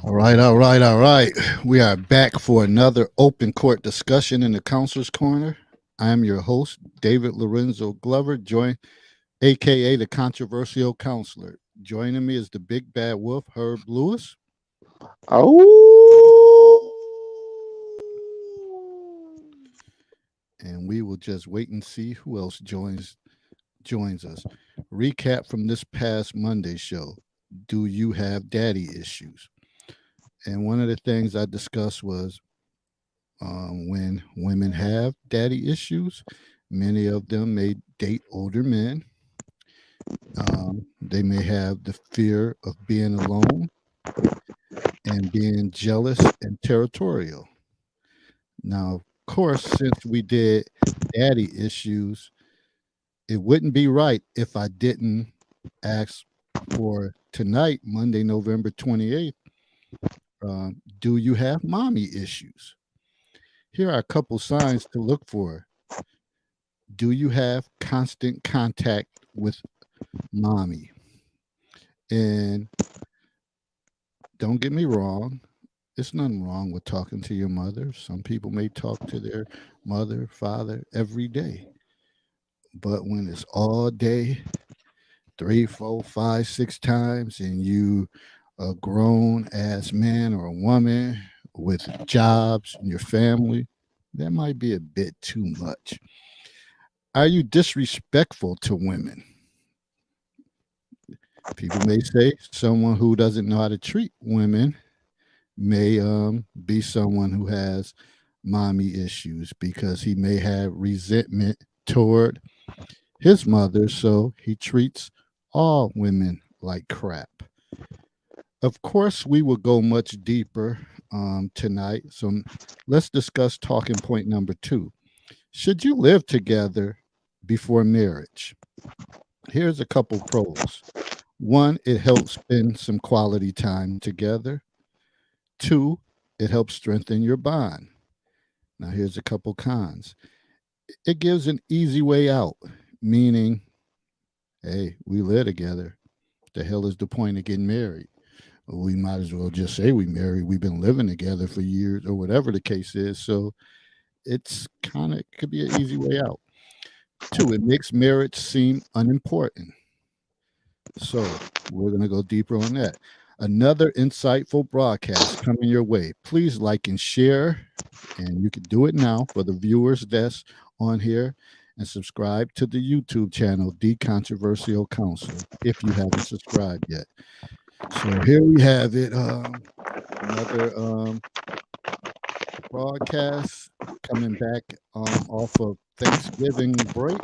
All right. We are back for another open court discussion in the Counselor's Corner. I am your host, David Lorenzo Glover, aka the Controversial Counselor. Joining me is the Big Bad Wolf, Herb Lewis, Oh, and we will just wait and see who else joins us. Recap from this past Monday show. Do you have daddy issues? And one of the things I discussed was when women have daddy issues, many of them may date older men. They may have the fear of being alone and being jealous and territorial. Now, of course, since we did daddy issues, it wouldn't be right if I didn't ask for tonight, Monday, November 28th. Do you have mommy issues? Here are a couple signs to look for. Do you have constant contact with mommy? And don't get me wrong, there's nothing wrong with talking to your mother. Some people may talk to their mother, father every day. But when it's all day, three, four, five, six times, and you a grown ass man or a woman with jobs and your family, that might be a bit too much. Are you disrespectful to women? People may say someone who doesn't know how to treat women may be someone who has mommy issues because he may have resentment toward his mother, so he treats all women like crap. Of course, we will go much deeper tonight. So let's discuss talking point number two. Should you live together before marriage? Here's a couple pros. One, it helps spend some quality time together. Two, it helps strengthen your bond. Now, here's a couple cons. It gives an easy way out, meaning, hey, we live together. The hell is the point of getting married? We might as well just say we married. We've been living together for years or whatever the case is. So it's kind of could be an easy way out. Two, it makes marriage seem unimportant. So we're going to go deeper on that. Another insightful broadcast coming your way. Please like and share, and you can do it now for the viewers that's on here, and subscribe to the YouTube channel, The Controversial Counselor, if you haven't subscribed yet. So here we have it. Another broadcast coming back off of Thanksgiving break.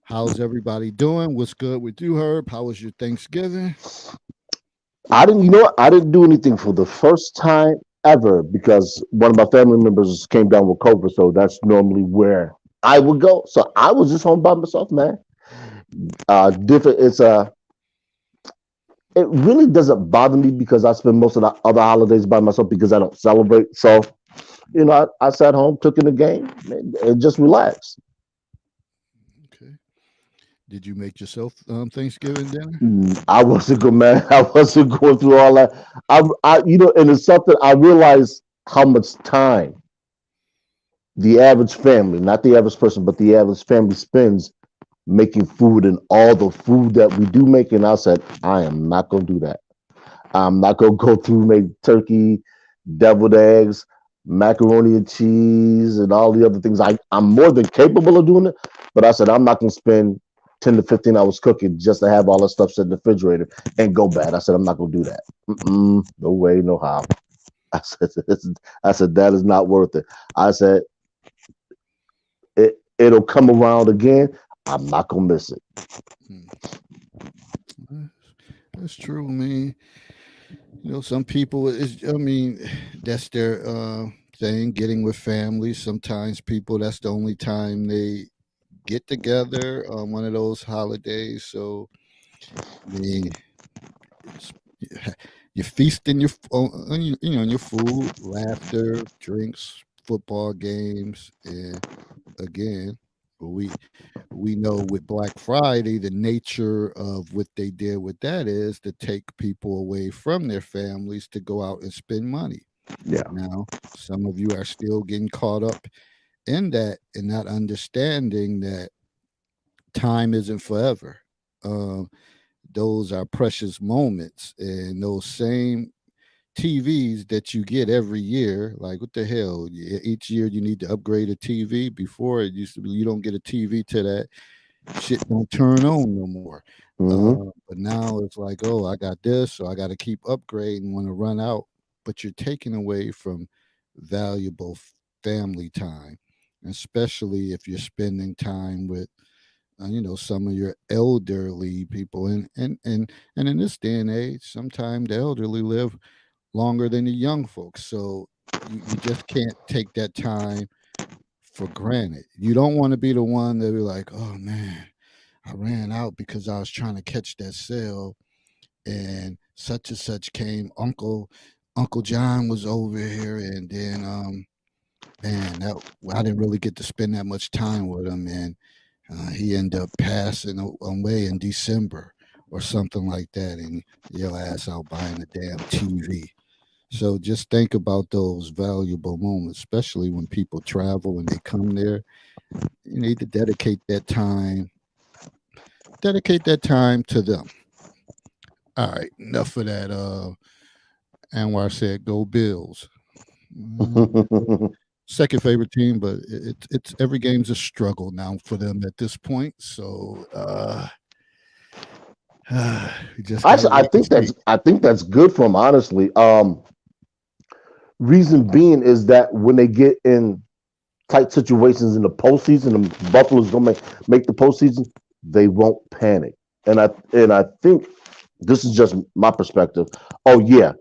How's everybody doing? What's good with you, Herb? How was your Thanksgiving? I didn't. You know what? I didn't do anything for the first time ever because one of my family members came down with COVID. So that's normally where I would go. So I was just home by myself, man. Different. It really doesn't bother me because I spend most of the other holidays by myself because I don't celebrate. So I sat home, took in the game, and just relaxed. Okay. Did you make yourself Thanksgiving dinner? I wasn't good, man. I wasn't going through all that. And it's something I realized how much time the average family, not the average person, but the average family spends making food and all the food that we do make. And I said, I am not going to do that. I'm not going to go through make turkey, deviled eggs, macaroni and cheese, and all the other things. I'm more than capable of doing it, but I said, I'm not going to spend 10 to 15 hours cooking just to have all that stuff set in the refrigerator and go bad. I said, I'm not going to do that. No way, no how. I said, I said, that is not worth it. I said, it'll come around again. I'm not going to miss it. Hmm. That's true, man. Some people, I mean, that's their thing, getting with family. Sometimes people, that's the only time they get together on one of those holidays. So, I mean, it's, you're feasting on your food, laughter, drinks, football games, and again, we we know with Black Friday, the nature of what they did with that is to take people away from their families to go out and spend money. Yeah. Now, some of you are still getting caught up in that and not understanding that time isn't forever. Um, those are precious moments, and those same TVs that you get every year, like what the hell? Each year you need to upgrade a TV. Before it used to be you don't get a TV to that shit don't turn on no more. Hmm. But now it's like, oh, I got this, so I got to keep upgrading when I run out. But you're taking away from valuable family time, especially if you're spending time with, some of your elderly people. And in this day and age, sometimes the elderly live longer than the young folks. So you just can't take that time for granted. You don't want to be the one that be like, oh man, I ran out because I was trying to catch that sale, and such came. Uncle John was over here, and then man, that I didn't really get to spend that much time with him, and he ended up passing away in December or something like that, and your ass out buying a damn TV. So just think about those valuable moments, especially when people travel and they come there. You need to dedicate that time to them. All right, enough of that. Anwar said, "Go Bills." Mm, Second favorite team, but it's every game's a struggle now for them at this point. So we just gotta Actually, wait and see. I think that's good for them, honestly. Reason being is that when they get in tight situations in the postseason, and Buffalo's gonna make the postseason, they won't panic. And I think this is just my perspective. Oh yeah,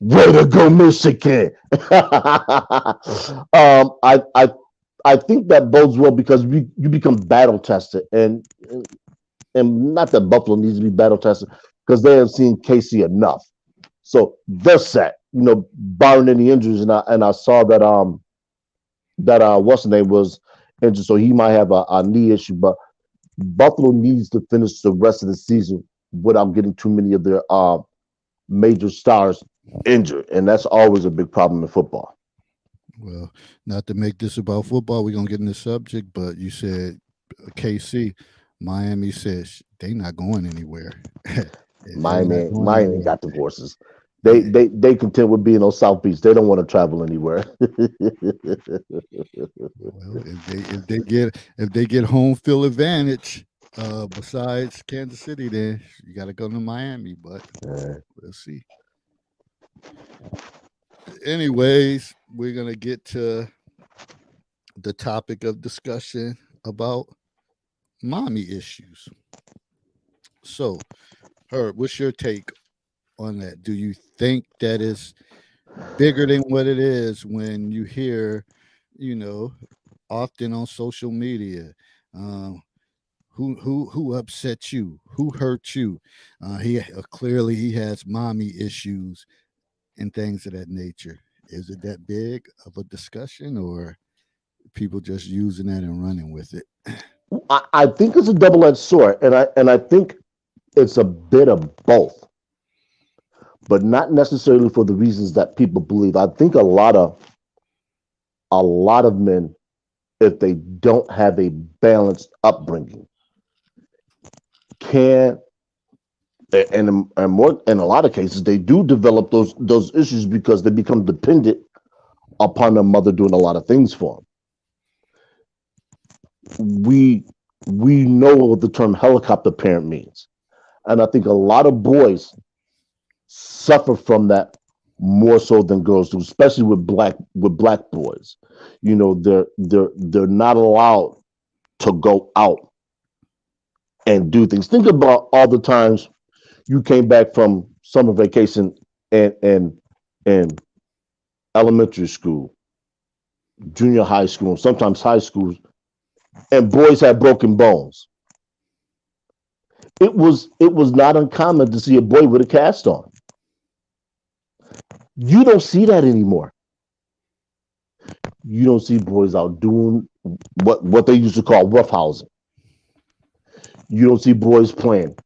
way to go, Michigan! I think that bodes well because you become battle tested, and not that Buffalo needs to be battle tested because they have seen Casey enough, so they're set. You know, barring any injuries, and I saw that what's the name was injured, so he might have a knee issue. But Buffalo needs to finish the rest of the season without getting too many of their major stars injured, and that's always a big problem in football. Well, not to make this about football, we're gonna get in the subject, but you said KC, Miami says they not going anywhere. They're not going Miami anywhere. got the horses. Yeah. They content with being on South Beach. They don't want to travel anywhere. Well, if they get home field advantage, besides Kansas City, then you got to go to Miami. But we'll see. Anyways, we're gonna get to the topic of discussion about mommy issues. So, Herb, what's your take on that? Do you think that is bigger than what it is when you hear, you know, often on social media, um, who upset you, who hurt you? He clearly he has mommy issues and things of that nature. Is it that big of a discussion, or people just using that and running with it? I think it's a double-edged sword, and I think it's a bit of both, but not necessarily for the reasons that people believe. I think a lot of men, if they don't have a balanced upbringing, can and more in a lot of cases they do develop those issues because they become dependent upon their mother doing a lot of things for them. We know what the term helicopter parent means, and I think a lot of boys suffer from that more so than girls do, especially with black boys. You know, they're not allowed to go out and do things. Think about all the times you came back from summer vacation and elementary school, junior high school, sometimes high school, and boys had broken bones. It was not uncommon to see a boy with a cast on. You don't see that anymore. You don't see boys out doing what they used to call roughhousing. You don't see boys playing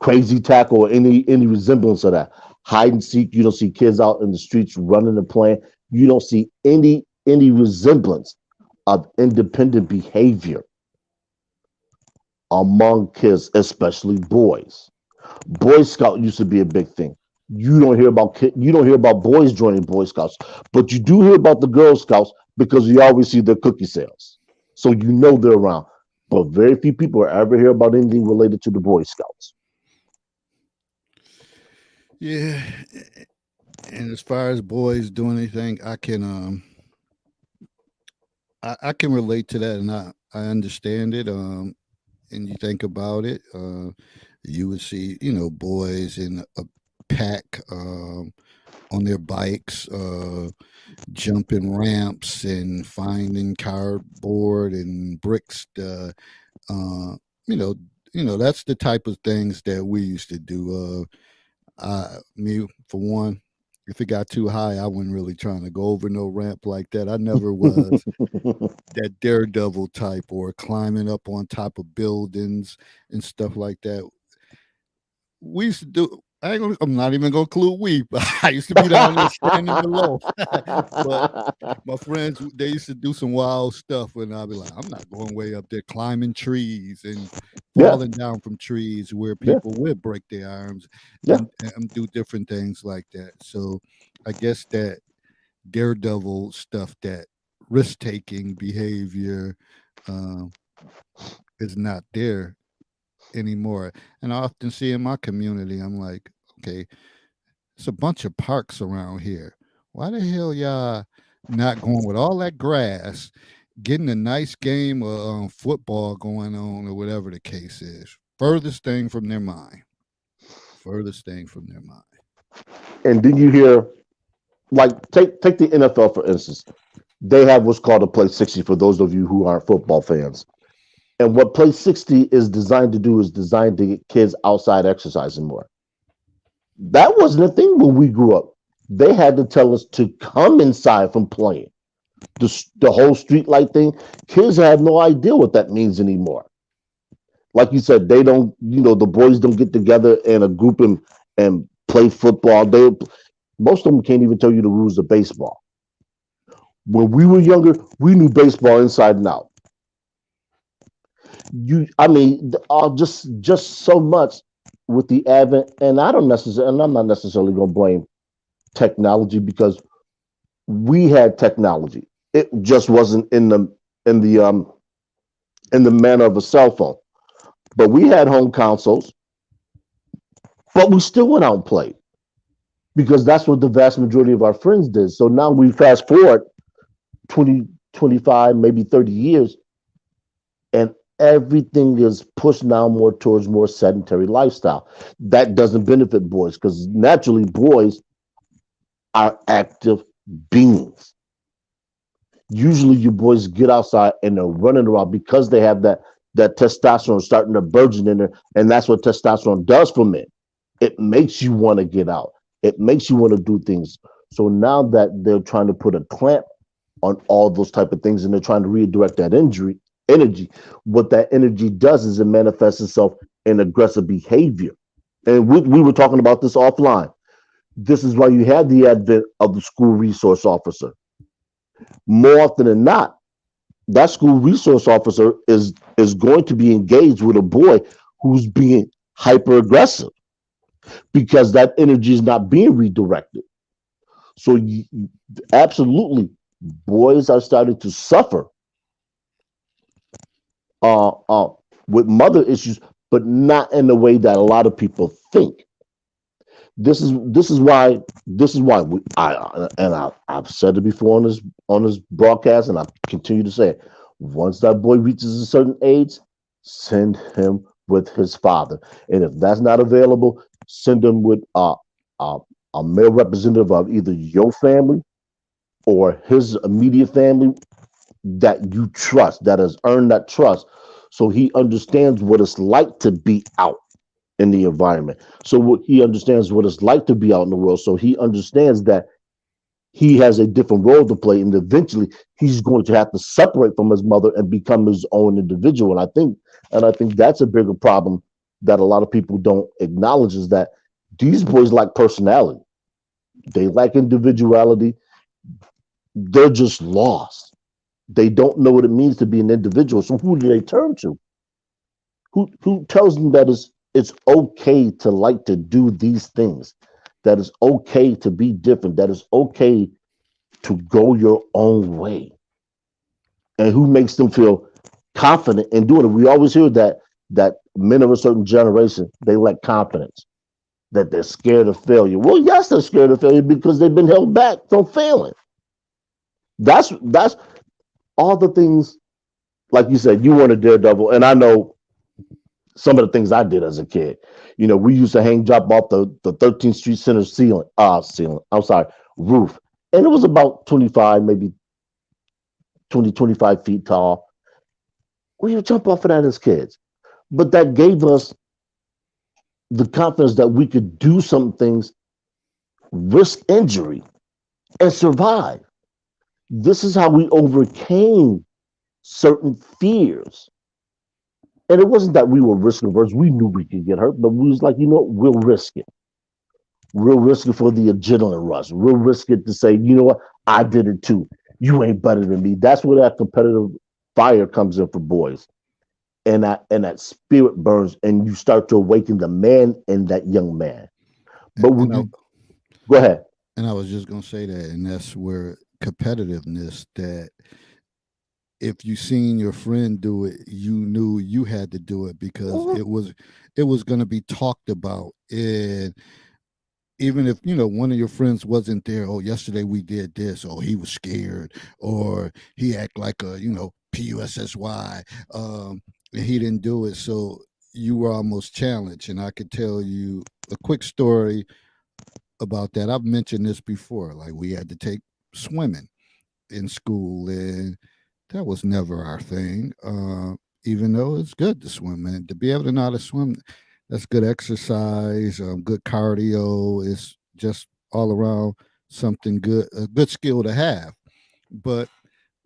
crazy tackle or any resemblance of that. Hide and seek. You don't see kids out in the streets running and playing. You don't see any resemblance of independent behavior among kids, especially boys. Boy Scout used to be a big thing. You don't hear about boys joining Boy Scouts, but you do hear about the Girl Scouts because you always see their cookie sales. So you know they're around. But very few people ever hear about anything related to the Boy Scouts. Yeah, and as far as boys doing anything, I can relate to that, and I understand it. And you think about it, you would see, boys in a pack, on their bikes, jumping ramps and finding cardboard and bricks. Uh, you know, that's the type of things that we used to do. Me for one, if it got too high, I wasn't really trying to go over no ramp like that. I never was that daredevil type or climbing up on top of buildings and stuff like that. We used to do. I'm not even gonna include we, but I used to be down there standing below. But my friends, they used to do some wild stuff, and I'd be like, I'm not going way up there climbing trees and Yeah, falling down from trees where yeah, people would break their arms yeah. and do different things like that. So I guess that daredevil stuff, that risk taking behavior, um, is not there anymore. And I often see in my community, I'm like, okay, it's a bunch of parks around here. Why the hell y'all not going with all that grass, getting a nice game of football going on or whatever the case is? Furthest thing from their mind. Furthest thing from their mind. And then you hear, like, take the NFL for instance. They have what's called a play 60 for those of you who aren't football fans. And what play 60 is designed to do is designed to get kids outside exercising more. That wasn't a thing when we grew up. They had to tell us to come inside from playing. The whole street light thing, kids have no idea what that means anymore. Like you said, they don't, the boys don't get together in a group and play football. Most of them can't even tell you the rules of baseball. When we were younger, we knew baseball inside and out. I mean, just so much with the advent, and I'm not necessarily going to blame technology because we had technology. It just wasn't in the in the manner of a cell phone. But we had home consoles, but we still went out and played because that's what the vast majority of our friends did. So now we fast forward 20, 25, maybe 30 years, and everything is pushed now more towards more sedentary lifestyle. That doesn't benefit boys because naturally boys are active beings. Usually you boys get outside and they're running around because they have that testosterone starting to burgeon in there, and that's what testosterone does for men. It makes you want to get out. It makes you want to do things. So now that they're trying to put a clamp on all those type of things and they're trying to redirect that energy, what that energy does is it manifests itself in aggressive behavior. And we were talking about this offline. This is why you have the advent of the school resource officer. More often than not, that school resource officer is going to be engaged with a boy who's being hyper aggressive because that energy is not being redirected. So absolutely, boys are starting to suffer uh, uh, with mother issues, but not in the way that a lot of people think. This is why I've said it before on this broadcast, and I continue to say it. Once that boy reaches a certain age, send him with his father, and if that's not available, send him with uh, a male representative of either your family or his immediate family that you trust, that has earned that trust, so he understands what it's like to be out in the environment. So he understands what it's like to be out in the world. So he understands that he has a different role to play, and eventually he's going to have to separate from his mother and become his own individual. And I think that's a bigger problem that a lot of people don't acknowledge, is that these boys lack personality. They lack individuality. They're just lost. They don't know what it means to be an individual. So who do they turn to? Who tells them that it's okay to like to do these things? That it's okay to be different. That it's okay to go your own way. And who makes them feel confident in doing it? We always hear that men of a certain generation, they lack confidence, that they're scared of failure. Well, yes, they're scared of failure because they've been held back from failing. That's all the things, like you said, you want a daredevil. And I know some of the things I did as a kid. We used to drop off the 13th Street Center I'm sorry, roof. And it was about 25, maybe 20, 25 feet tall. We would jump off of that as kids. But that gave us the confidence that we could do some things, risk injury, and survive. This is how we overcame certain fears. And it wasn't that we were risk averse. We knew we could get hurt, but we was like, we'll risk it. We'll risk it for the adrenaline rush. We'll risk it to say, you know what, I did it too. You ain't better than me. That's where that competitive fire comes in for boys. And that spirit burns, and you start to awaken the man in that young man. But when And I, you go ahead. and I was just gonna say that, and that's where competitiveness, that if you seen your friend do it, you knew you had to do it because Mhm. it was going to be talked about. And even if one of your friends wasn't there, oh, yesterday we did this, oh, he was scared, or he act like a pussy, and he didn't do it, so you were almost challenged. And I could tell you a quick story about that. I've mentioned this before. Like, we had to take swimming in school, and that was never our thing. Even though it's good to swim, and to be able to know how to swim, that's good exercise, good cardio. It's just all around something good, a good skill to have. But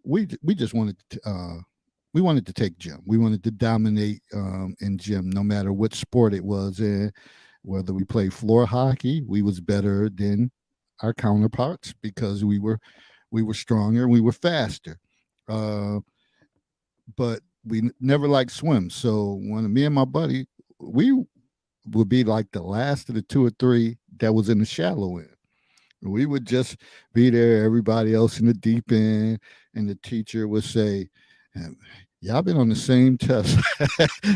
we just wanted to take gym. We wanted to dominate in gym, no matter which sport it was. And whether we played floor hockey, we was better than our counterparts because we were stronger, we were faster. Uh, but we never liked swim. So when me and my buddy, we would be like the last of the two or three that was in the shallow end. We would just be there, everybody else in the deep end, and the teacher would say, y'all been on the same test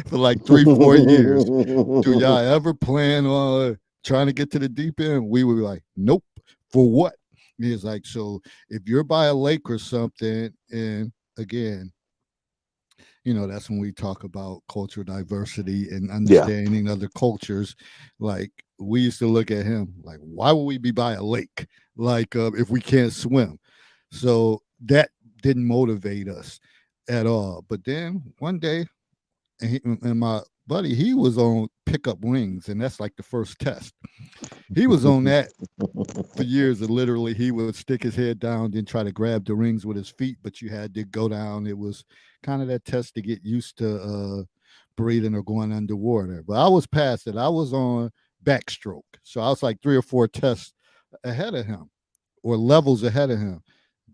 for like 3, 4 years. Do y'all ever plan on trying to get to the deep end? We would be like, nope. For what? He's like, so if you're by a lake or something, and again, that's when we talk about cultural diversity and Yeah. understanding other cultures. Like, we used to look at him like, why would we be by a lake? Like, if we can't swim. So that didn't motivate us at all. But then one day, and my buddy, he was on pickup rings, and that's like the first test. He was on that for years, and literally he would stick his head down, then try to grab the rings with his feet, but you had to go down. It was kind of that test to get used to breathing or going underwater. But I was past it. I was on backstroke, so I was like 3 or 4 tests ahead of him, or levels ahead of him.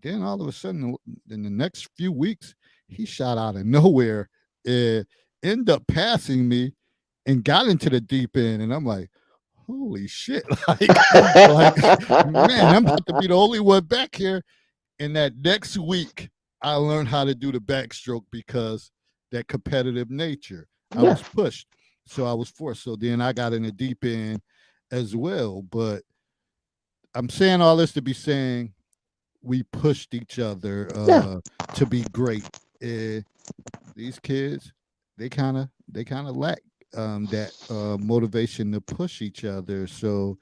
Then all of a sudden, in the next few weeks, he shot out of nowhere and ended up passing me and got into the deep end. And I'm like, holy shit. Like, man, I'm about to be the only one back here. And that next week, I learned how to do the backstroke because that competitive nature. I Yeah. was pushed. So I was forced. So then I got in the deep end as well. But I'm saying all this to be saying we pushed each other Yeah. to be great. Uh, these kids, they kind of lack that motivation to push each other. So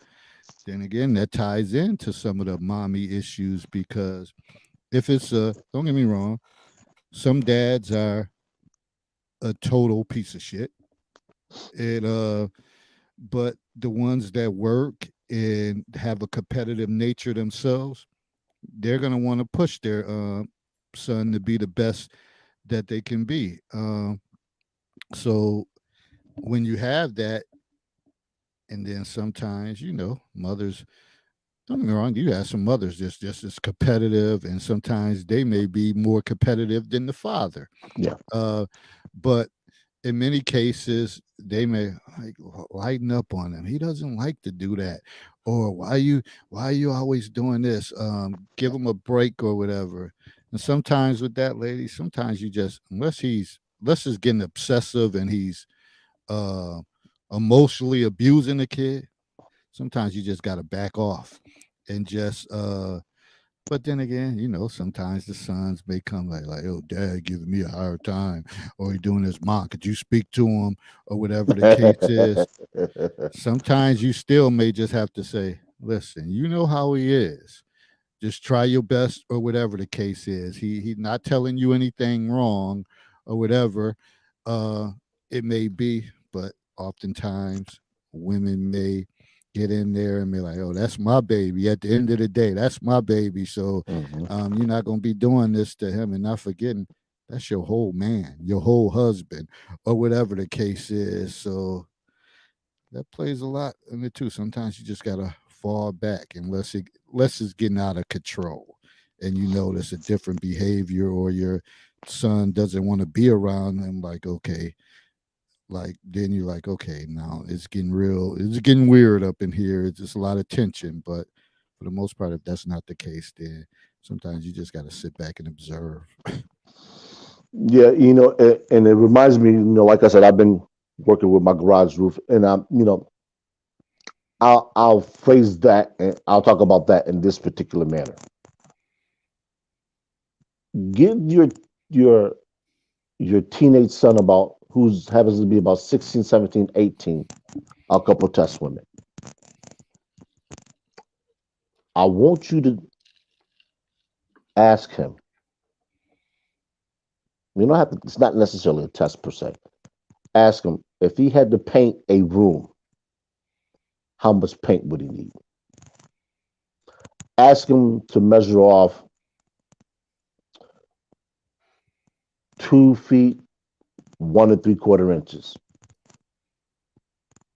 then again, that ties into some of the mommy issues because if it's don't get me wrong, some dads are a total piece of shit, and but the ones that work and have a competitive nature themselves, they're going to want to push their son to be the best that they can be. So when you have that, and then sometimes, mothers, don't get me wrong, you have some mothers just as competitive, and sometimes they may be more competitive than the father. Yeah. But in many cases, they may like lighten up on him. He doesn't like to do that, or why are you always doing this? Give him a break or whatever. And sometimes with that lady, sometimes you just unless he's getting obsessive and he's uh emotionally abusing the kid, sometimes you just got to back off and just but then again, sometimes the sons may come like, oh, dad giving me a hard time, or he doing this, mom, could you speak to him, or whatever the case is. Sometimes you still may just have to say, listen, you know how he is. Just try your best, or whatever the case is. He's not telling you anything wrong, or whatever uh it may be, but oftentimes women may get in there and be like, oh, that's my baby. At the end of the day, that's my baby. So you're not going to be doing this to him, and not forgetting that's your whole man, your whole husband, or whatever the case is. So that plays a lot in it too. Sometimes you just got to fall back unless it's getting out of control, and you notice a different behavior, or your son doesn't want to be around him. Like, okay, like then you're like, okay, now it's getting real, it's getting weird up in here, it's just a lot of tension. But for the most part, if that's not the case, then sometimes you just got to sit back and observe. Yeah, and it reminds me, like I said, I've been working with my garage roof, and I'll phrase that, and I'll talk about that in this particular manner. Give your your teenage son, about who's happens to be about 16, 17, 18, a couple test women. I want you to ask him. You don't have to, it's not necessarily a test per se. Ask him, if he had to paint a room, how much paint would he need? Ask him to measure off 2 feet, 1 3/4 inches.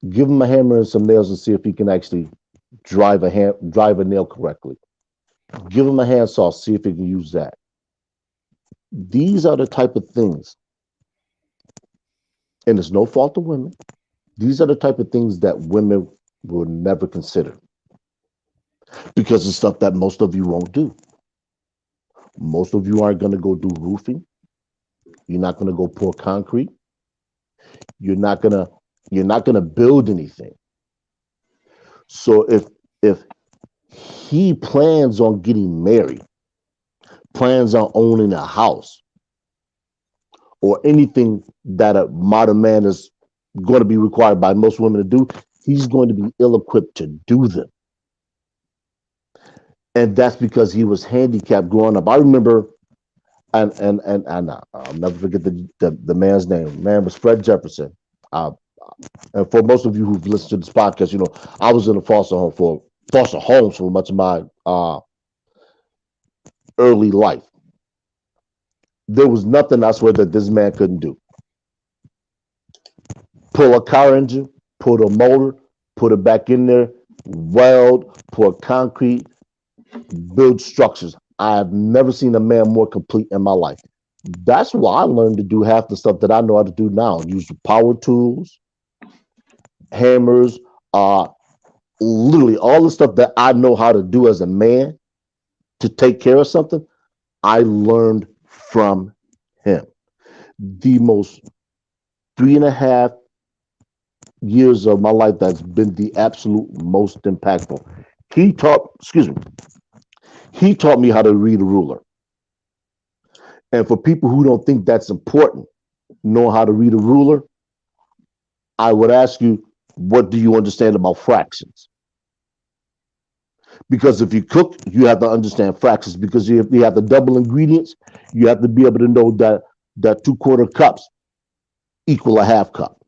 Give him a hammer and some nails and see if he can actually drive a nail correctly. Give him a handsaw, see if he can use that. These are the type of things, and it's no fault of women. These are the type of things that women will never consider, because it's stuff that most of you won't do. Most of you aren't going to go do roofing. You're not going to go pour concrete. You're not going to build anything. So if he plans on getting married, plans on owning a house, or anything that a modern man is going to be required by most women to do, he's going to be ill-equipped to do them. And that's because he was handicapped growing up. I remember, and I'll never forget the man's name. The man was Fred Jefferson. And for most of you who've listened to this podcast, I was in a foster homes for much of my early life. There was nothing, I swear, that this man couldn't do. Pull a car engine, put a motor, put it back in there, weld, pour concrete, build structures. I've never seen a man more complete in my life. That's why I learned to do half the stuff that I know how to do now. Use power tools, hammers, literally all the stuff that I know how to do as a man to take care of something, I learned from him. The most 3.5 years of my life that's been the absolute most impactful. He taught me how to read a ruler. And for people who don't think that's important, know how to read a ruler, I would ask you, what do you understand about fractions? Because if you cook, you have to understand fractions, because you have the double ingredients. You have to be able to know that 2/4 cups equal a half cup.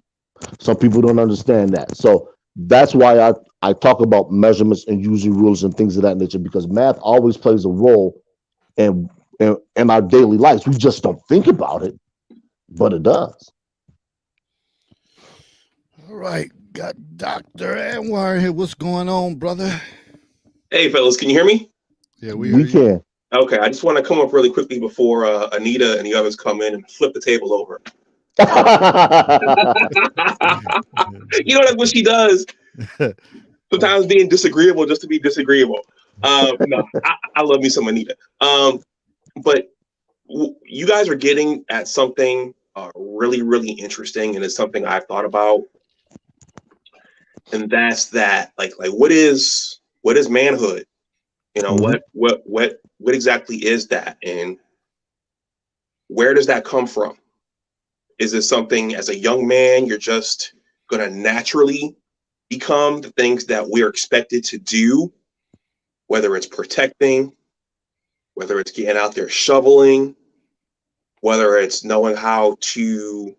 Some people don't understand that. So that's why I talk about measurements and using rules and things of that nature because math always plays a role in our daily lives. We just don't think about it, but it does. All right, got Dr. Anwar here. What's going on, brother? Hey, fellas, can you hear me? Yeah, we hear We you. can. Okay, I just want to come up really quickly before Anita and the others come in and flip the table over. You know, that's what she does. Sometimes being disagreeable just to be disagreeable. No, I love me some Anita. But you guys are getting at something really, really interesting, and it's something I've thought about. And that's that, like what is manhood? You know, what exactly is that, and where does that come from? Is it something as a young man you're just gonna naturally become the things that we're expected to do, whether it's protecting, whether it's getting out there shoveling, whether it's knowing how to,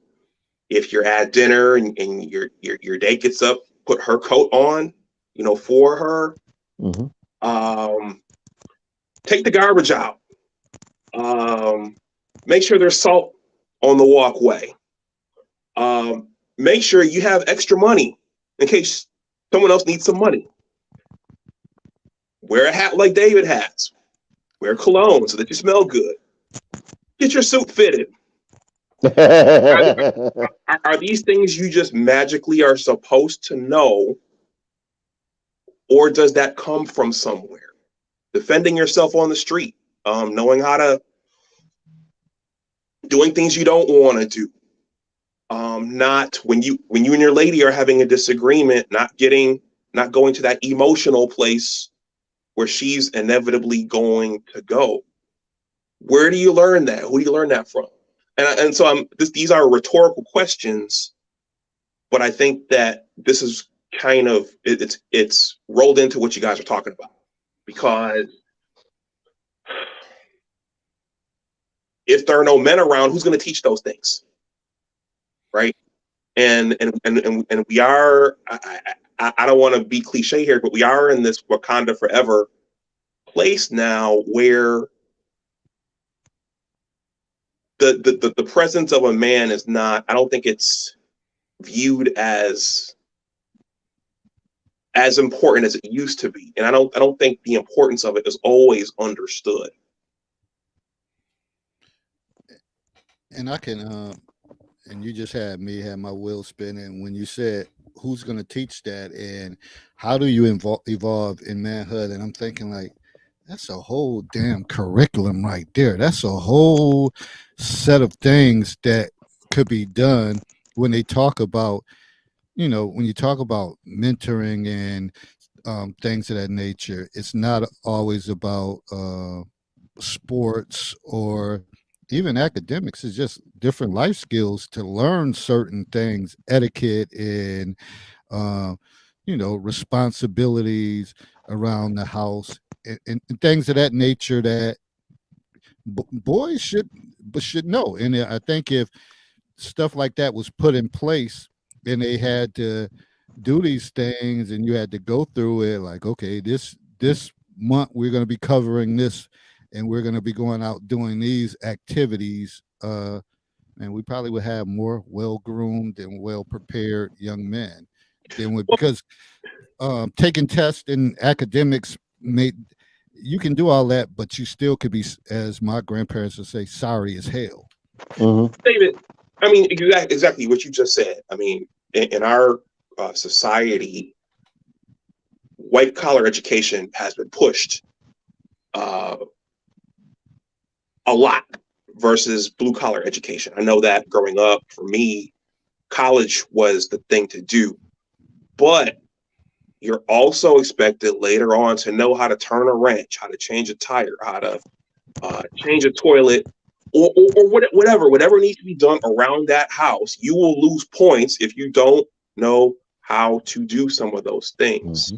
if you're at dinner and your date gets up, put her coat on, you know, for her. Take the garbage out. Make sure there's salt on the walkway. Make sure you have extra money in case someone else needs some money. Wear a hat like David has. Wear cologne so that you smell good. Get your suit fitted. Are these things you just magically are supposed to know, or does that come from somewhere? Defending yourself on the street, knowing how to, doing things you don't want to do. Not when you and your lady are having a disagreement, not going to that emotional place where she's inevitably going to go. Where do you learn that? Who do you learn that from? And so these are rhetorical questions, but I think that this is kind of it's rolled into what you guys are talking about, because if there are no men around, who's going to teach those things, right? And we are. I don't want to be cliche here, but we are in this Wakanda Forever place now where the presence of a man is not. I don't think it's viewed as important as it used to be, and I don't think the importance of it is always understood. And I can, and you just had my wheel spinning when you said who's going to teach that and how do you evolve in manhood. And I'm thinking like, that's a whole damn curriculum right there. That's a whole set of things that could be done when they talk about, you know, when you talk about mentoring and things of that nature. It's not always about sports or even academics. It's just different life skills to learn certain things, etiquette and you know, responsibilities around the house and things of that nature that boys should know. And I think if stuff like that was put in place and they had to do these things and you had to go through it, like, okay, this month we're going to be covering this and we're going to be going out doing these activities, and we probably would have more well-groomed and well-prepared young men than would, because taking tests in academics you can do all that, but you still could be, as my grandparents would say, sorry as hell. David, I mean, exactly what you just said. I mean, in our society, white collar education has been pushed a lot versus blue collar education. I know that growing up, for me, college was the thing to do, but you're also expected later on to know how to turn a wrench, how to change a tire, how to change a toilet, or whatever needs to be done around that house. You will lose points if you don't know how to do some of those things.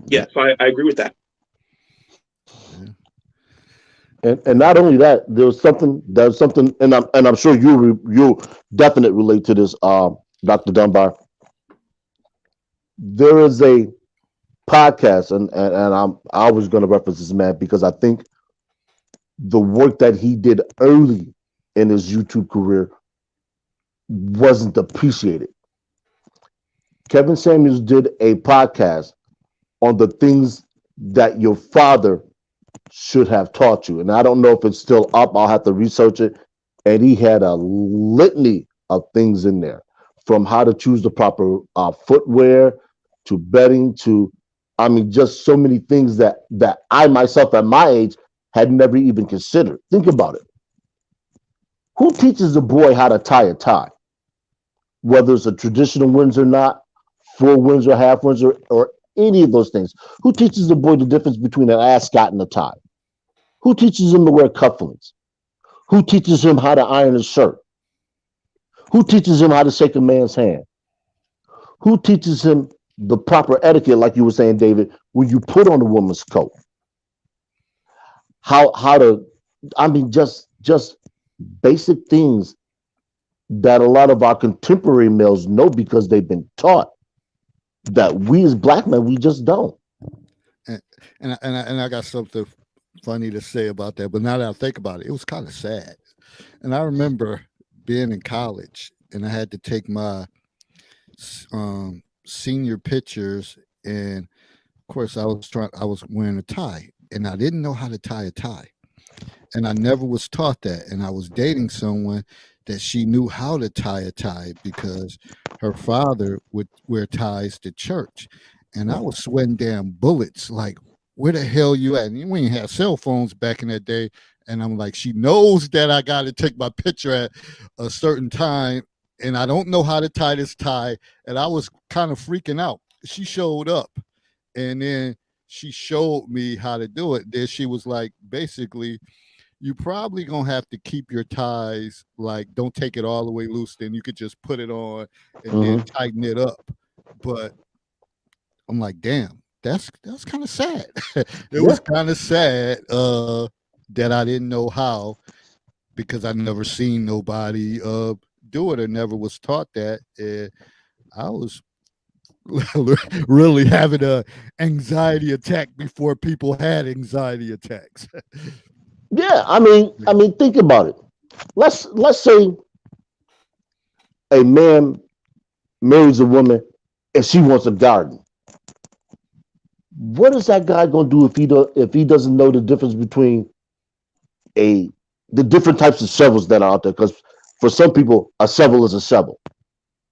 Yeah, so I agree with that. And not only that, there's something, and I'm sure you definitely relate to this, Dr. Dunbar. There is a podcast, and I was going to reference this man because I think the work that he did early in his YouTube career wasn't appreciated. Kevin Samuels did a podcast on the things that your father should have taught you. And I don't know if it's still up. I'll have to research it. And he had a litany of things in there, from how to choose the proper footwear to betting to, I mean, just so many things that I myself at my age had never even considered. Think about it. Who teaches a boy how to tie a tie? Whether it's a traditional Windsor knot, full Windsor, half Windsor, or any of those things. Who teaches a boy the difference between an ascot and a tie? Who teaches him to wear cufflinks? Who teaches him how to iron his shirt? Who teaches him how to shake a man's hand? Who teaches him the proper etiquette, like you were saying, David, when you put on a woman's coat? How to, I mean, just basic things that a lot of our contemporary males know because they've been taught, that we as black men, we just don't. And I got something funny to say about that, but now that I think about it, it was kind of sad. And I remember being in college, and I had to take my senior pictures, and of course I was wearing a tie, and I didn't know how to tie a tie, and I never was taught that. And I was dating someone that she knew how to tie a tie because her father would wear ties to church, and I was sweating damn bullets. Like, where the hell you at? And we didn't have cell phones back in that day. And I'm like, she knows that I got to take my picture at a certain time, and I don't know how to tie this tie. And I was kind of freaking out. She showed up, and then she showed me how to do it. Then she was like, basically, you probably gonna have to keep your ties, like, don't take it all the way loose. Then you could just put it on and then tighten it up. But I'm like, damn, that's kind of sad. It was kind of sad that I didn't know how, because I never seen nobody do it or never was taught that. And I was really having a anxiety attack before people had anxiety attacks. Yeah, I mean, think about it. Let's say a man marries a woman and she wants a garden. What is that guy gonna do if he doesn't know the difference between the different types of shovels that are out there? Because for some people, a shovel is a shovel.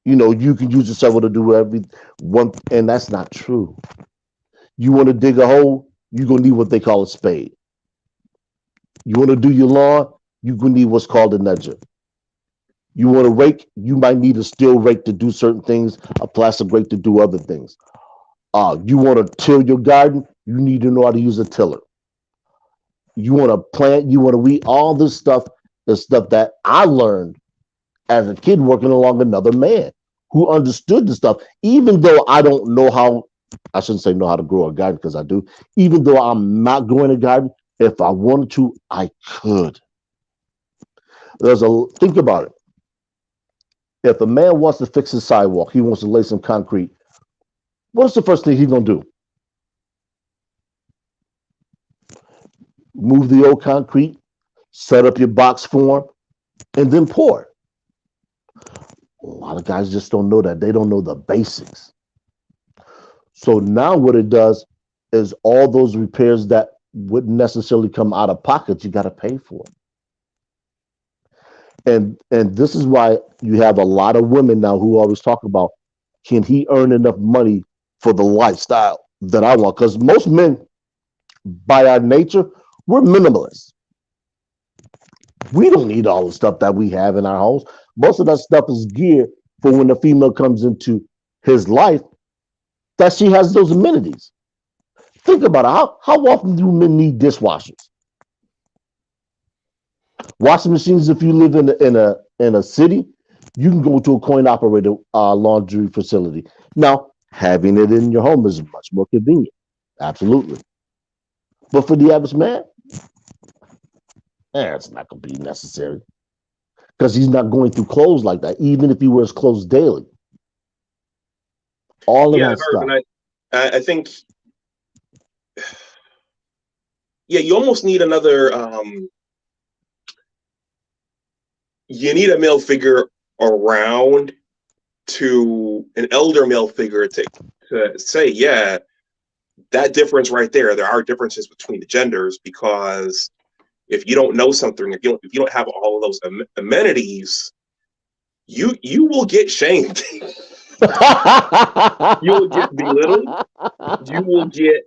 You know, you can use a shovel to do every one, and that's not true. You want to dig a hole, you're gonna need what they call a spade. You want to do your lawn, you're gonna need what's called a nudger. You want to rake, you might need a steel rake to do certain things, a plastic rake to do other things. You want to till your garden, you need to know how to use a tiller. You want to plant, you want to weed. All this stuff is stuff that I learned as a kid working along another man who understood the stuff. Even though I don't know how, I shouldn't say know how to grow a garden, because I do. Even though I'm not growing a garden, if I wanted to, I could. Think about it. If a man wants to fix his sidewalk, he wants to lay some concrete, what's the first thing he's gonna do? Move the old concrete, set up your box form, and then pour. A lot of guys just don't know that. They don't know the basics. So now what it does is all those repairs that wouldn't necessarily come out of pocket, you got to pay for it. And this is why you have a lot of women now who always talk about, can he earn enough money for the lifestyle that I want? Because most men, by our nature, we're minimalists. We don't need all the stuff that we have in our homes. Most of that stuff is geared for when the female comes into his life, that she has those amenities. Think about it. How often do men need dishwashers? Washing machines, if you live in a city, you can go to a coin-operated laundry facility. Now, having it in your home is much more convenient. Absolutely. But for the average man, it's not going to be necessary, because he's not going through clothes like that, even if he wears clothes daily. All of Yeah, that I've heard, stuff. and I think, yeah, you almost need another. You need a male figure around to an elder male figure to say, yeah, that difference right there. There are differences between the genders because if you don't know something, if you don't have all of those amenities, you will get shamed. You will get belittled. You will get,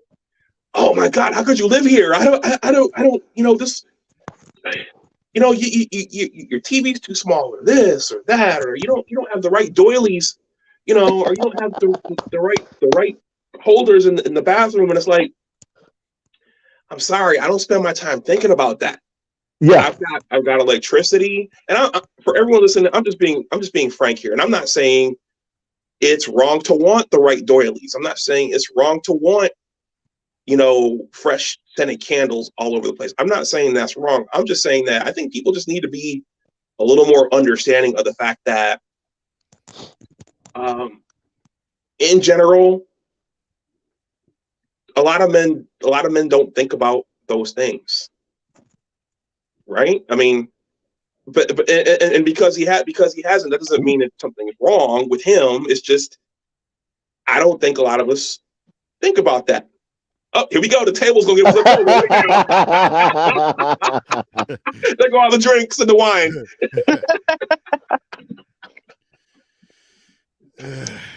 oh my God, how could you live here? I don't, this, your TV's too small, or this or that, or you don't have the right doilies, or you don't have the right holders in the bathroom, and it's like, I'm sorry, I don't spend my time thinking about that. Yeah. I've got electricity, and for everyone listening, I'm just being frank here, and I'm not saying it's wrong to want the right doilies. I'm not saying it's wrong to want, fresh scented candles all over the place. I'm not saying that's wrong. I'm just saying that I think people just need to be a little more understanding of the fact that, in general, a lot of men don't think about those things, right? I mean, but and because he hasn't, that doesn't mean that something is wrong with him. It's just I don't think a lot of us think about that. Oh, here we go. The table's gonna give us a There go all the drinks and the wine.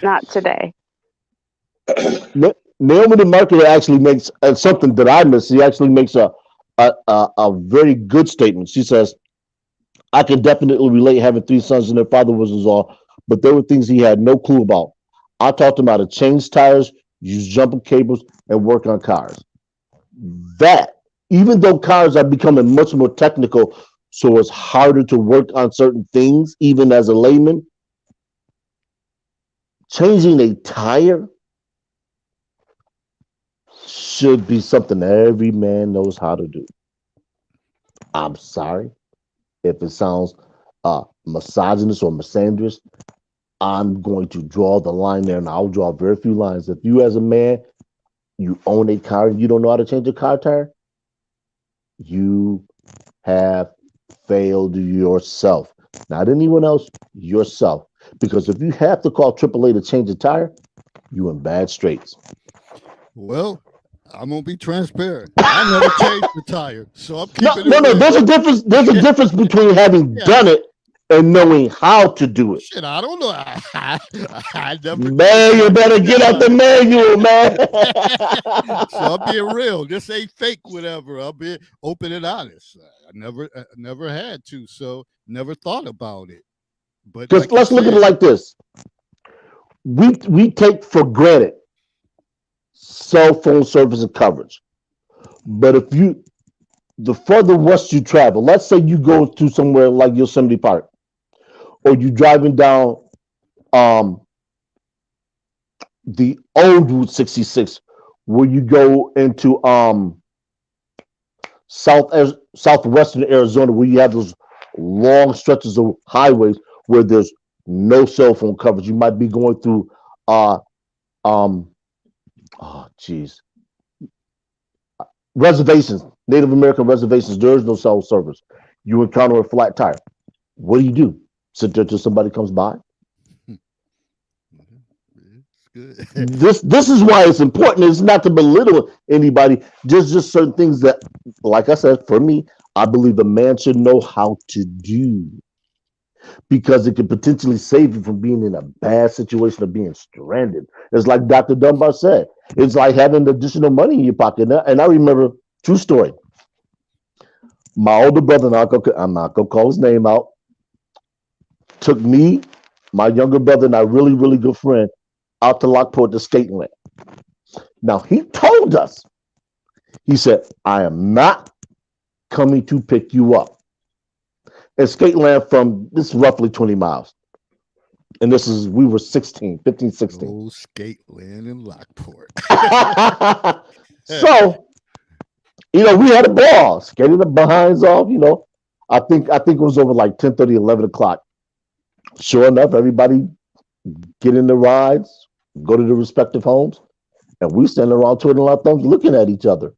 Not today. Naomi the marketer actually makes something that I missed. She actually makes a very good statement. She says, "I can definitely relate having 3 sons and their father was all, but there were things he had no clue about. I taught him how to change tires, use jumper cables, and work on cars. That, even though cars are becoming much more technical, so it's harder to work on certain things, even as a layman, changing a tire should be something every man knows how to do. I'm sorry if it sounds misogynist or misandrous. I'm going to draw the line there, and I'll draw very few lines. If you, as a man, you own a car and you don't know how to change a car tire, you have failed yourself. Not anyone else, yourself. Because if you have to call AAA to change a tire, you in bad straits. Well, I'm gonna be transparent. I never changed the tire, so I'm keeping No. it real. There's a difference. There's a difference between having done it and knowing how to do it. Shit, I don't know. I never. Man, you better get out the manual, man. So I'm being real. This ain't fake, whatever. I'm being open and honest. I never had to, so never thought about it. But Because let's look at it like this: we take for granted cell phone service and coverage, but the further west you travel, let's say you go to somewhere like Yosemite Park, or you driving down the old Route 66, where you go into southwestern Arizona, where you have those long stretches of highways where there's no cell phone coverage. You might be going through reservations, Native American reservations. There is no cell service. You encounter a flat tire. What do? Sit there till somebody comes by? good. This is why it's important. It's not to belittle anybody. Just certain things that, like I said, for me, I believe a man should know how to do, because it could potentially save you from being in a bad situation of being stranded. It's like Dr. Dunbar said. It's like having additional money in your pocket. And I remember, true story, my older brother, I'm not going to call his name out, took me, my younger brother, and our really, really good friend out to Lockport to skate land. Now, he told us, he said, I am not coming to pick you up. And skate land from this roughly 20 miles. And we were 15, 16. Old skate land in Lockport. So, we had a ball, skating the behinds off, I think it was over like 10:30, 11 o'clock. Sure enough, everybody get in the rides, go to the respective homes, and we stand around twiddling our thumbs looking at each other.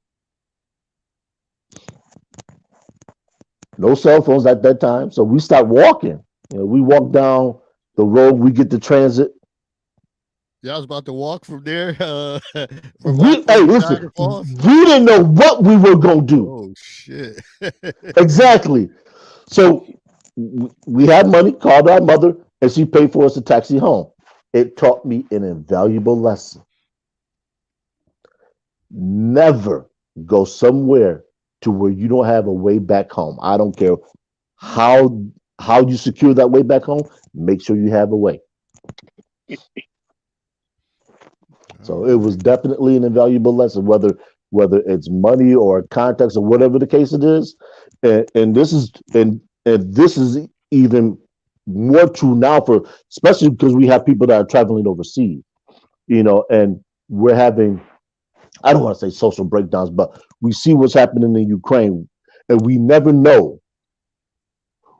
No cell phones at that time. So we start walking. We walk down the road, we get the transit. Yeah, I was about to walk from there. Hey, listen, we didn't know what we were going to do. Oh, shit. Exactly. So we had money, called our mother, and she paid for us a taxi home. It taught me an invaluable lesson. Never go somewhere to where you don't have a way back home. I don't care how you secure that way back home. Make sure you have a way. So it was definitely an invaluable lesson, whether it's money or context or whatever the case it is. And this is even more true now, for especially because we have people that are traveling overseas, and we're having, I don't want to say social breakdowns, but we see what's happening in Ukraine, and we never know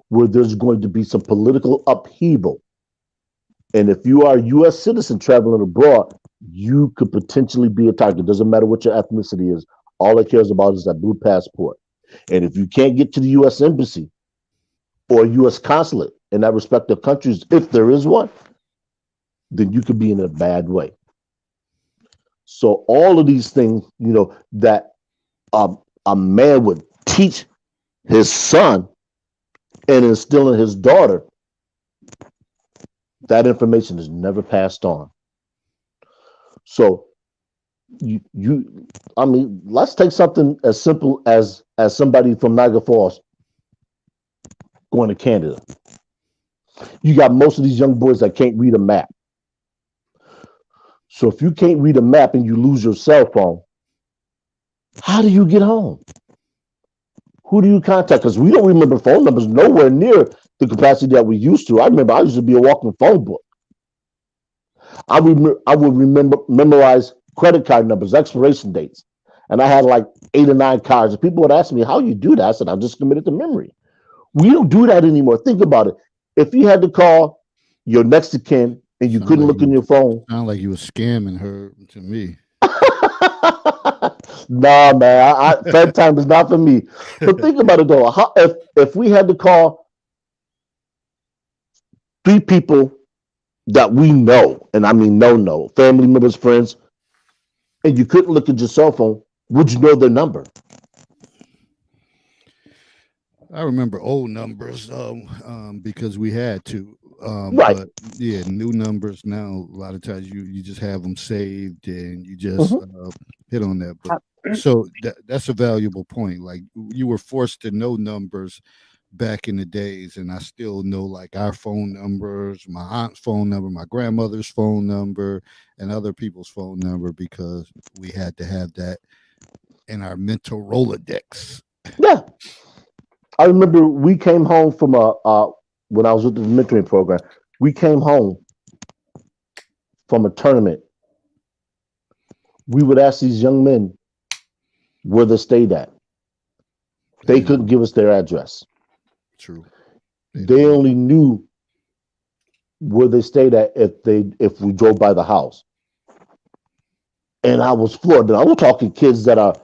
where there's going to be some political upheaval. And if you are a U.S. citizen traveling abroad, you could potentially be a target. Doesn't matter what your ethnicity is. All it cares about is that blue passport. And if you can't get to the U.S. embassy or U.S. consulate in that respective countries, if there is one, then you could be in a bad way. So all of these things, that a man would teach his son and instill in his daughter, that information is never passed on. So let's take something as simple as somebody from Niagara Falls going to Canada. You got most of these young boys that can't read a map. So if you can't read a map and you lose your cell phone, how do you get home? Who do you contact? Because we don't remember phone numbers nowhere near the capacity that we used to. I remember I used to be a walking phone book. I would memorize credit card numbers, expiration dates. And I had like 8 or 9 cards. And people would ask me, how you do that? I said, I'm just committed to memory. We don't do that anymore. Think about it. If you had to call your next of kin and you couldn't look in your phone. Sound like you were scamming her to me. Nah, man. Fed time is not for me. But think about it though. If we had to call 3 people that we know, and I mean no, family members, friends, and you couldn't look at your cell phone, would you know their number? I remember old numbers because we had to. Right. But yeah, new numbers now, a lot of times you just have them saved and you just hit on that. But so that's a valuable point. Like you were forced to know numbers back in the days, and I still know like our phone numbers, my aunt's phone number, my grandmother's phone number, and other people's phone number because we had to have that in our mental Rolodex. Yeah. I remember we came home from when I was with the mentoring program, we came home from a tournament. We would ask these young men where they stayed at. They couldn't give us their address. True. They only knew where they stayed at if we drove by the house. And I was floored. Now we're talking kids that are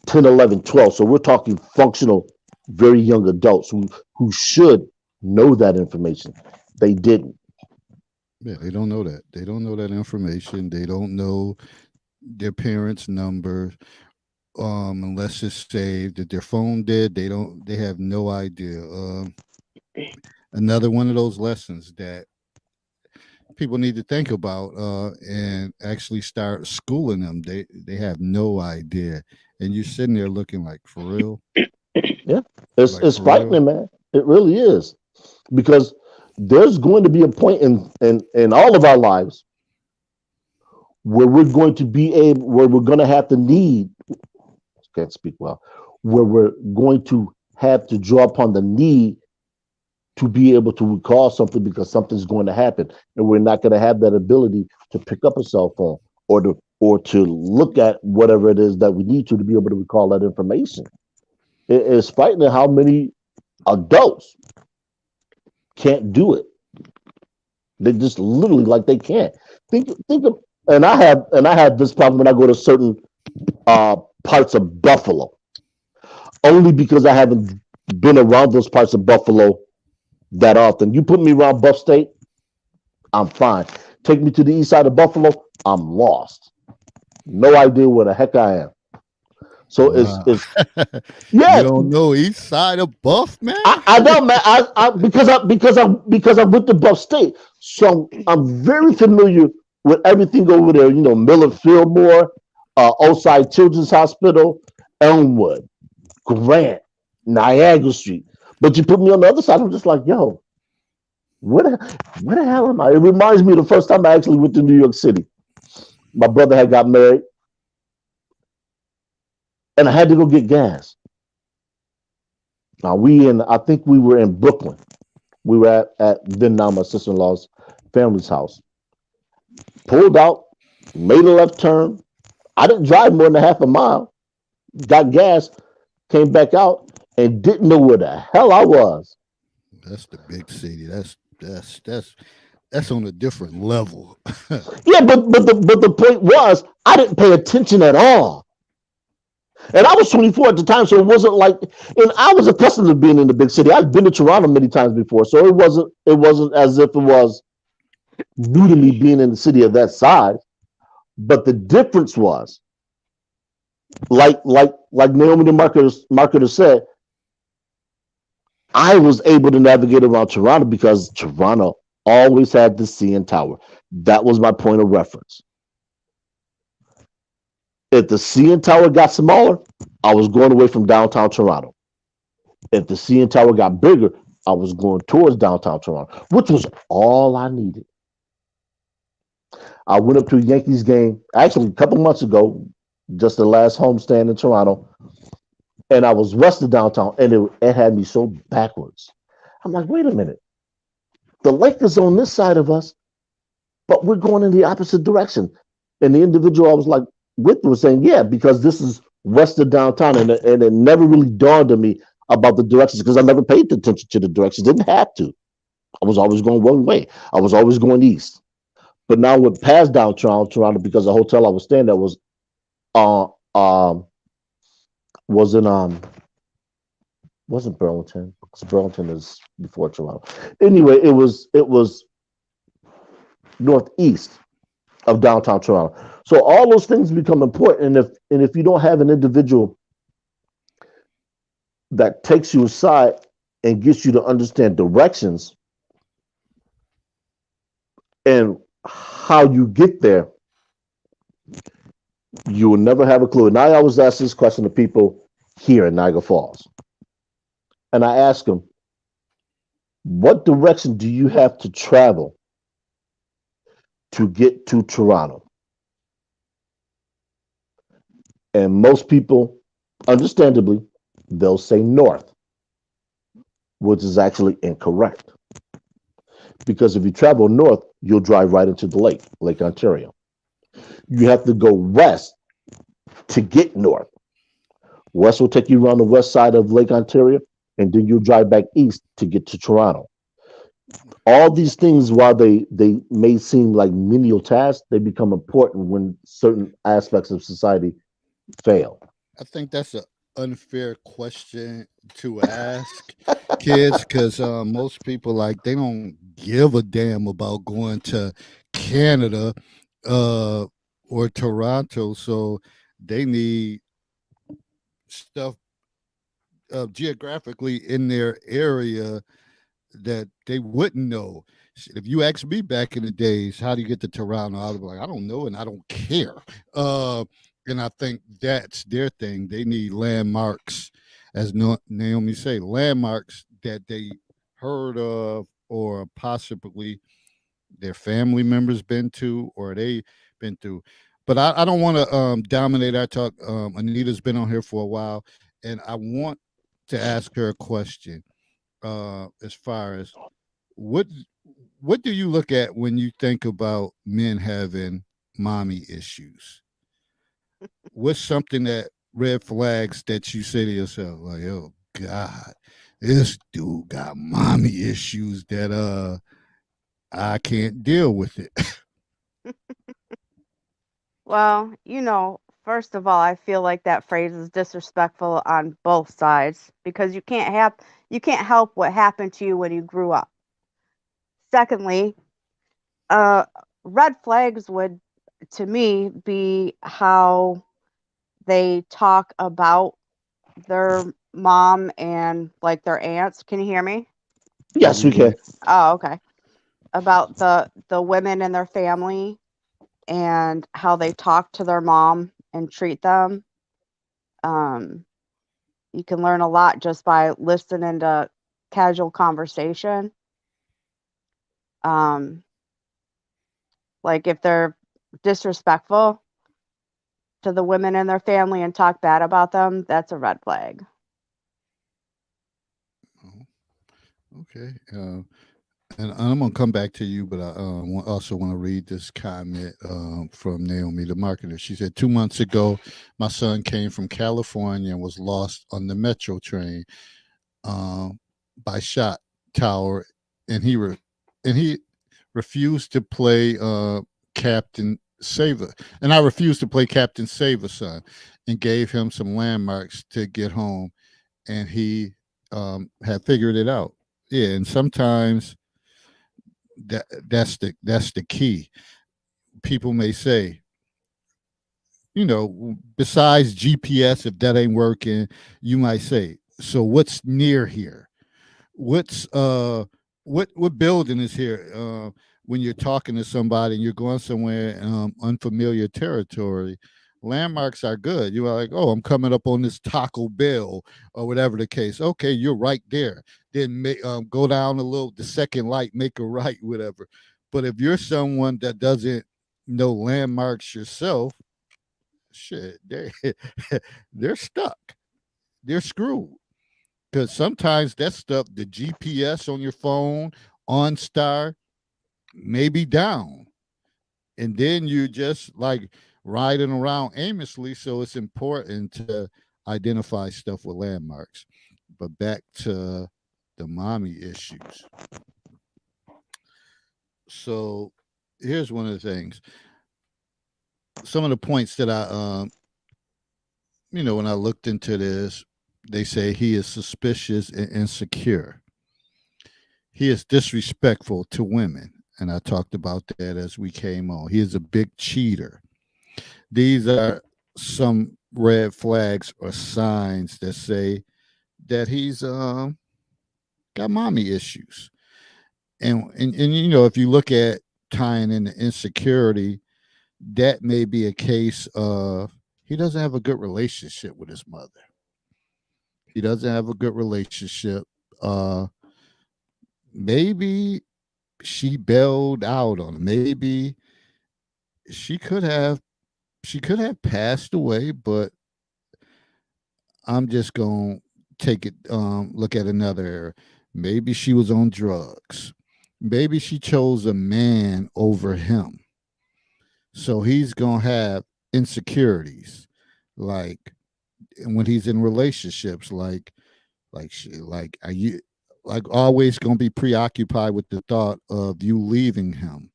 10, 11, 12. So we're talking functional, very young adults who should know that information. They didn't. Yeah, they don't know that. They don't know that information. They don't know their parents' number. Unless it's saved. If their phone did, they have no idea. Another one of those lessons that people need to think about and actually start schooling them. They have no idea. And you're sitting there looking like, for real? Yeah. It's frightening, man. It really is. Because there's going to be a point in all of our lives where we're going to have to need, can't speak well, where we're going to have to draw upon the need to be able to recall something because something's going to happen, and we're not going to have that ability to pick up a cell phone or to look at whatever it is that we need to be able to recall that information. It's frightening how many adults can't do it. They just literally like they can't. Think and I have this problem when I go to certain parts of Buffalo, only because I haven't been around those parts of Buffalo that often. You put me around Buff State, I'm fine. Take me to the east side of Buffalo, I'm lost. No idea where the heck I am. So Wow. it's You yeah. don't know east side of Buff, man? I know, man. Because I'm with the Buff State, so I'm very familiar with everything over there. You know, Miller Fillmore, Osai Children's Hospital, Elmwood, Grant, Niagara Street. But you put me on the other side, I'm just like, yo, where the hell am I? It reminds me of the first time I actually went to New York City. My brother had got married, and I had to go get gas. Now I think we were in Brooklyn. We were at then now my sister-in-law's family's house. Pulled out, made a left turn. I didn't drive more than a half a mile. Got gas, came back out, and didn't know where the hell I was. That's the big city. That's on a different level. Yeah, but the point was I didn't pay attention at all. And I was 24 at the time, so it wasn't like, and I was accustomed to being in the big city. I've been to Toronto many times before, so it wasn't as if it was new to me being in the city of that size. But the difference was, like Naomi the marketer said, I was able to navigate around Toronto because Toronto always had the CN Tower. That was my point of reference. If the CN Tower got smaller, I was going away from downtown Toronto. If the CN Tower got bigger, I was going towards downtown Toronto, which was all I needed. I went up to a Yankees game actually a couple months ago, just the last homestand in Toronto, and I was west of downtown, and it had me so backwards. I'm like, wait a minute. The lake is on this side of us, but we're going in the opposite direction. And the individual I was like with was saying, yeah, because this is west of downtown, and it never really dawned on me about the directions because I never paid attention to the directions. Didn't have to. I was always going one way. I was always going east. But now we're past downtown Toronto because the hotel I was staying at was in wasn't Burlington because Burlington is before Toronto. Anyway, it was northeast of downtown Toronto. So all those things become important, and if you don't have an individual that takes you aside and gets you to understand directions and how you get there, you will never have a clue. And I always ask this question to people here in Niagara Falls. And I ask them, what direction do you have to travel to get to Toronto? And most people, understandably, they'll say north, which is actually incorrect. Because if you travel north, you'll drive right into the Lake Ontario. You have to go west to get north. West will take you around the west side of Lake Ontario, and then you'll drive back east to get to Toronto. All these things, while they may seem like menial tasks, they become important when certain aspects of society fail. I think that's an unfair question to ask kids because most people they don't give a damn about going to Canada or Toronto, so they need stuff geographically in their area that they wouldn't know. If you asked me back in the days, how do you get to Toronto? I was like, I don't know, and I don't care. And I think that's their thing. They need landmarks, as Naomi say, landmarks that they heard of or possibly their family members been to or they been through. But I don't want to dominate our talk. Anita's been on here for a while, and I want to ask her a question as far as what do you look at when you think about men having mommy issues? What's something that red flags that you say to yourself, like, oh God, this dude got mommy issues that I can't deal with it. Well, first of all, I feel like that phrase is disrespectful on both sides because you can't help what happened to you when you grew up. Secondly, uh red flags would to me be how they talk about their mom and like their aunts. Can you hear me? Yes, we Mhm. can. Oh, okay. About the women in their family and how they talk to their mom and treat them. Um, you can learn a lot just by listening to casual conversation. Um, like if they're disrespectful to the women in their family and talk bad about them, that's a red flag. Oh, okay. And I'm gonna come back to you, but I also want to read this comment from Naomi, the marketer. She said, 2 months ago, my son came from California and was lost on the metro train um, by shot tower, and he refused to play Captain Saver, and I refused to play Captain Saver son, and gave him some landmarks to get home, and he had figured it out. Yeah, and sometimes that's the key. People may say, besides GPS, if that ain't working, you might say, so what's near here? What's what building is here? When you're talking to somebody and you're going somewhere unfamiliar territory, landmarks are good. You are like, oh, I'm coming up on this Taco Bell or whatever the case. Okay, you're right there. Then go down a little, the second light, make a right, whatever. But if you're someone that doesn't know landmarks yourself, shit, they're stuck. They're screwed. Because sometimes that stuff, the GPS on your phone, OnStar, may be down. And then you just like riding around aimlessly. So it's important to identify stuff with landmarks. But back to the mommy issues. So here's one of the things. Some of the points that when I looked into this, they say he is suspicious and insecure. He is disrespectful to women. And I talked about that as we came on. He is a big cheater. These are some red flags or signs that say that he's got mommy issues. And if you look at tying in the insecurity, that may be a case of he doesn't have a good relationship with his mother. He doesn't have a good relationship. Uh, maybe she bailed out on him. Maybe she could have she could have passed away, but I'm just gonna take it look at another area. Maybe she was on drugs. Maybe she chose a man over him. So he's gonna have insecurities, like when he's in relationships, like are you like always gonna be preoccupied with the thought of you leaving him,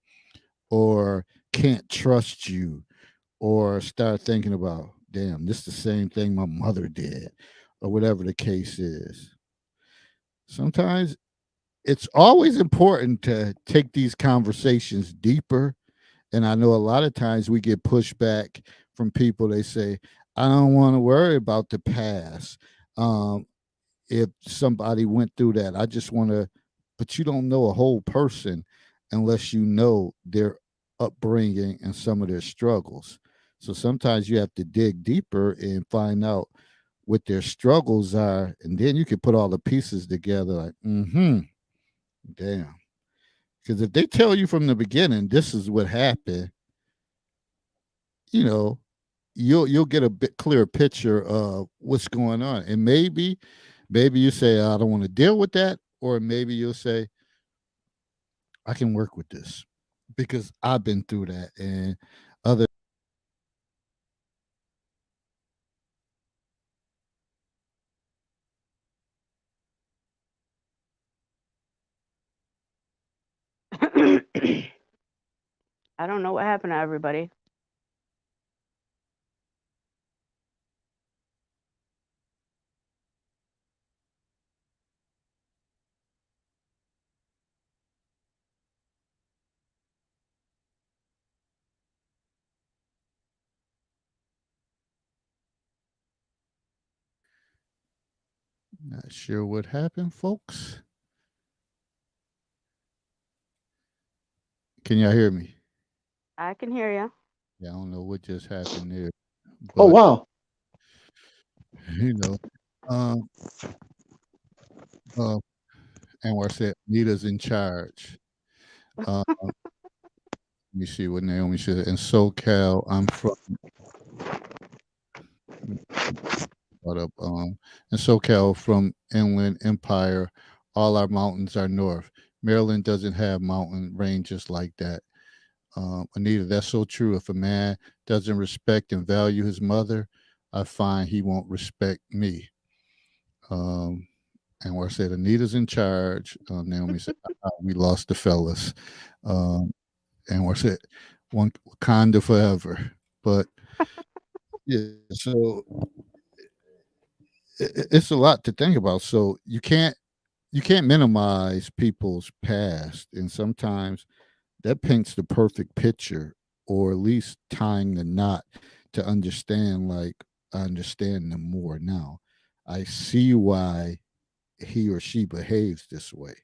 or can't trust you, or start thinking about, damn, this is the same thing my mother did, or whatever the case is. Sometimes it's always important to take these conversations deeper. And I know a lot of times we get pushback from people. They say, I don't want to worry about the past. Um, if somebody went through that, I just want to, but you don't know a whole person unless you know their upbringing and some of their struggles. So sometimes you have to dig deeper and find out what their struggles are, and then you can put all the pieces together. Like, damn. Because if they tell you from the beginning, this is what happened, you know, you'll get a bit clearer picture of what's going on, and maybe you say, I don't want to deal with that, or maybe you'll say, I can work with this because I've been through that, and other. I don't know what happened to everybody. Not sure what happened, folks. Can y'all hear me? I can hear you. Yeah, I don't know what just happened there, Oh but wow. you know, um, uh, Anwar said Nita's in charge. Let me see what Naomi said. In SoCal, I'm from. Brought up, in SoCal, from Inland Empire, all our mountains are north. Maryland doesn't have mountain ranges like that. Anita, that's so true. If a man doesn't respect and value his mother, I find he won't respect me. Um, and where I said Anita's in charge. Naomi said, we lost the fellas. Um, and where I said, one Wakanda forever. But yeah, so it's a lot to think about. So you can't minimize people's past, and sometimes that paints the perfect picture, or at least tying the knot to understand. Like, I understand them more now. I see why he or she behaves this way,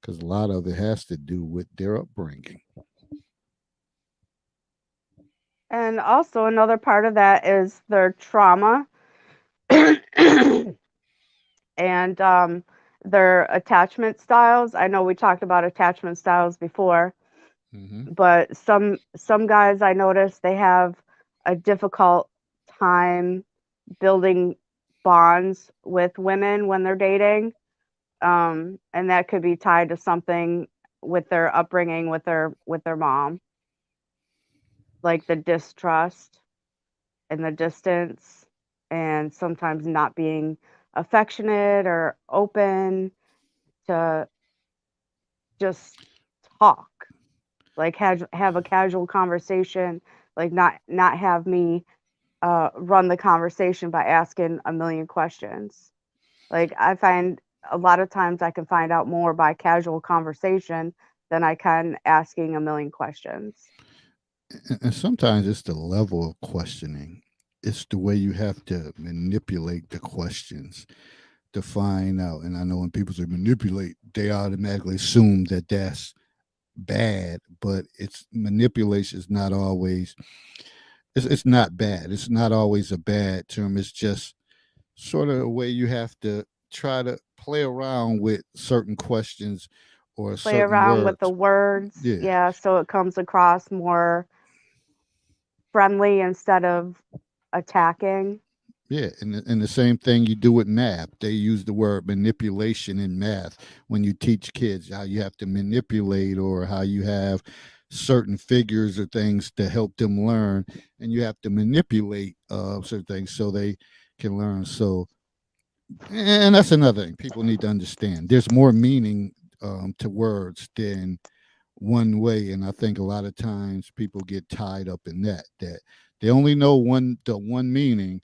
because a lot of it has to do with their upbringing. And also another part of that is their trauma and their attachment styles. I know we talked about attachment styles before, Hmm. but some guys I notice they have a difficult time building bonds with women when they're dating. And that could be tied to something with their upbringing with their mom, like the distrust and the distance, and sometimes not being affectionate or open to just talk, like have a casual conversation, like not have me run the conversation by asking a million questions. Like I find a lot of times I can find out more by casual conversation than I can asking a million questions. And sometimes it's the level of questioning. It's the way you have to manipulate the questions to find out. And I know when people say manipulate, they automatically assume that that's bad, but it's manipulation is not always. It's not bad. It's not always a bad term. It's just sort of a way you have to try to play around with certain questions or Play certain around with the words. words, Yeah. yeah, so it comes across more friendly instead of attacking. Yeah, and the same thing you do with math. They use the word manipulation in math when you teach kids how you have to manipulate, or how you have certain figures or things to help them learn, and you have to manipulate certain things so they can learn. So, and that's another thing people need to understand. There's more meaning to words than one way, and I think a lot of times people get tied up in that they only know the one meaning,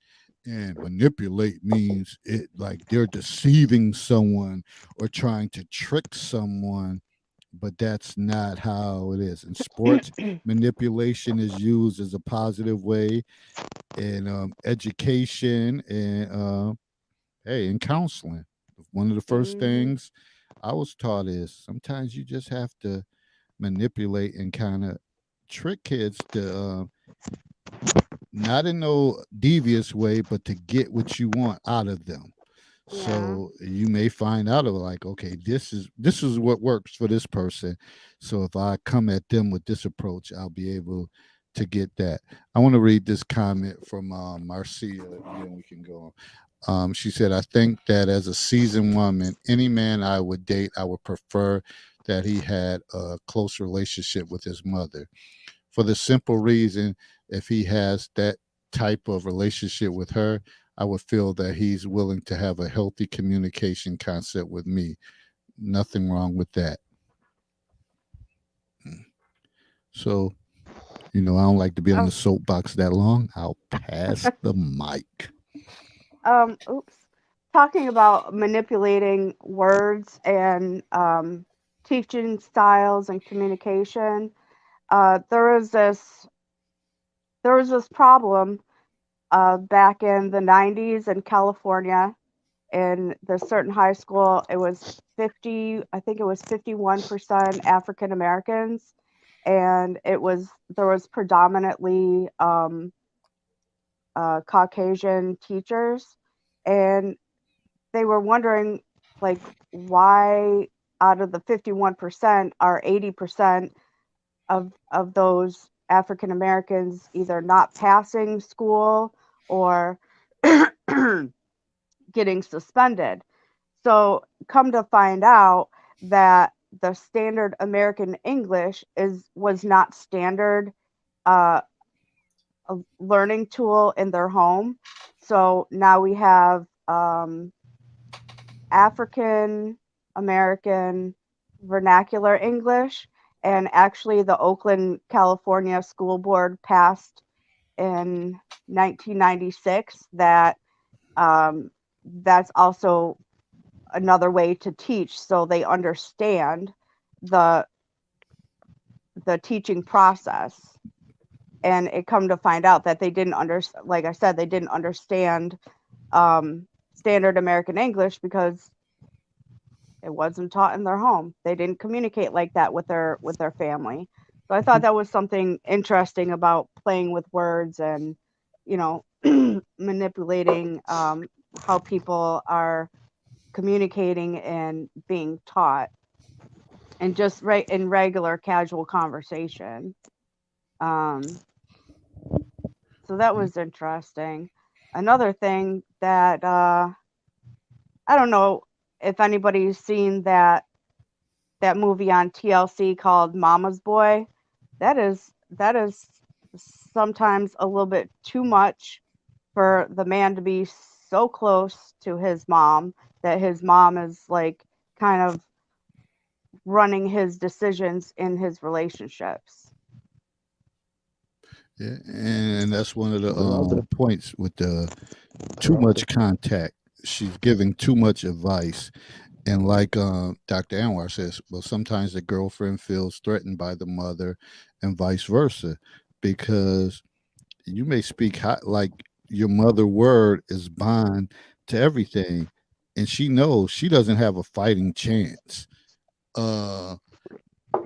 and manipulate means it like they're deceiving someone or trying to trick someone, but that's not how it is in sports. Manipulation is used as a positive way in education and hey, in counseling. One of the first Mhm. things I was taught is sometimes you just have to manipulate and kind of trick kids to not in no devious way, but to get what you want out of them. Yeah. So you may find out of like, okay, this is what works for this person. So if I come at them with this approach, I'll be able to get that. I want to read this comment from Marcia, and then we can go on. She said, I think that as a seasoned woman, any man I would date, I would prefer that he had a close relationship with his mother. For the simple reason, if he has that type of relationship with her, I would feel that he's willing to have a healthy communication concept with me. Nothing wrong with that. So, I don't like to be on the Oh, soapbox that long. I'll pass the mic. oops. Talking about manipulating words and teaching styles and communication. There was this problem back in the 90s in California. in the certain high school, it was 50, I think it was 51% African Americans, and there was predominantly Caucasian teachers, and they were wondering, like, why out of the 51% are 80% of those African Americans either not passing school or getting suspended. So come to find out that the standard American English was not standard a learning tool in their home. So now we have African American vernacular English, and actually the Oakland, California School Board passed in 1996 that that's also another way to teach, so they understand the teaching process. And it come to find out that they didn't understand, like I said, they didn't understand standard American English because it wasn't taught in their home. They didn't communicate like that with their family. So I thought that was something interesting about playing with words and, you know, manipulating how people are communicating and being taught, and just in regular casual conversation. So that was interesting. Another thing that I don't know if anybody's seen that movie on TLC called Mama's Boy. That is sometimes a little bit too much for the man to be so close to his mom that his mom is like kind of running his decisions in his relationships. Yeah, and that's one of the points with the too much contact. She's giving too much advice. And like Dr. Anwar says, well, sometimes the girlfriend feels threatened by the mother and vice versa, because you may speak hot, like your mother word is bond to everything, and she knows she doesn't have a fighting chance.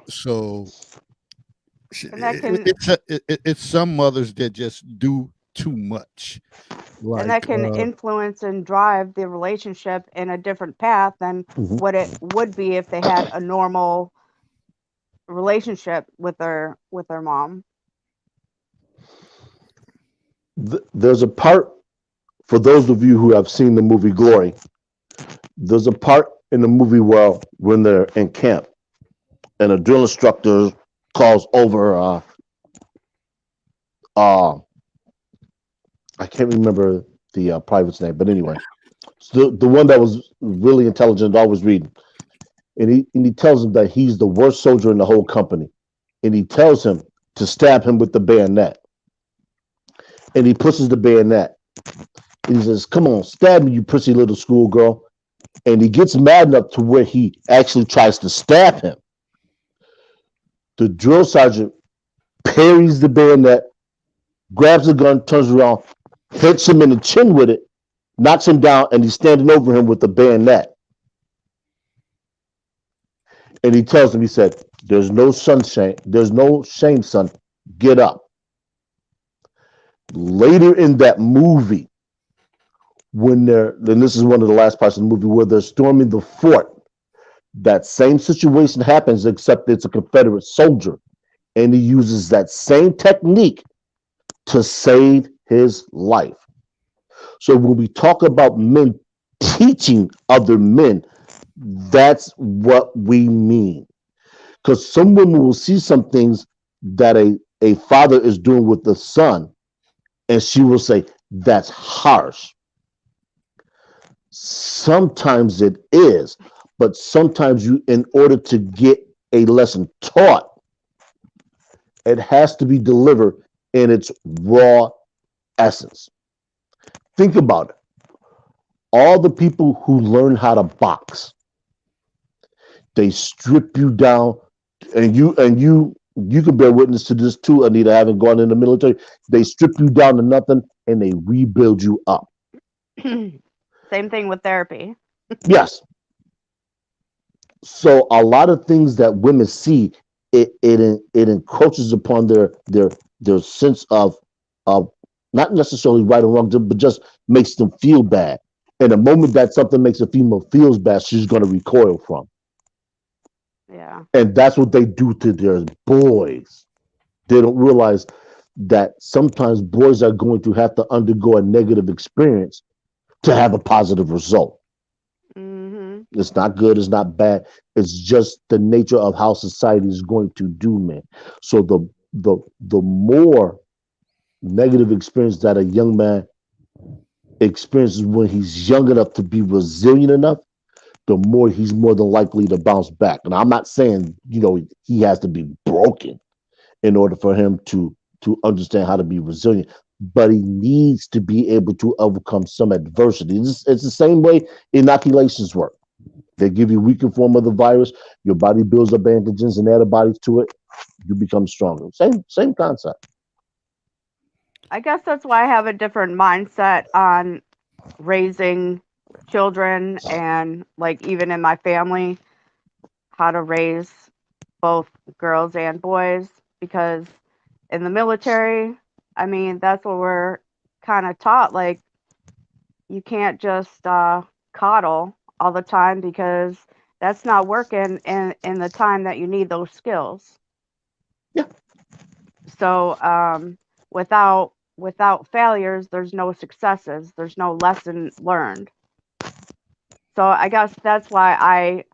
So And that can it's some mothers that just do too much. and that can influence and drive the relationship in a different path than what it would be if they had a normal relationship with their mom. There's a part, for those of you who have seen the movie Glory, there's a part in the movie where when they're in camp and a drill instructor calls over I can't remember the private's name, but anyway, the one that was really intelligent, always reading, and he tells him that he's the worst soldier in the whole company, and he tells him to stab him with the bayonet, and he pushes the bayonet, and he says, "Come on, stab me, you prissy little schoolgirl," and he gets mad enough to where he actually tries to stab him. The drill sergeant parries the bayonet, grabs the gun, turns around, hits him in the chin with it, knocks him down, and he's standing over him with the bayonet. And he tells him, he said, there's no shame, son. Get up. Later in that movie, then this is one of the last parts of the movie where they're storming the fort, that same situation happens, except it's a Confederate soldier. And he uses that same technique to save his life. So when we talk about men teaching other men, that's what we mean. Because some women will see some things that a father is doing with the son, and she will say, that's harsh. Sometimes it is, but sometimes in order to get a lesson taught, it has to be delivered in its raw essence. Think about it. All the people who learn how to box, they strip you down, and you can bear witness to this too, Anita, having gone in the military. They strip you down to nothing and they rebuild you up. Same thing with therapy. Yes. So a lot of things that women see, it encroaches upon their sense of not necessarily right or wrong, but just makes them feel bad. And the moment that something makes a female feels bad, she's going to recoil from. Yeah. And that's what they do to their boys. They don't realize that sometimes boys are going to have to undergo a negative experience to have a positive result. Mm-hmm. It's not good, it's not bad. It's just the nature of how society is going to do men. So the more negative experience that a young man experiences when he's young enough to be resilient enough, the more he's more than likely to bounce back. And I'm not saying, he has to be broken in order for him to understand how to be resilient, but he needs to be able to overcome some adversity. It's the same way inoculations work. They give you a weakened form of the virus, your body builds up antigens and antibodies to it, you become stronger. Same concept. I guess that's why I have a different mindset on raising children and like even in my family, how to raise both girls and boys because in the military, I mean, that's what we're kind of taught. Like, you can't just coddle all the time because that's not working in the time that you need those skills. Yeah. So without failures, there's no successes. There's no lesson learned. So I guess that's why I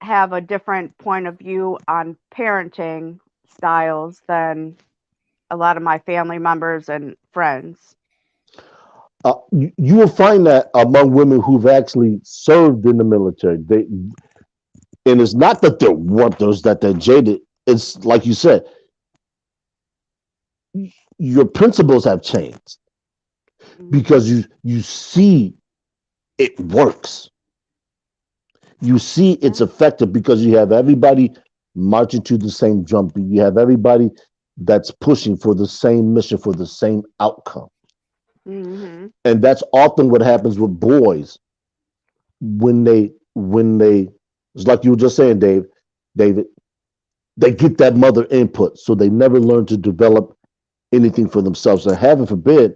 have a different point of view on parenting styles than a lot of my family members and friends. You will find that among women who've actually served in the military, and it's not that they're warped, that they're jaded. It's like you said, your principles have changed because you see it works. You see it's effective because you have everybody marching to the same drum beat. You have everybody that's pushing for the same mission, for the same outcome. Mm-hmm. And that's often what happens with boys when they it's like you were just saying, David, they get that mother input, so they never learn to develop anything for themselves. And heaven forbid,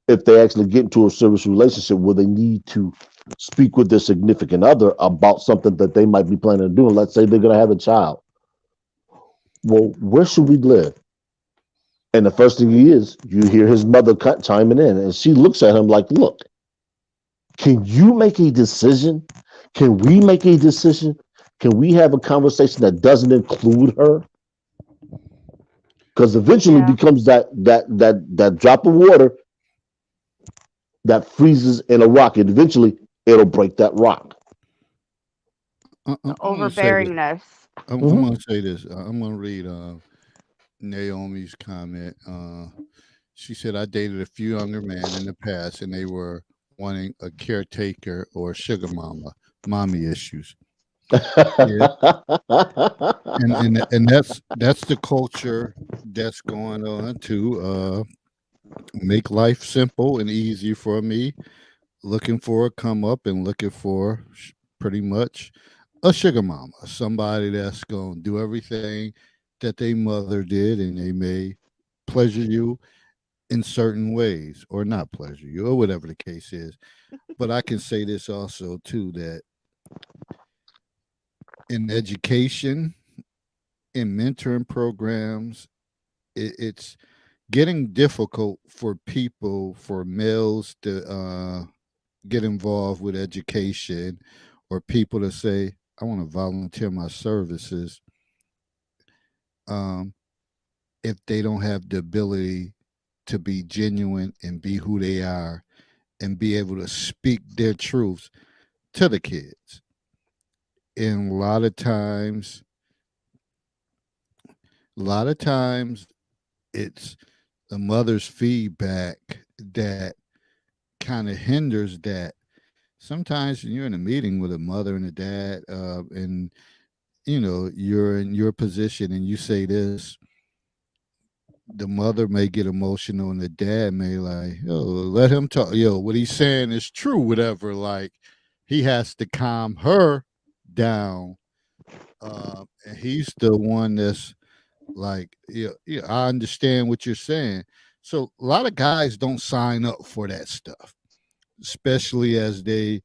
if they actually get into a serious relationship where they need to speak with their significant other about something that they might be planning on doing. Let's say they're going to have a child. Well, where should we live? And the first thing you hear his mother chiming in, and she looks at him like, look, can you make a decision? Can we make a decision? Can we have a conversation that doesn't include her? Because eventually Yeah. becomes that drop of water that freezes in a rock, and eventually it'll break that rock. The overbearingness. I'm going to say this. I'm going to read Naomi's comment. She said, I dated a few younger men in the past, and they were wanting a caretaker or a sugar mommy issues. Yeah. and that's the culture that's going on to make life simple and easy for me. Looking for a come up and looking for pretty much a sugar mama, somebody that's going to do everything that their mother did, and they may pleasure you in certain ways or not pleasure you or whatever the case is. But I can say this also too, that in education, in mentoring programs, it's getting difficult for people, for males to get involved with education, or people to say, I want to volunteer my services, um, if they don't have the ability to be genuine and be who they are and be able to speak their truths to the kids. And a lot of times it's the mother's feedback that kind of hinders that. Sometimes when you're in a meeting with a mother and a dad, and you're in your position and you say this, the mother may get emotional and the dad may like, yo, let him talk. Yo, what he's saying is true, whatever. Like he has to calm her down. And he's the one that's like, yeah, I understand what you're saying. So a lot of guys don't sign up for that stuff, especially as they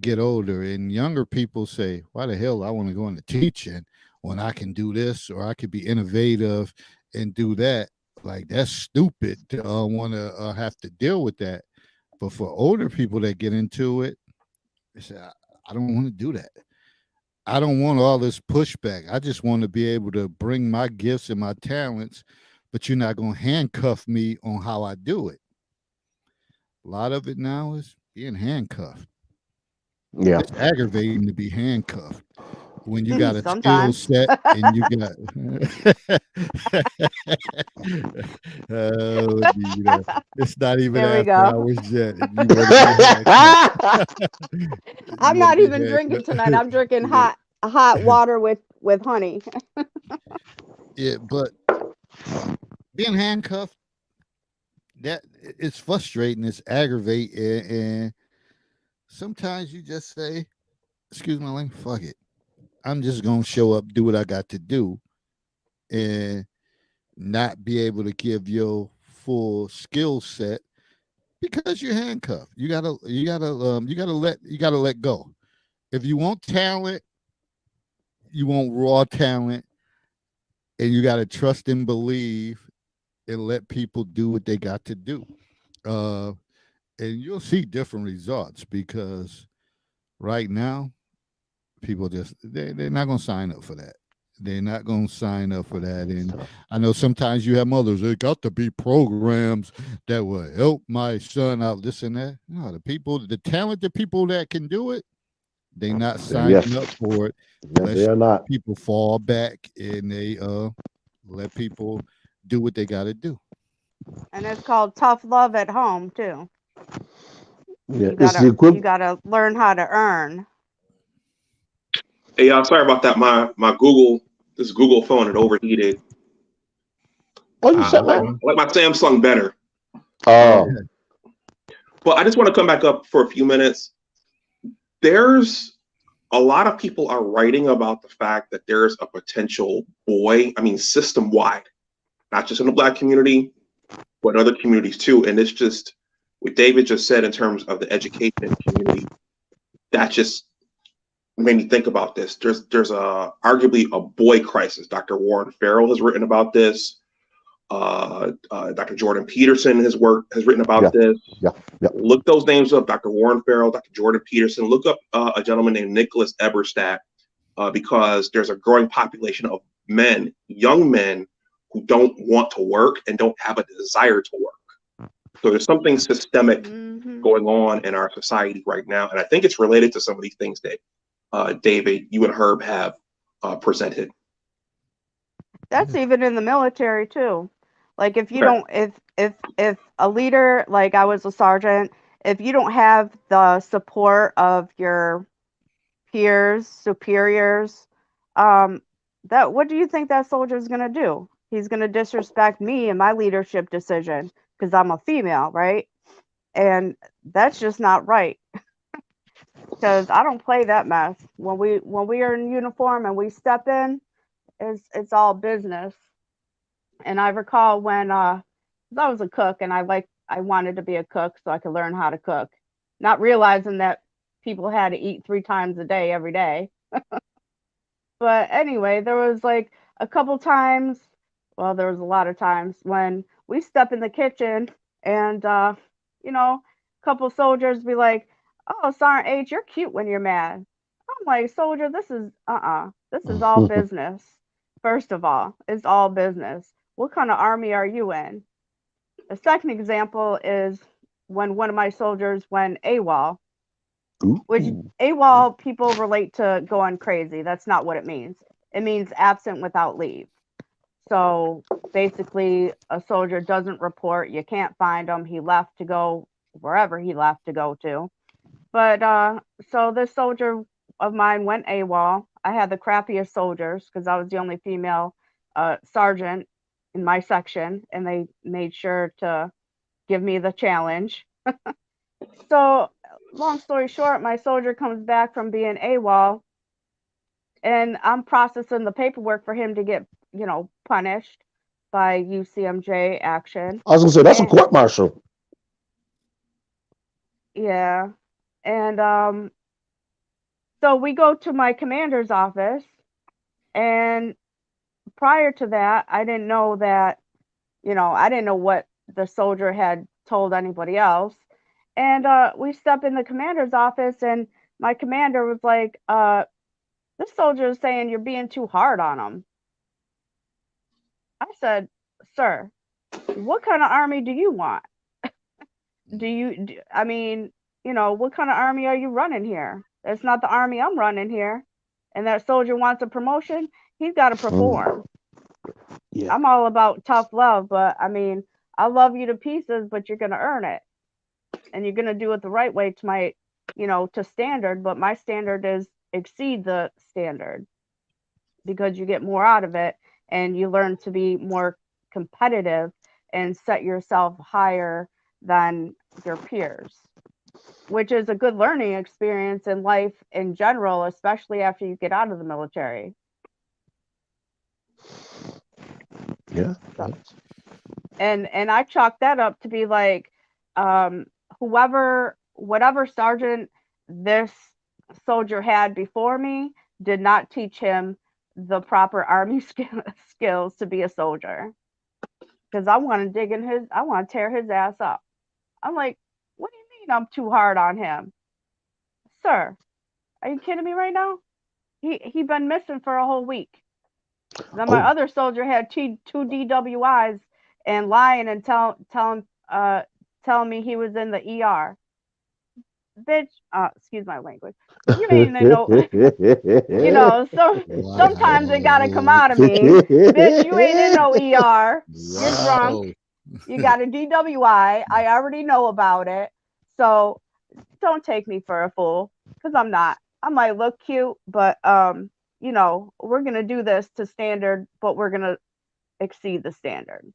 get older. And younger people say, why the hell I want to go into teaching when I can do this or I could be innovative and do that? Like that's stupid to want to have to deal with that. But for older people that get into it, they say, I don't want to do that. I don't want all this pushback. I just want to be able to bring my gifts and my talents, but you're not going to handcuff me on how I do it. A lot of it now is being handcuffed. Yeah. It's aggravating to be handcuffed when you got a skill Sometimes. set and you got oh, it's not even There we after go. hours yet. And you wanna be I'm you wanna not be even drinking handcuffed. tonight. I'm drinking Yeah. hot water with honey. Yeah, but being handcuffed, that it's frustrating, it's aggravating, and sometimes you just say, excuse my language, fuck it. I'm just gonna show up, do what I got to do, and not be able to give your full skill set because you're handcuffed. You gotta let go. If you want talent, you want raw talent, and you gotta trust and believe and let people do what they got to do. Uh, and you'll see different results because right now people just they're not gonna sign up for that. They're not gonna sign up for that. And I know sometimes you have mothers, there got to be programs that will help my son out, this and that. No, the talented people that can do it, they not signing Yes. up for it Yes, unless they are not. people fall back and they let people do what they gotta do. And it's called tough love at home too. Yeah, You it's the gotta you equivalent. gotta learn how to earn. Hey, y'all, sorry about that. This Google phone had overheated. Oh, you I said like that? Uh-huh. I like my Samsung better. Oh, Um, but I just want to come back up for a few minutes. There's a lot of people are writing about the fact that there's a potential system wide, not just in the Black community, but other communities too. And it's just what David just said in terms of the education community. That just made me think about this. There's arguably a boy crisis. Dr. Warren Farrell has written about this. Dr. Jordan Peterson has written yeah, about this. yeah, yeah. Look those names up: Dr. Warren Farrell, Dr. Jordan Peterson. Look up a gentleman named Nicholas Eberstadt, because there's a growing population of men, young men, who don't want to work and don't have a desire to work. So there's something systemic going on in our society right now, and I think it's related to some of these things that David, you and Herb have presented. That's even in the military too. Like if you Okay. don't if a leader, like I was a sergeant, if you don't have the support of your peers, superiors, that what do you think that soldier's gonna do? He's gonna disrespect me and my leadership decision because I'm a female, right? And that's just not right. Because I don't play that mess. When we are in uniform and we step in, it's all business. And I recall when 'cause I was a cook and I wanted to be a cook so I could learn how to cook, not realizing that people had to eat 3 times a day every day. But anyway, there was like a couple times, well, there was a lot of times when we step in the kitchen and a couple soldiers be like, "Oh, Sergeant H, you're cute when you're mad." I'm like, "Soldier, this is all business. First of all, it's all business. What kind of army are you in?" The second example is when one of my soldiers went AWOL, which Ooh. AWOL people relate to going crazy. That's not what it means. It means absent without leave. So basically, a soldier doesn't report. You can't find him. He left to go wherever he left to go to. But so this soldier of mine went AWOL. I had the crappiest soldiers because I was the only female sergeant in my section, and they made sure to give me the challenge. So, long story short, my soldier comes back from being AWOL, and I'm processing the paperwork for him to get, punished by UCMJ action. I was gonna say that's a And court martial. yeah, and so we go to my commander's office, and prior to that, I didn't know that, I didn't know what the soldier had told anybody else. And we step in the commander's office, and my commander was like, this soldier is saying you're being too hard on him. I said, sir, what kind of army do you want? I mean, what kind of army are you running here? It's not the army I'm running here. And that soldier wants a promotion, he's got to perform. Yeah. I'm all about tough love, but I mean, I love you to pieces, but you're going to earn it. And you're going to do it the right way to my, to standard, but my standard is exceed the standard because you get more out of it and you learn to be more competitive and set yourself higher than your peers, which is a good learning experience in life in general, especially after you get out of the military. Yeah. So, and I chalk that up to be like, whatever sergeant this soldier had before me did not teach him the proper army skills to be a soldier. Because I want to tear his ass up. I'm like, what do you mean I'm too hard on him? Sir, are you kidding me right now? He been missing for a whole week. Then my other soldier had two DWIs and lying and telling me he was in the ER. Bitch, excuse my language. You ain't in no, sometimes it gotta come out of me. Bitch, you ain't in no ER. You're drunk. You got a DWI. I already know about it. So don't take me for a fool, because I'm not. I might look cute, but we're gonna do this to standard, but we're gonna exceed the standard.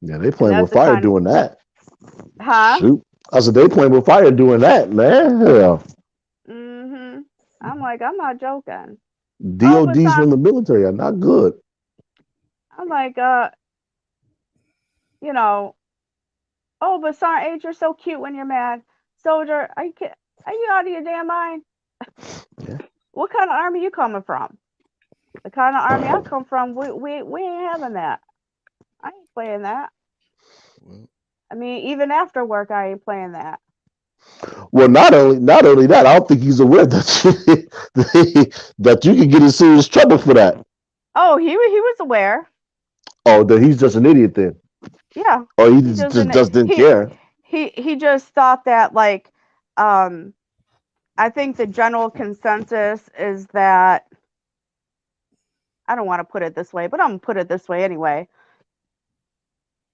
Yeah, they playing with fire doing that. Huh? Shoot. I said they playing with fire doing that, man. Yeah. I'm like, I'm not joking. DODs from the military are not good. I'm like, but Sergeant H, you're so cute when you're mad. Soldier, are you out of your damn mind? Yeah. What kind of army you coming from? The kind of army I come from, we ain't having that. I ain't playing that. Well, I mean, even after work, I ain't playing that. Well, not only that, I don't think he's aware that you can get in serious trouble for that. Oh, he was aware. Oh, that he's just an idiot then. Yeah. Or he just didn't care. He just thought that, like, I think the general consensus is that, I don't want to put it this way, but I'm going to put it this way anyway.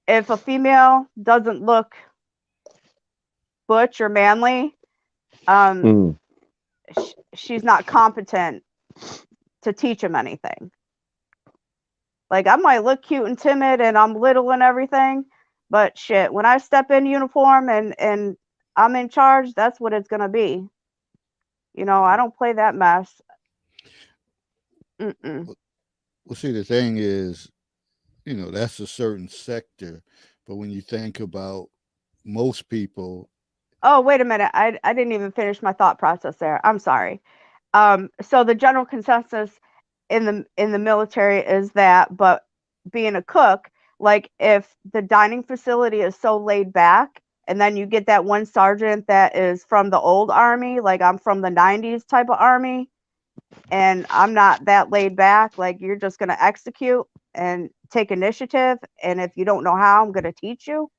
If a female doesn't look butch or manly, she's not competent to teach him anything. Like, I might look cute and timid and I'm little and everything, but shit, when I step in uniform and I'm in charge, that's what it's going to be. I don't play that mess. Well, see, the thing is, that's a certain sector. But when you think about most people. Oh, wait a minute. I didn't even finish my thought process there. I'm sorry. So the general consensus in the military is that, but being a cook, like, if the dining facility is so laid back, and then you get that one sergeant that is from the old army, like I'm from the 90s type of army, and I'm not that laid back, like, you're just going to execute and take initiative, and if you don't know how, I'm going to teach you.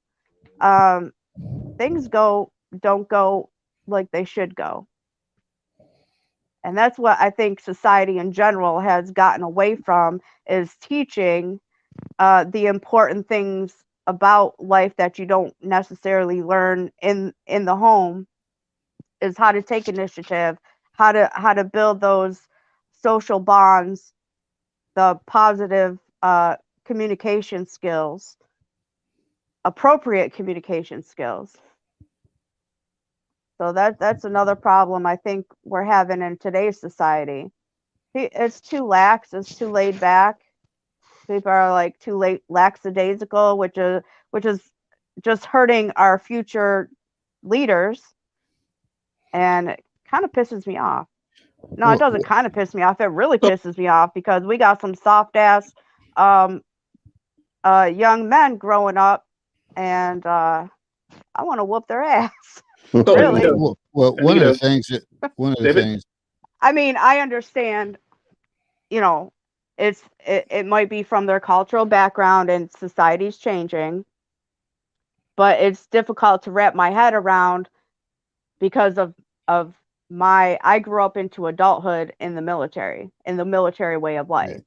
Things don't go like they should go. And that's what I think society in general has gotten away from, is teaching the important things about life that you don't necessarily learn in the home, is how to take initiative, how to build those social bonds, the positive communication skills, appropriate communication skills. So that's another problem I think we're having in today's society. It's too lax, it's too laid back. People are like too lackadaisical, which is just hurting our future leaders, and it kind of pisses me off. No, it doesn't kind of piss me off. It really pisses me off because we got some soft ass young men growing up, and I want to whoop their ass. Really? Well, one of the things. I mean, I understand. You know, it might be from their cultural background and society's changing, but it's difficult to wrap my head around because of I grew up into adulthood in the military way of life.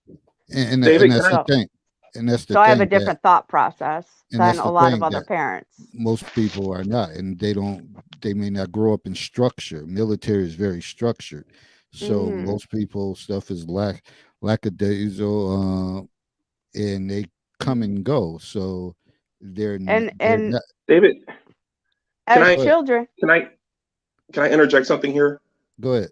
And David, that's the thing. And that's the so thing. I have a different thought process than a lot of other parents. Most people are not, and they may not grow up in structure. Military is very structured. So most people stuff is lackadaisical, and they come and go. So they're not, David, as children. Can I interject something here? Go ahead.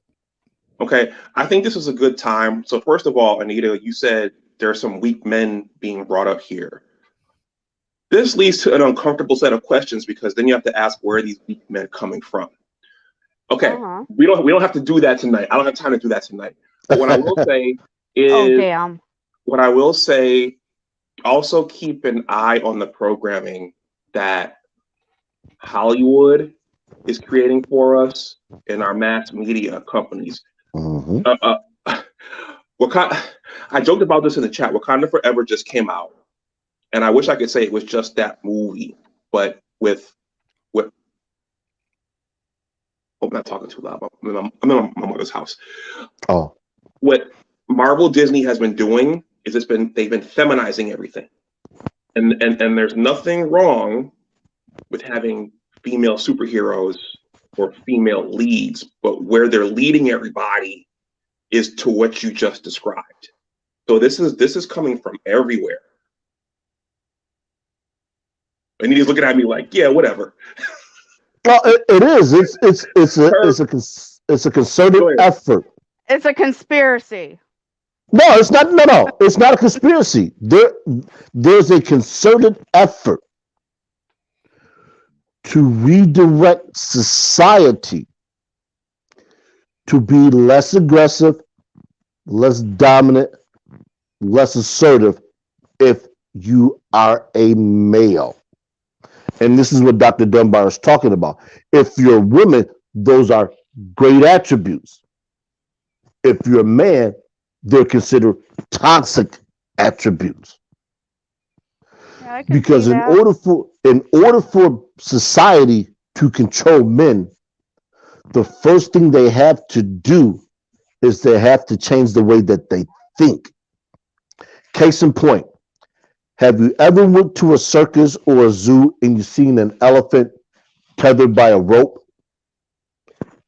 Okay, I think this is a good time. So first of all, Anita, you said there are some weak men being brought up here. This leads to an uncomfortable set of questions because then you have to ask where are these weak men coming from. Okay, we don't have to do that tonight. I don't have time to do that tonight. But what I will say is, also keep an eye on the programming that Hollywood is creating for us in our mass media companies. I joked about this in the chat. Wakanda Forever just came out, and I wish I could say it was just that movie, but I'm not talking too loud. I'm in my mother's house. Oh, what Marvel Disney has been doing is they've been feminizing everything, and there's nothing wrong with having female superheroes or female leads, but where they're leading everybody is to what you just described. So this is coming from everywhere. And he's looking at me like, yeah, whatever. Well, it is. It's a concerted effort. It's a conspiracy. No, it's not. No, it's not a conspiracy. There's a concerted effort to redirect society to be less aggressive, less dominant, less assertive if you are a male. And this is what Dr. Dunbar is talking about. If you're a woman, those are great attributes. If you're a man, they're considered toxic attributes. Yeah, because in order for society to control men, the first thing they have to do is they have to change the way that they think. Case in point, have you ever went to a circus or a zoo and you seen an elephant tethered by a rope?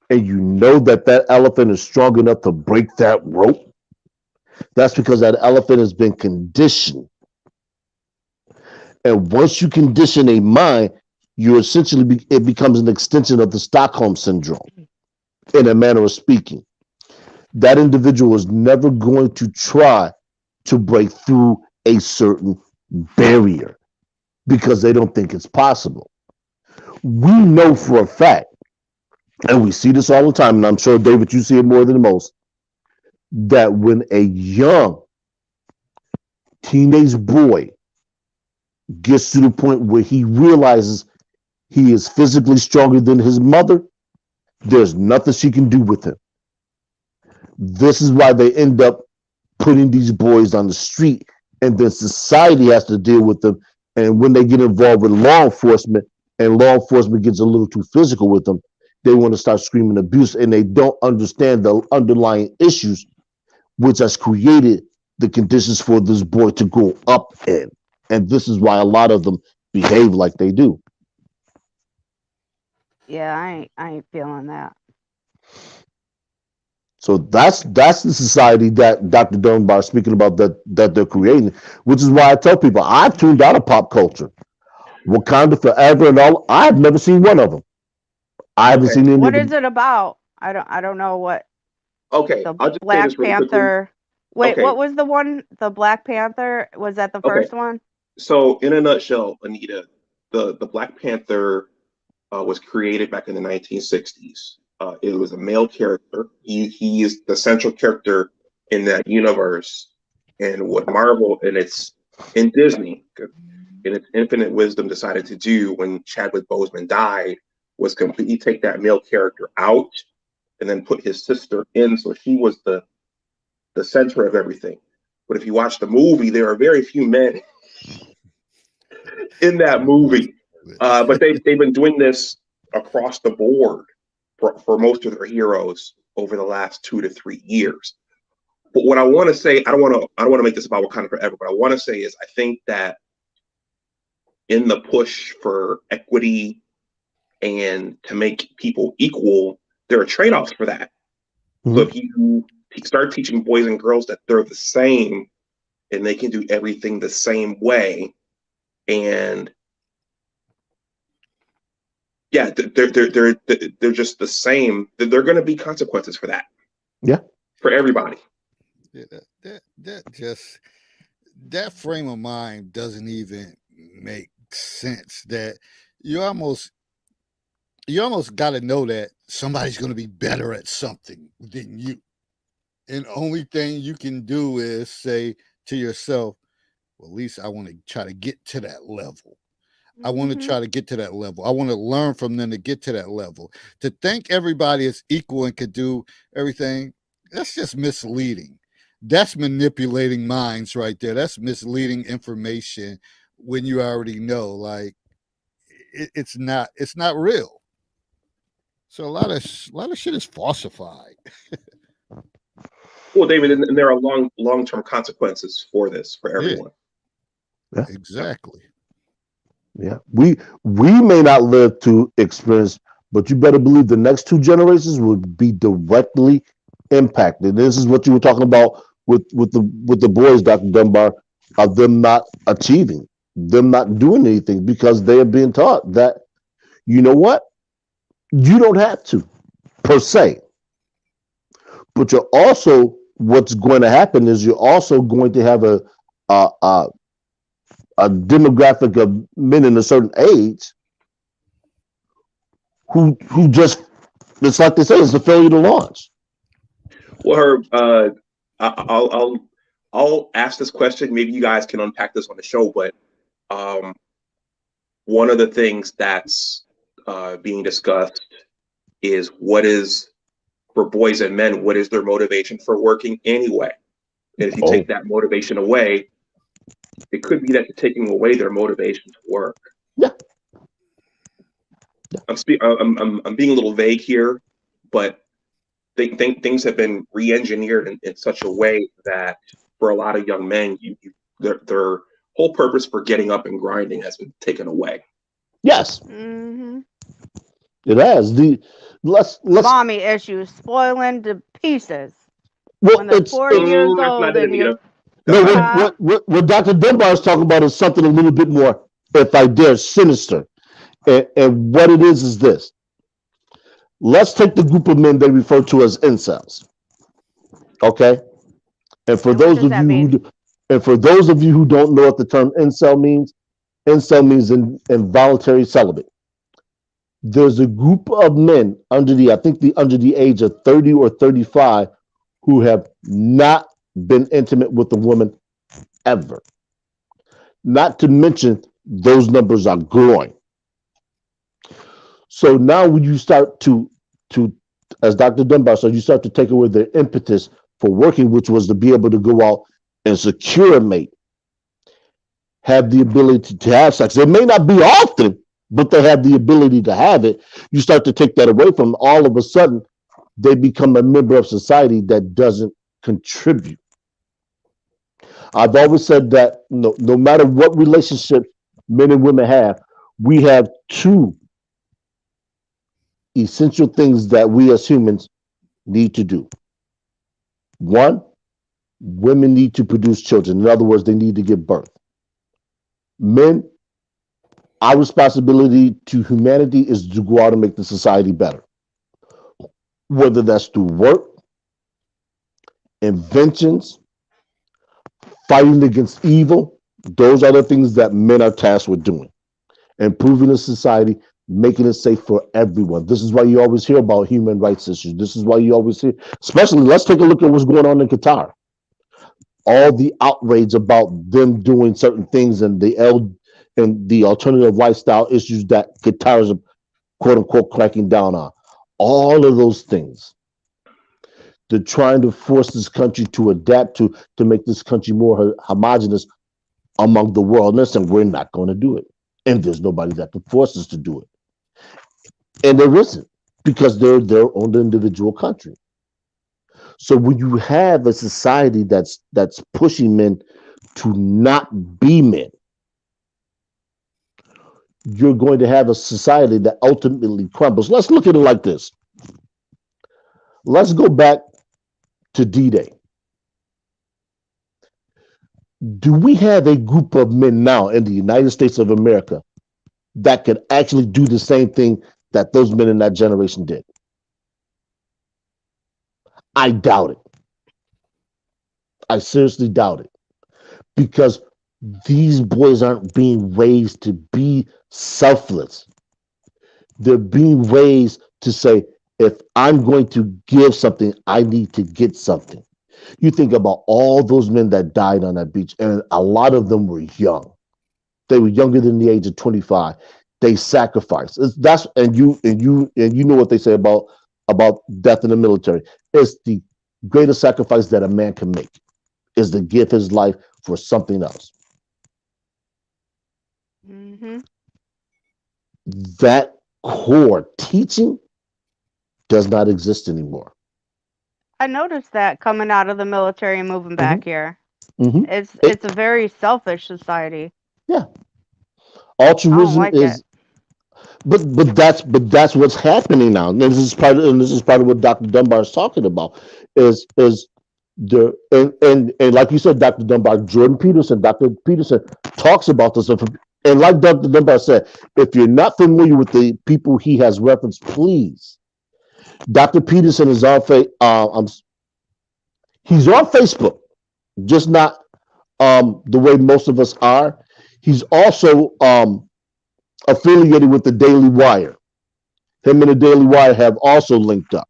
And you know that elephant is strong enough to break that rope? That's because that elephant has been conditioned. And once you condition a mind, you essentially it becomes an extension of the Stockholm syndrome, in a manner of speaking. That individual is never going to try to break through a certain barrier because they don't think it's possible. We know for a fact, and we see this all the time, and I'm sure, David, you see it more than most, that when a young teenage boy gets to the point where he realizes he is physically stronger than his mother, there's nothing she can do with him. This is why they end up putting these boys on the street, and then society has to deal with them. And when they get involved with law enforcement, and law enforcement gets a little too physical with them, they want to start screaming abuse, and they don't understand the underlying issues which has created the conditions for this boy to grow up in. And this is why a lot of them behave like they do. Yeah, I ain't feeling that. So that's the society that Dr. Dunbar is speaking about that they're creating, which is why I tell people I've tuned out of pop culture. Wakanda Forever and all. I've never seen one of them. I haven't Okay. seen any What of is them. it about? I don't know what Okay, the I'll just say Black this really quickly. Panther. Wait, Okay, what was the one? The Black Panther? Was that the okay. first one? So in a nutshell, Anita, the Black Panther was created back in the 1960s. It was a male character. He is the central character in that universe. And what Marvel in Disney, in its infinite wisdom, decided to do when Chadwick Boseman died was completely take that male character out and then put his sister in, so she was the center of everything. But if you watch the movie, there are very few men in that movie. But they've been doing this across the board for most of their heroes over the last 2 to 3 years. But what I want to say, I don't want to make this about Wakanda Forever, but I want to say is I think that in the push for equity and to make people equal, there are trade-offs for that. So if you start teaching boys and girls that they're the same and they can do everything the same way, and yeah, they're just the same, there are going to be consequences for that. Yeah, for everybody. Yeah, that frame of mind doesn't even make sense. That you almost got to know that somebody's going to be better at something than you, and the only thing you can do is say to yourself, well, at least I want to try to get to that level. I want to try to get to that level. I want to learn from them to get to that level. To think everybody is equal and could do everything, that's just misleading. That's manipulating minds right there. That's misleading information when you already know, like, it's not real. So a lot of shit is falsified. Well, David, and there are long-term consequences for this for everyone. Yeah. Exactly. Yeah, we may not live to experience, but you better believe the next 2 generations will be directly impacted. This is what you were talking about with the boys, Dr. Dunbar, of them not achieving, them not doing anything because they are being taught that, you know what, you don't have to per se, but you're also, what's going to happen is you're also going to have a demographic of men in a certain age who just, it's like they say, it's a failure to launch. Well, I'll ask this question. Maybe you guys can unpack this on the show, but one of the things that's being discussed is what is, for boys and men, what is their motivation for working anyway? And if you take that motivation away, it could be that you're taking away their motivation to work. Yeah. I'm being a little vague here, but things have been re-engineered in such a way that for a lot of young men, their whole purpose for getting up and grinding has been taken away. Yes. Mm-hmm. It has. Let's mommy issues spoiling to pieces. Well, when they're 4 years old and you. No, what Dr. Dunbar is talking about is something a little bit more, if I dare, sinister. And what it is this. Let's take the group of men they refer to as incels. Okay? And for those of you who don't know what the term incel means involuntary celibate. There's a group of men under the age of 30 or 35 who have not been intimate with a woman ever. Not to mention those numbers are growing. So now when you start to as Dr. Dunbar said, you start to take away their impetus for working, which was to be able to go out and secure a mate, have the ability to have sex. It may not be often, but they have the ability to have it. You start to take that away from them. All of a sudden, they become a member of society that doesn't contribute. I've always said that no matter what relationship men and women have, we have 2 essential things that we as humans need to do. One, women need to produce children. In other words, they need to give birth. Men, our responsibility to humanity is to go out and make the society better. Whether that's through work, inventions, fighting against evil, those are the things that men are tasked with doing. Improving the society, making it safe for everyone. This is why you always hear about human rights issues. This is why you always hear, especially, let's take a look at what's going on in Qatar. All the outrage about them doing certain things and the alternative lifestyle issues that Qatar is quote unquote cracking down on. All of those things. They're trying to force this country to adapt to make this country more homogenous among the world. And listen, we're not going to do it. And there's nobody that can force us to do it. And there isn't, because they're their own individual country. So when you have a society that's pushing men to not be men, you're going to have a society that ultimately crumbles. Let's look at it like this. Let's go back to D-Day. Do we have a group of men now in the United States of America that could actually do the same thing that those men in that generation did? I doubt it. I seriously doubt it. Because these boys aren't being raised to be selfless. They're being raised to say, if I'm going to give something, I need to get something. You think about all those men that died on that beach, and a lot of them were young. They were younger than the age of 25. They sacrificed. You know what they say about death in the military. It's the greatest sacrifice that a man can make, is to give his life for something else. Mm-hmm. That core teaching does not exist anymore. I noticed that coming out of the military and moving back here. Mm-hmm. It's a very selfish society. Yeah. I Altruism don't like is, it. but that's what's happening now. And this is part of what Dr. Dunbar is talking about. Is the and like you said, Dr. Dunbar, Dr. Peterson talks about this. And like Dr. Dunbar said, if you're not familiar with the people he has referenced, please. Dr. Peterson is he's on Facebook, just not the way most of us are. He's also affiliated with the Daily Wire. Him and the Daily Wire have also linked up.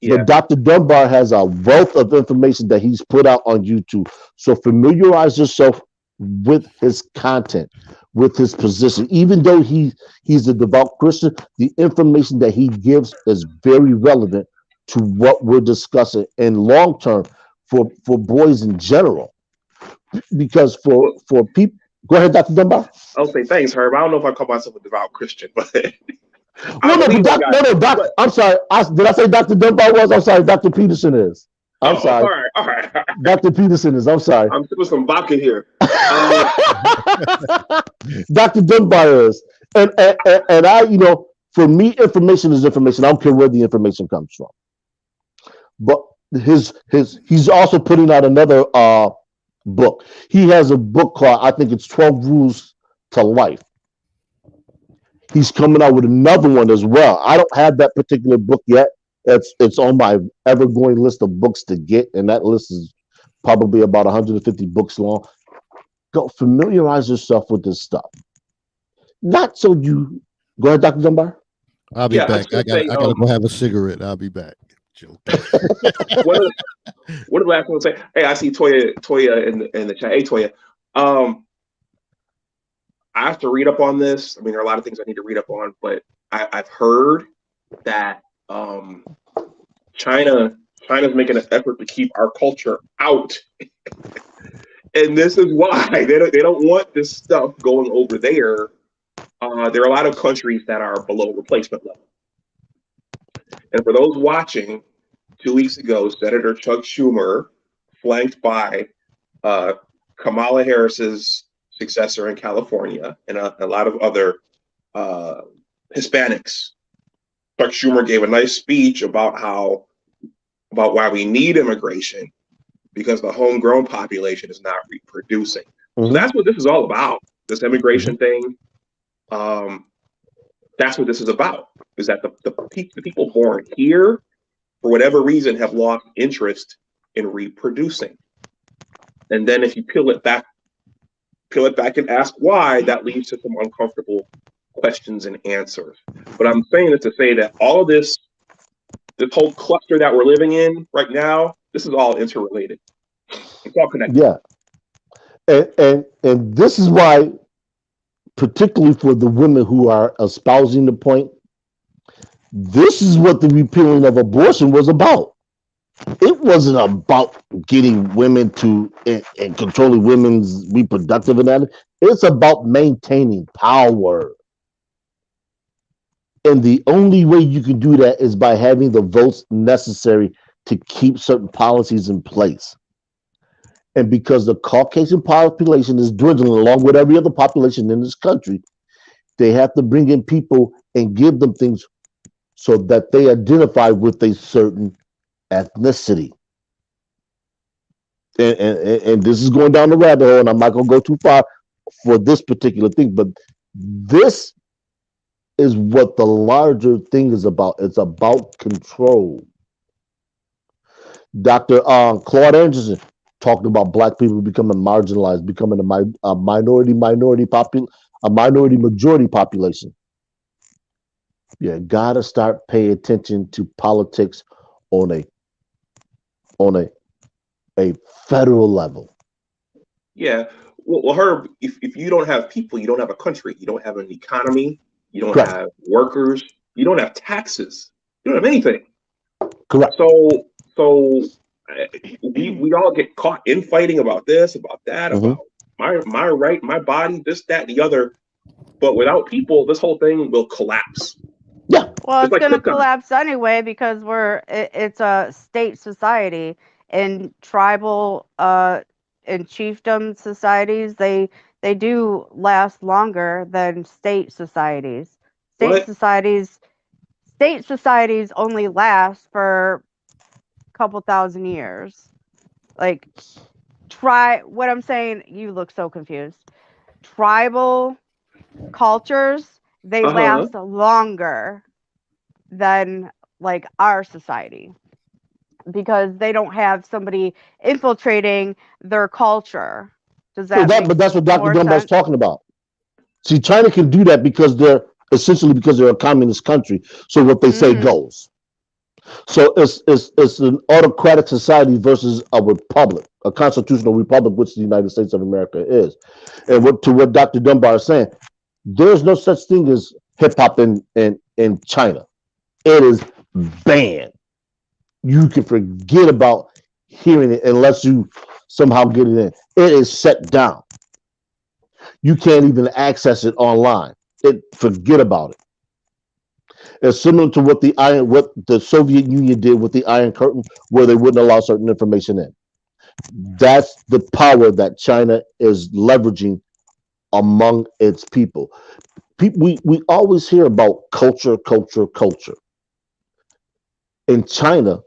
Yeah. But Dr. Dunbar has a wealth of information that he's put out on YouTube. So familiarize yourself with his content, with his position. Even though he's a devout Christian, the information that he gives is very relevant to what we're discussing in long term for boys in general. Because for people, go ahead, Dr. Dunbar. I'll say thanks, Herb. I don't know if I call myself a devout Christian, but I'm sorry. Did I say Dr. Dunbar was? I'm sorry, Dr. Peterson is. I'm sorry. All right. Dr. Peterson is. I'm sorry. I'm sipping some vodka here. Dr. Dunbar is. And I, for me, information is information. I don't care where the information comes from. But he's also putting out another book. He has a book called, I think it's 12 Rules to Life. He's coming out with another one as well. I don't have that particular book yet. It's on my ever-growing list of books to get, and that list is probably about 150 books long. Go familiarize yourself with this stuff. Not so you go ahead, Dr. Dunbar. I'll be back. I gotta go have a cigarette. I'll be back. Joke. What are the last ones say? Hey, I see Toya in the chat. Hey, Toya. I have to read up on this. I mean, there are a lot of things I need to read up on, but I've heard that China's making an effort to keep our culture out, and this is why they don't want this stuff going over there. There are a lot of countries that are below replacement level, and for those watching, 2 weeks ago, Senator Chuck Schumer, flanked by Kamala Harris's successor in California and a lot of other Hispanics. Chuck Schumer gave a nice speech about how about why we need immigration, because the homegrown population is not reproducing. So that's what this is all about. This immigration thing. That's what this is about. Is that the people born here, for whatever reason, have lost interest in reproducing. And then if you peel it back and ask why, that leads to some uncomfortable questions and answers. But I'm saying it to say that all of this whole cluster that we're living in right now, this is all interrelated. It's all connected. Yeah. And this is why, particularly for the women who are espousing the point, this is what the repealing of abortion was about. It wasn't about getting women to and controlling women's reproductive anatomy. It's about maintaining power. And the only way you can do that is by having the votes necessary to keep certain policies in place. And because the Caucasian population is dwindling along with every other population in this country, they have to bring in people and give them things so that they identify with a certain ethnicity. And this is going down the rabbit hole, and I'm not going to go too far for this particular thing, but this is what the larger thing is about. It's about control. Dr. Claude Anderson talked about black people becoming marginalized, becoming a minority majority population. You gotta start paying attention to politics on a federal level. Yeah. Well, Herb, if you don't have people, you don't have a country. You don't have an economy. You don't Correct. have workers. You don't have taxes. You don't have anything. Correct. So we all get caught infighting about this, about that, about my right, my body, this, that, and the other. But without people, this whole thing will collapse. Yeah. Well, it's like going to Krypton. collapse anyway because it's a state society, and tribal and chiefdom societies, they do last longer than state societies. What? State societies only last for a couple thousand years. Like what I'm saying, you look so confused. Tribal cultures, they last longer than like our society because they don't have somebody infiltrating their culture. Does that make But that's what Dr. more Dunbar's sense? talking about. See, China can do that because they're a communist country. So what they say goes. So it's an autocratic society versus a republic, a constitutional republic, which the United States of America is. And what Dr. Dunbar is saying, there's no such thing as hip hop in China. It is banned. You can forget about hearing it unless you somehow get it in. It is shut down. You can't even access it online. Forget about it. It's similar to what the Soviet Union did with the Iron Curtain, where they wouldn't allow certain information in. That's the power that China is leveraging among its people. We always hear about culture. In China,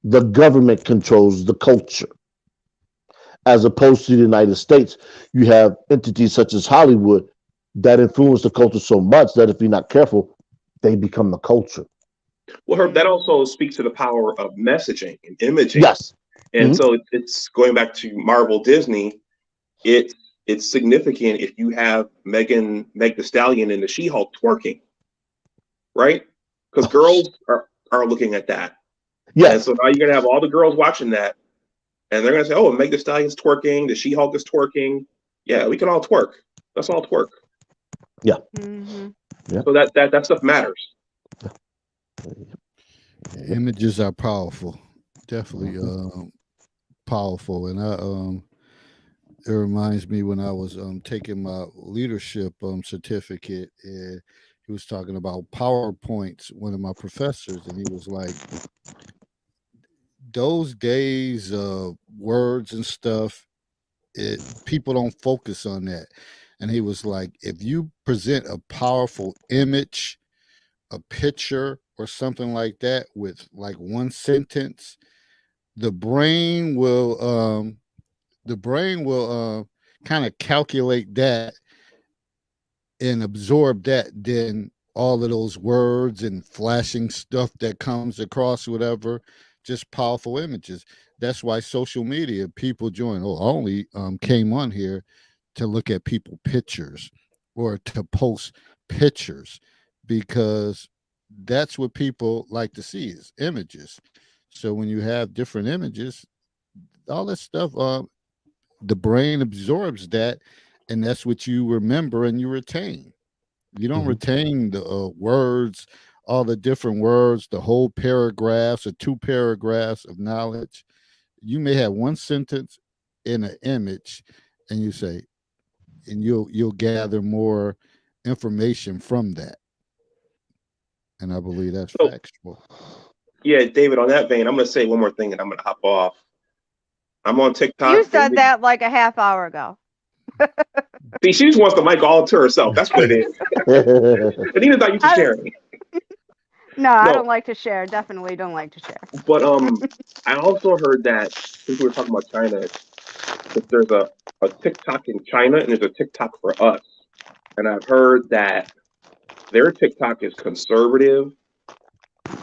the government controls the culture. As opposed to the United States, you have entities such as Hollywood that influence the culture so much that if you're not careful, they become the culture. Well, Herb, that also speaks to the power of messaging and imaging. Yes. And so it's going back to Marvel Disney. It's significant if you have Meg Thee Stallion and the She-Hulk twerking, right? Because girls are looking at that. Yes. And so now you're gonna have all the girls watching that, and they're gonna say, "Oh, Meg Thee Stallion's twerking, the She-Hulk is twerking. Yeah, we can all twerk. Let's all twerk." Yeah. Yeah. So that stuff matters. Images are powerful, definitely powerful, and it reminds me when I was taking my leadership certificate, and he was talking about PowerPoints. One of my professors, and he was like, "Those days of words and stuff, people don't focus on that." And he was like, "If you present a powerful image, a picture, or something like that with like one sentence, the brain will kind of calculate that and absorb that, then all of those words and flashing stuff that comes across, whatever, just powerful images. That's why social media, people join. Oh, I only came on here to look at people pictures or to post pictures, because that's what people like to see is images. So when you have different images, all this stuff, the brain absorbs that, and that's what you remember and you retain. You don't Mhm. retain the words, all the different words, the whole paragraphs or two paragraphs of knowledge. You may have one sentence in an image, and you say, and you'll gather more information from that. And I believe that's So, factual. yeah, David, on that vein, I'm going to say one more thing and I'm going to hop off. I'm on TikTok. You said that like a half hour ago. See, she just wants the mic all to herself. That's what it is. Anita's not used to sharing. No, I No, don't like to share. Definitely don't like to share. but I also heard that since we were talking about China, that there's a TikTok in China and there's a TikTok for us. And I've heard that their TikTok is conservative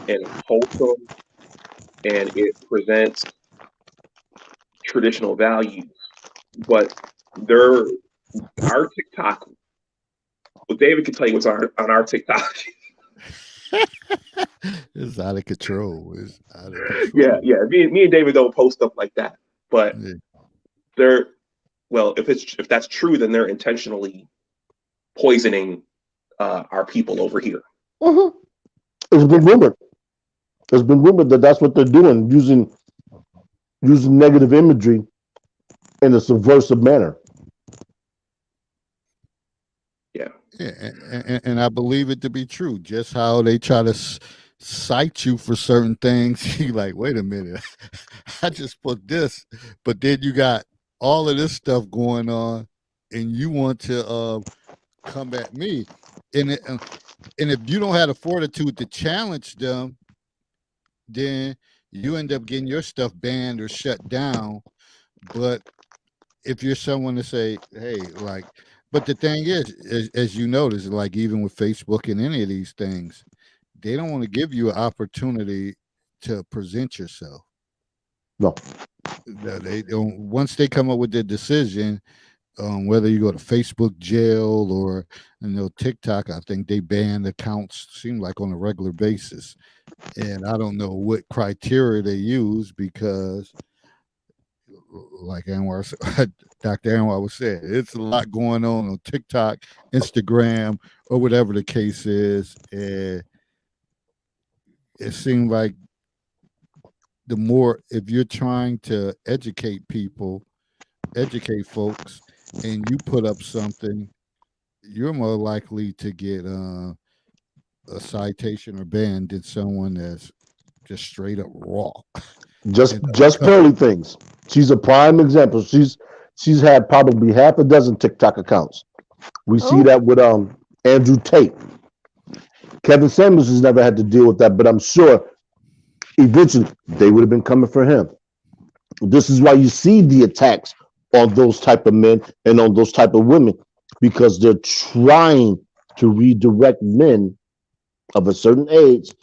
and wholesome and it presents traditional values. But our TikTok, well, David can tell you what's on our TikTok. It's out of control. It's out of control. Yeah. Me and David don't post stuff like that. But Yeah. they're, well, if that's true, then they're intentionally poisoning our people over here. Mhm. It's been rumored. It's been rumored that that's what they're doing, using negative imagery in a subversive manner. Yeah. Yeah, and I believe it to be true. Just how they try to cite you for certain things. You like, wait a minute, I just put this, but then you got all of this stuff going on, and you want to come at me, and if you don't have the fortitude to challenge them, then you end up getting your stuff banned or shut down. But if you're someone to say, hey, like, but the thing is, as you notice, like even with Facebook and any of these things, they don't want to give you an opportunity to present yourself. No. They don't. Once they come up with their decision, whether you go to Facebook jail or TikTok, I think they ban accounts. Seem like on a regular basis, and I don't know what criteria they use because, like Anwar, Dr. Anwar was saying, it's a lot going on TikTok, Instagram, or whatever the case is, and it seems like the more, if you're trying to educate folks, and you put up something, you're more likely to get a citation or ban than someone that's just straight up raw. Just Pearly things. She's a prime example. She's had probably half a dozen TikTok accounts. We see that with Andrew Tate. Kevin Samuels has never had to deal with that, but I'm sure eventually they would have been coming for him. This is why you see the attacks on those type of men and on those type of women, because they're trying to redirect men of a certain age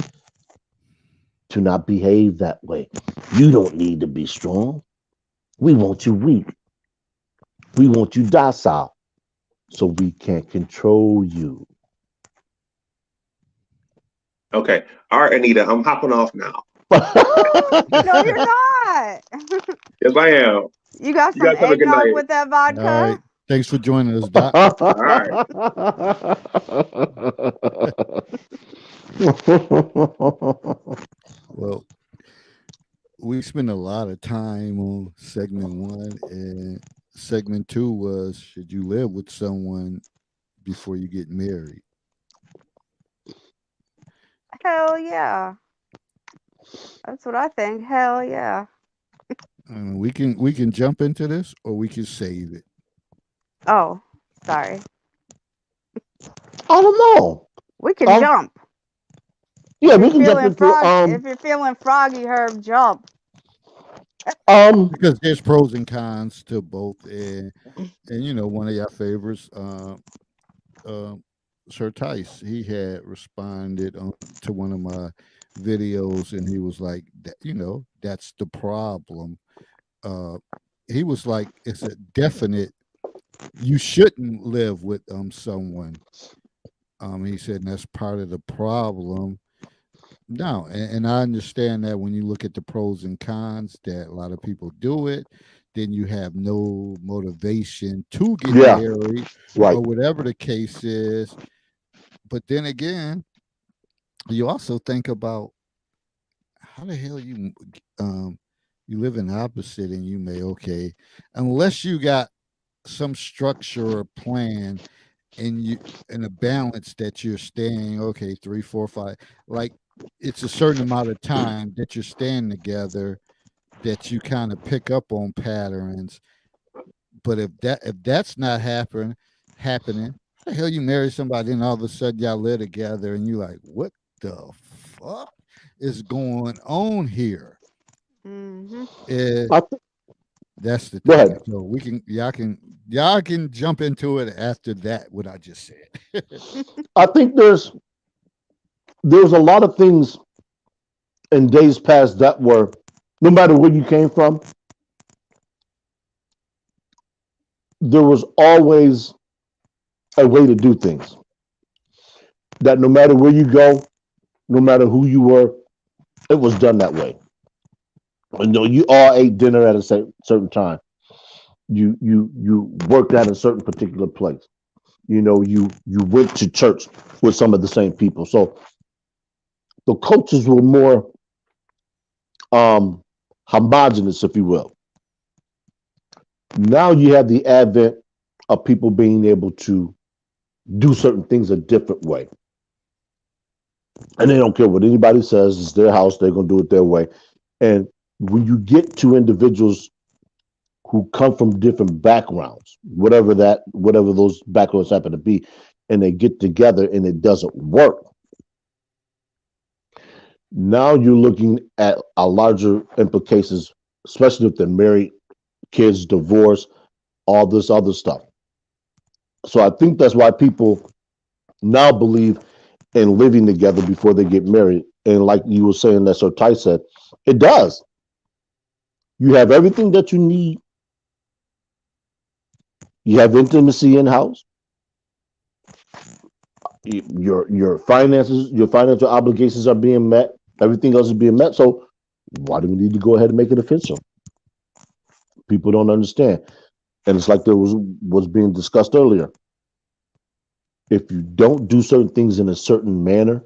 to not behave that way. You don't need to be strong. We want you weak. We want you docile, so we can't control you. Okay. All right, Anita, I'm hopping off now. No, you're not. Yes, I am. You got You some guys have a good eggnog night. with that vodka? All right. Thanks for joining us, Doc. All right. Well, we spent a lot of time on segment 1, and segment 2 was, should you live with someone before you get married? Hell yeah. That's what I think. Hell yeah. We can jump into this, or we can save it. Oh, sorry. I don't know. We can jump. Yeah, If we you're can jump feeling into if you're feeling froggy, Herb, jump. Because there's pros and cons to both, and one of your favorites, uh, Sir Tice, he had responded to one of my videos, and he was like, that's the problem. Uh, he was like, it's a definite. You shouldn't live with someone. He said and that's part of the problem. No, and I understand that when you look at the pros and cons, that a lot of people do it, then you have no motivation to get Yeah, married right. or whatever the case is. But then again, you also think about how the hell you live in opposite and you may unless you got some structure or plan and you in a balance that you're staying 3 4 5 like it's a certain amount of time that you're staying together that you kind of pick up on patterns. But if that's not happening, how the hell you marry somebody and all of a sudden y'all live together and you like, what the fuck is going on here? Hmm. Eh, I th- that's the Go thing. ahead. So we can y'all can jump into it after that what I just said. I think there's a lot of things in days past that were, no matter where you came from, there was always a way to do things. That no matter where you go, no matter who you were, it was done that way. You all ate dinner at a certain time. You worked at a certain particular place. You went to church with some of the same people. So the cultures were more um, homogenous, if you will. Now you have the advent of people being able to do certain things a different way, and they don't care what anybody says. It's their house; they're going to do it their way. And when you get to individuals who come from different backgrounds, whatever those backgrounds happen to be, and they get together and it doesn't work, now you're looking at a larger implications, especially if they're married, kids, divorce, all this other stuff. So I think that's why people now believe in living together before they get married. And like you were saying, that so Ty said, it does. You have everything that you need. You have intimacy in house. Your finances, your financial obligations are being met. Everything else is being met. So why do we need to go ahead and make it official? People don't understand. And it's like there was being discussed earlier. If you don't do certain things in a certain manner,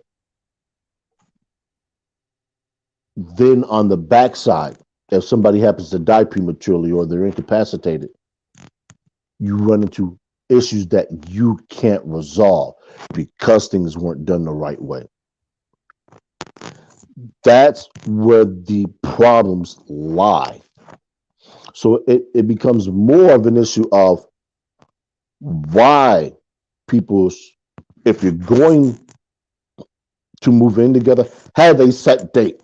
then on the backside, if somebody happens to die prematurely or they're incapacitated, you run into issues that you can't resolve because things weren't done the right way. That's where the problems lie. So it becomes more of an issue of why people, if you're going to move in together, have a set date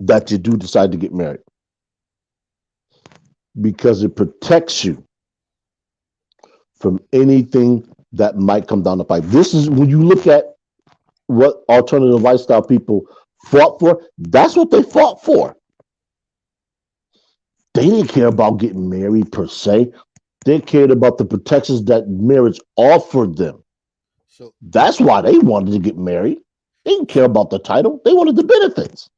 that you do decide to get married, because it protects you from anything that might come down the pipe. This is when you look at what alternative lifestyle people fought for, that's what they fought for. They didn't care about getting married per se. They cared about the protections that marriage offered them. So That's why they wanted to get married. They didn't care about the title. They wanted the benefits.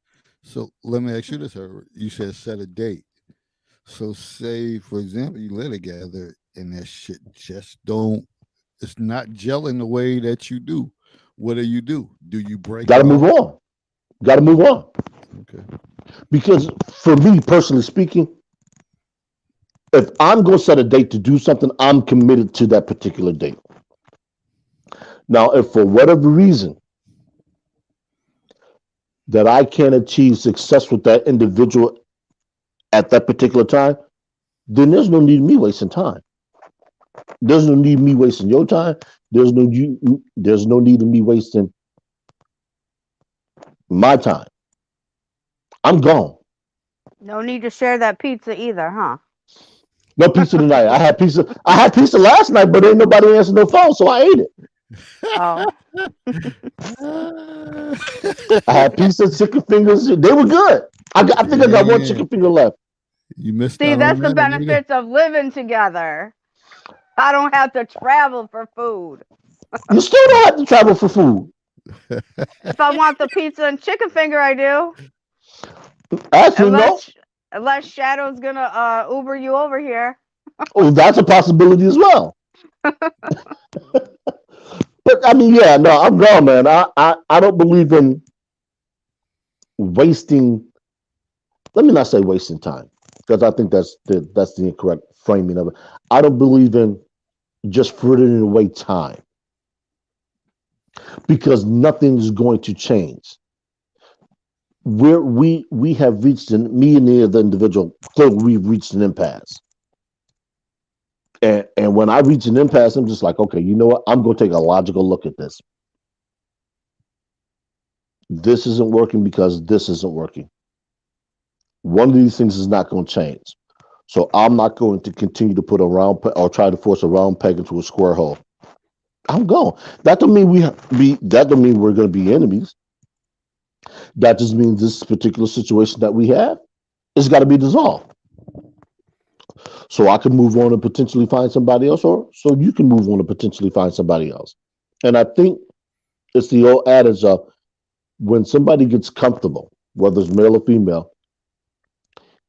so let me ask you this, Herbert. You said set a date. So say for example you live together and that shit just don't it's not gelling the way that you do. What do you do? Do you break Got it to move off? on. Got to move on. Okay. Because for me, personally speaking, if I'm going to set a date to do something, I'm committed to that particular date. Now, if for whatever reason that I can't achieve success with that individual at that particular time, then there's no need of me wasting time. There's no need of me wasting your time. There's no need of me wasting my time. I'm gone. No need to share that pizza either, huh? No pizza tonight. I had pizza. I had pizza last night, but ain't nobody answered the phone, so I ate it. Oh, I had pizza, chicken fingers. They were good. I think I got one chicken finger left. You missed see, out that's on the that, Anita. benefits of living together. I don't have to travel for food. You still don't have to travel for food. If I want the pizza and chicken finger, I do. Actually, no. Unless Shadow's gonna Uber you over here. Oh, that's a possibility as well. But I mean, yeah, no, I'm gone, man. I don't believe in wasting. Let me not say wasting time, because I think that's the incorrect framing of it. I don't believe in just frittering away time, because nothing is going to change. We have reached, me and the other individual, clearly we've reached an impasse. And when I reach an impasse, I'm just like, okay, you know what? I'm going to take a logical look at this. This isn't working because this isn't working. One of these things is not going to change. So I'm not going to continue to put a round or try to force a round peg into a square hole. I'm going. That don't mean that don't mean we're going to be enemies. That just means this particular situation that we have has got to be dissolved. So I can move on and potentially find somebody else, or so you can move on and potentially find somebody else. And I think it's the old adage of when somebody gets comfortable, whether it's male or female,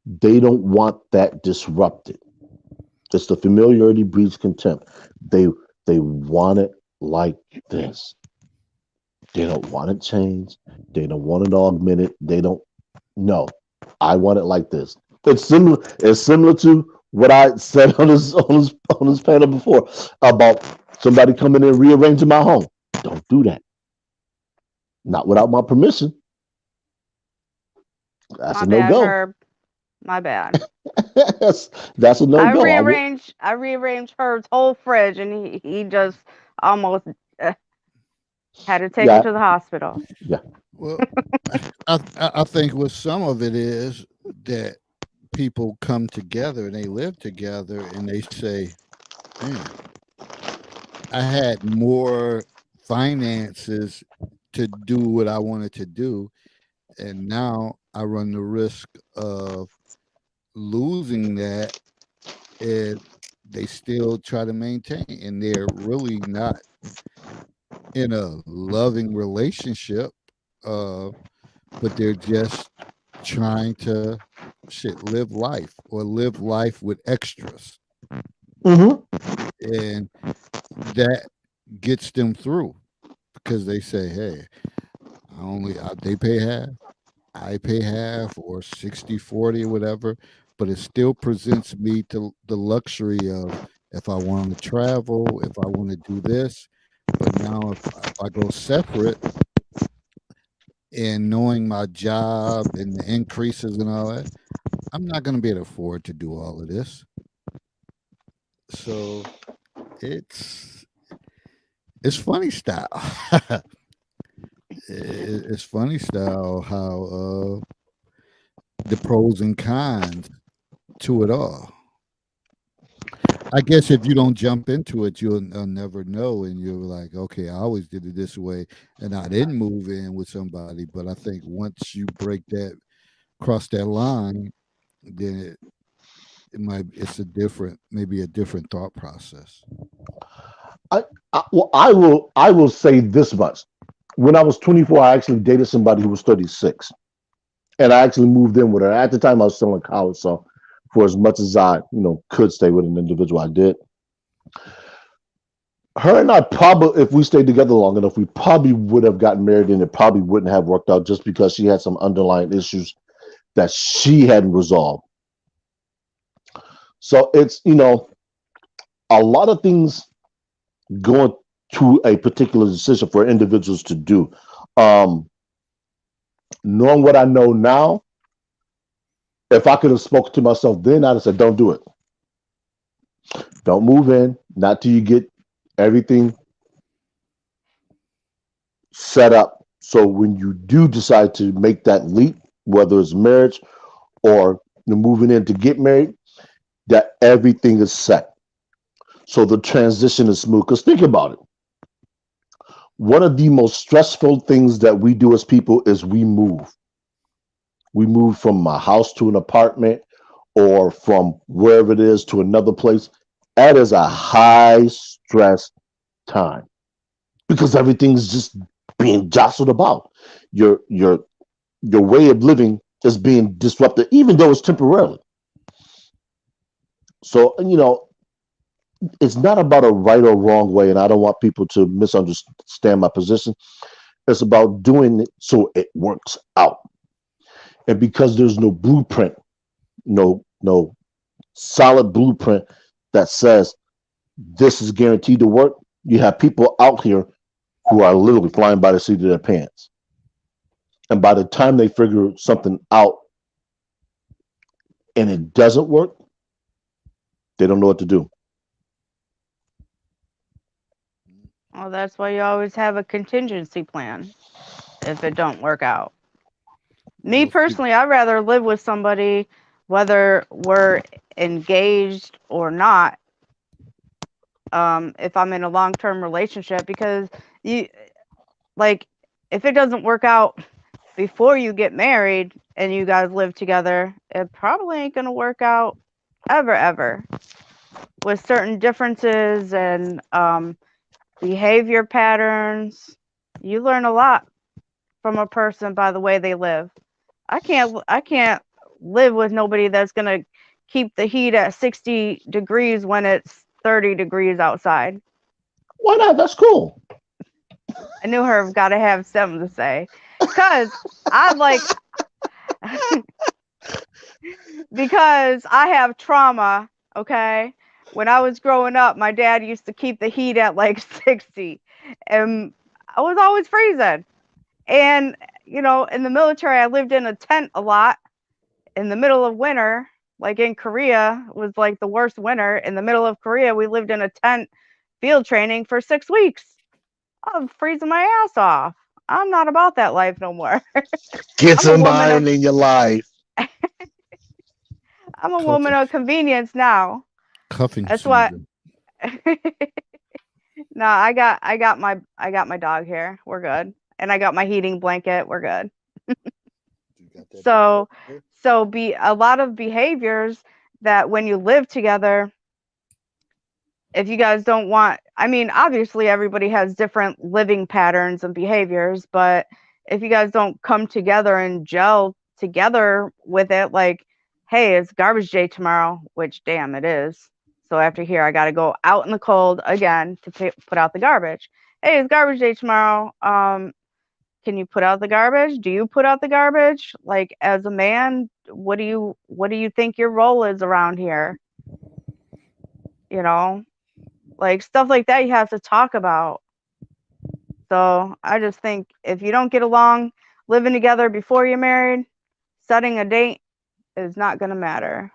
they don't want that disrupted. It's the familiarity breeds contempt. They want it like this. They don't want it changed. They don't want it augmented. They don't. No, I want it like this. It's similar. It's similar to what I said on this panel before about somebody coming in and rearranging my home. Don't do that. Not without my permission. That's My a no bad, go. Herb. My bad. that's a no I go. rearranged Herb's whole fridge, and he just almost had to take him Yeah, to the hospital. yeah. Well, I think what some of it is that people come together and they live together and they say, man, I had more finances to do what I wanted to do, and now I run the risk of losing that if they still try to maintain, and they're really not in a loving relationship, but they're just trying to live life or live life with extras, Mm-hmm. and that gets them through because they say, hey, they pay half, I pay half, or 60-40 or whatever, but it still presents me to the luxury of if I want to travel, if I want to do this. But now if I go separate, and knowing my job and the increases and all that, I'm not going to be able to afford to do all of this. So it's funny style. It's funny style how the pros and cons to it all. I guess if you don't jump into it, you'll never know, and you're like, okay, I always did it this way, and I didn't move in with somebody. But I think once you cross that line, then maybe a different thought process. I will say this much. When I was 24, I actually dated somebody who was 36, and I actually moved in with her. At the time, I was still in college, so for as much as I could stay with an individual, I did. Her and I probably, if we stayed together long enough, we probably would have gotten married, and it probably wouldn't have worked out just because she had some underlying issues that she hadn't resolved. So it's a lot of things going to a particular decision for individuals to do. Knowing what I know now, if I could have spoken to myself then, I'd have said, don't do it. Don't move in, not till you get everything set up. So when you do decide to make that leap, whether it's marriage or you're moving in to get married, that everything is set. So the transition is smooth. Because think about it. One of the most stressful things that we do as people is we move. We move from a house to an apartment or from wherever it is to another place. That is a high stress time because everything's just being jostled about. Your way of living is being disrupted, even though it's temporarily. So, it's not about a right or wrong way, and I don't want people to misunderstand my position. It's about doing it so it works out. And because there's no blueprint, no solid blueprint that says this is guaranteed to work, you have people out here who are literally flying by the seat of their pants. And by the time they figure something out and it doesn't work, they don't know what to do. Well, that's why you always have a contingency plan if it don't work out. Me personally, I'd rather live with somebody, whether we're engaged or not, if I'm in a long-term relationship, because if it doesn't work out before you get married and you guys live together, it probably ain't gonna work out ever with certain differences and behavior patterns. You learn a lot from a person by the way they live. I can't live with nobody that's gonna keep the heat at 60 degrees when it's 30 degrees outside. Why not? That's cool. I knew Herb got to have something to say, because because I have trauma. Okay, when I was growing up, my dad used to keep the heat at like 60, and I was always freezing. And in the military, I lived in a tent a lot in the middle of winter. Like in Korea, it was like the worst winter. In the middle of Korea, we lived in a tent field training for 6 weeks. I'm freezing my ass off. I'm not about that life no more. Get somebody in your life. I'm a woman of convenience now. Cuffing That's season. why. No, I got my dog here. We're good. And I got my heating blanket. We're good. So be a lot of behaviors that when you live together, if you guys don't want, I mean, obviously everybody has different living patterns and behaviors, but if you guys don't come together and gel together with it, like, hey, it's garbage day tomorrow, which damn it is. So after here, I got to go out in the cold again to put out the garbage. Hey, it's garbage day tomorrow. Can you put out the garbage? Do you put out the garbage? Like, as a man, what do you think your role is around here? Like stuff like that you have to talk about. So I just think if you don't get along living together before you're married, setting a date is not going to matter.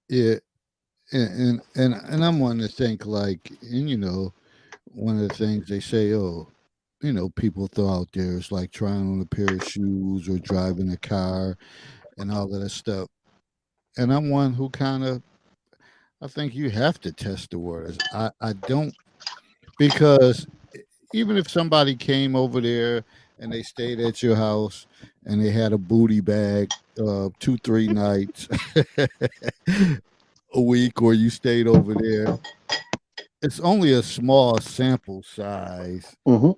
Yeah. And I'm one to think like, and one of the things they say, people throw out there is like trying on a pair of shoes or driving a car and all of that stuff. And I'm one who I think you have to test the waters. I don't, because even if somebody came over there and they stayed at your house and they had a booty bag 2-3 nights a week, or you stayed over there, it's only a small sample size. Mm-hmm.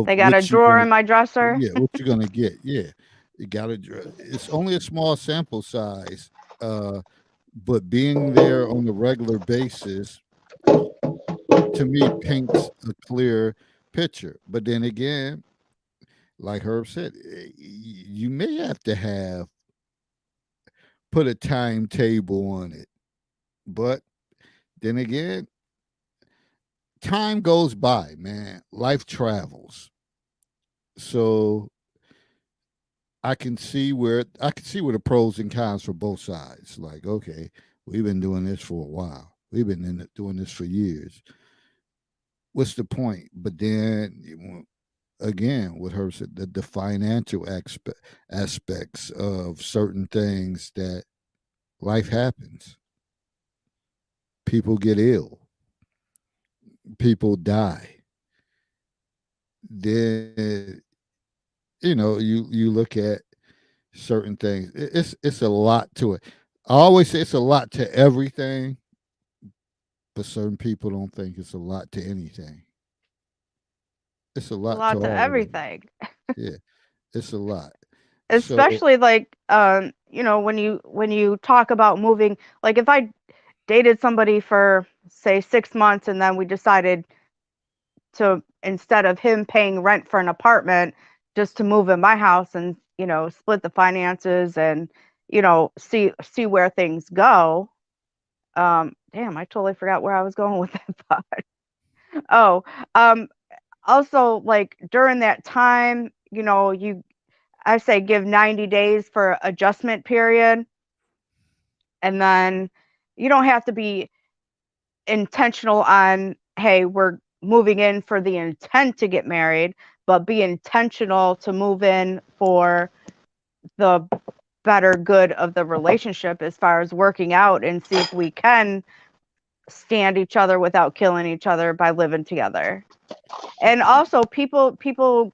They got a drawer in my dresser. Yeah, what you're gonna get? Yeah, you got a. It's only a small sample size, but being there on a regular basis, to me, paints a clear picture. But then again, like Herb said, you may have to put a timetable on it. But then again, time goes by, man. Life travels. So I can see where the pros and cons for both sides. Like, okay, we've been doing this for a while. We've been doing this for years. What's the point? But then again, with her, the financial aspects of certain things, that life happens. People get ill. People die. Then you look at certain things. It's a lot to it. I always say it's a lot to everything, but certain people don't think it's a lot to anything. It's a A lot to lot to all of it. everything. Yeah, it's a lot. So Especially like when you talk about moving, like if I dated somebody for say 6 months and then we decided to, instead of him paying rent for an apartment, just to move in my house and split the finances and see where things go. Damn, I totally forgot where I was going with that thought. Oh, um also, like during that time, I say give 90 days for adjustment period, and then you don't have to be intentional on, hey, we're moving in for the intent to get married, but be intentional to move in for the better good of the relationship, as far as working out and see if we can stand each other without killing each other by living together. And also, people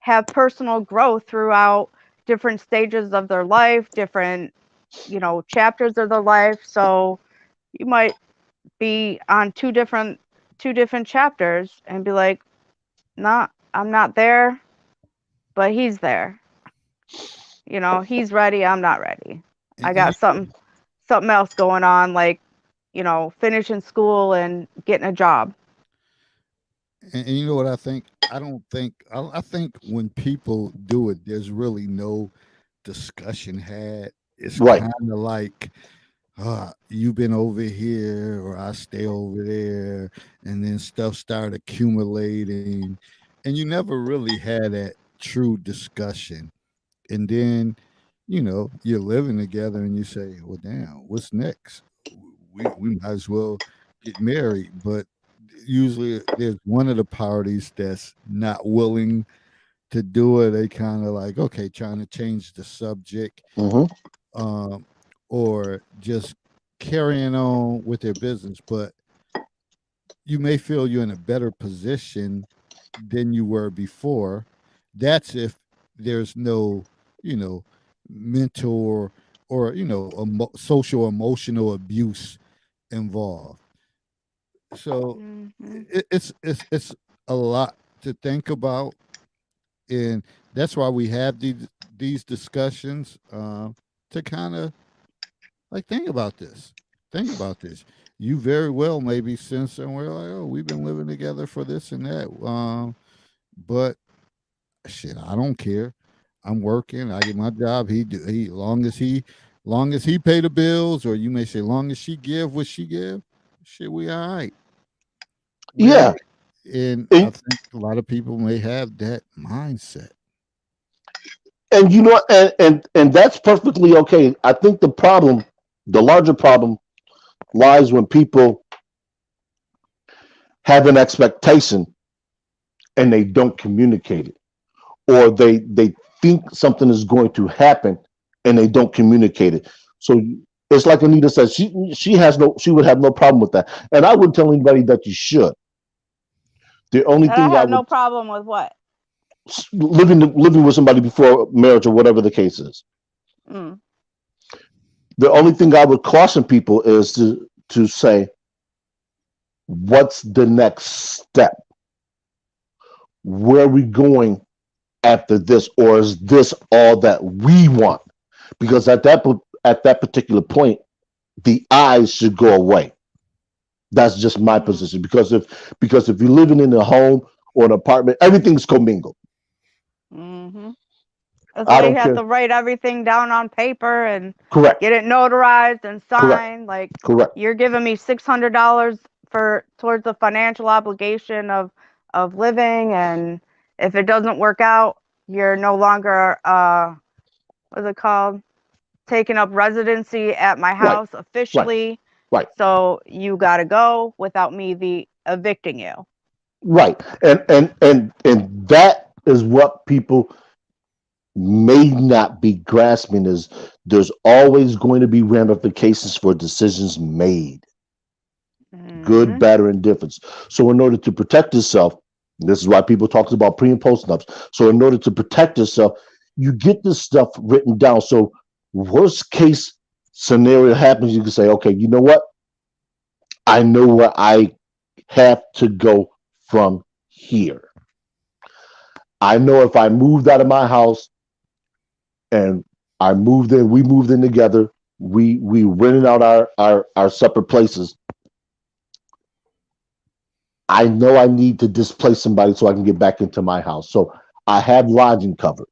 have personal growth throughout different stages of their life, different chapters of their life. So you might be on two different chapters and be like, not I'm not there, but he's there. He's ready, I'm not ready. I and, got and, something else going on, like finishing school and getting a job. and you know what I think? I think when people do it, there's really no discussion had. It's Right. kind of like, you've been over here or I stay over there, and then stuff start accumulating, and you never really had that true discussion. And then, you're living together and you say, well, damn, what's next? We might as well get married. But usually there's one of the parties that's not willing to do it. They kind of like, okay, trying to change the subject, Hmm. um, or just carrying on with their business. But you may feel you're in a better position than you were before. That's if there's no, you know, mental or social emotional abuse involved. So Hmm. it's a lot to think about, and that's why we have these discussions, to kind of like think about this. You very well maybe sense somewhere like, oh, we've been living together for this and that, but shit, I don't care. I'm working. I get my job. He long as he pay the bills, or you may say long as she give what she give. Shit, we all right. We all Yeah. right. And I And, think a lot of people may have that mindset. and and that's perfectly okay. I think the larger problem lies when people have an expectation and they don't communicate it, or they think something is going to happen and they don't communicate it. So it's like Anita said, she would have no problem with that, and I wouldn't tell anybody that you should. The only And I thing I have would no problem with what? living with somebody before marriage or whatever the case is. Mm. The only thing I would caution people is to say, what's the next step? Where are we going after this, or is this all that we want? Because at that particular point, the eyes should go away. That's just my Mm. position. Because if you're living in a home or an apartment, everything's commingled. Hmm. That's I why you don't have care. to write everything down on paper and Correct. get it notarized and Correct. signed. Like, Correct. you're giving me $600 for towards the financial obligation of living, and if it doesn't work out, you're no longer what's it called? Taking up residency at my Right. house Right. officially. Right. So you gotta go without me the evicting you. Right. And that is what people may not be grasping is there's always going to be ramifications for decisions made, good, Hmm. bad, or indifference. So in order to protect yourself, this is why people talk about pre and post nups. So in order to protect yourself, you get this stuff written down. So worst case scenario happens, you can say, okay, you know what? I know where I have to go from here. I know if I moved out of my house and we moved in together, we rented out our separate places. I know I need to displace somebody so I can get back into my house. So I have lodging covered.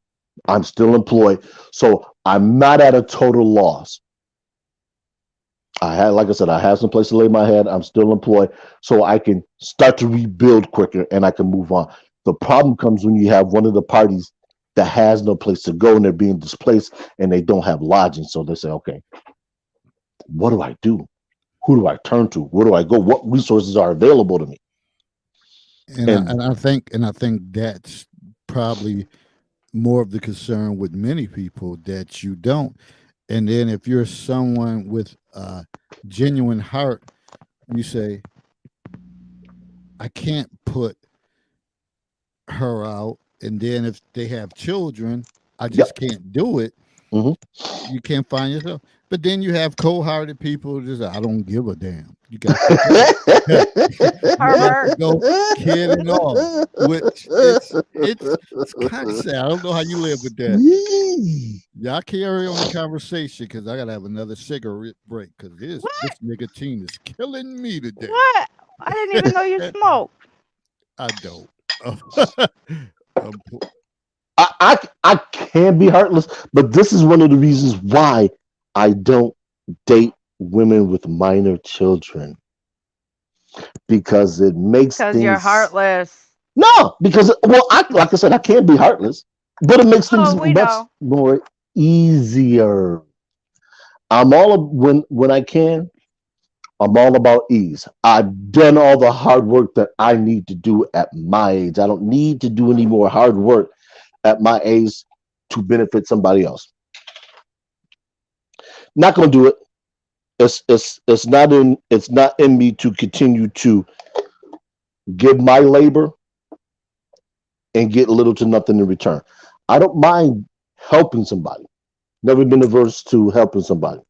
I'm still employed. So I'm not at a total loss. Like I said, I have some place to lay my head. I'm still employed. So I can start to rebuild quicker and I can move on. The problem comes when you have one of the parties that has no place to go and they're being displaced and they don't have lodging. So they say, okay, what do I do? Who do I turn to? Where do I go? What resources are available to me? And And I think that's probably more of the concern with many people that you don't. And then if you're someone with a genuine heart, you say, I can't put her out. And then if they have children, I just yep. can't do it. hmm You can't find yourself. But then you have cold-hearted people who just I don't give a damn. You got to go. You got to Pervert. go, kid and all. Which it's kind of sad. I don't know how you live with that. Y'all carry on the conversation because I gotta have another cigarette break because this What? nicotine is killing me today. What? I didn't even know you smoked. I don't. Um, I can be heartless, but this is one of the reasons why I don't date women with minor children because it makes Because you're things heartless. no because well I like I said I can't be heartless, but it makes things Oh, we much know. more easier. I'm all when I can. I'm all about ease. I've done all the hard work that I need to do at my age. I don't need to do any more hard work at my age to benefit somebody else. Not gonna do it. It's not in me to continue to give my labor and get little to nothing in return. I don't mind helping somebody. Never been averse to helping somebody.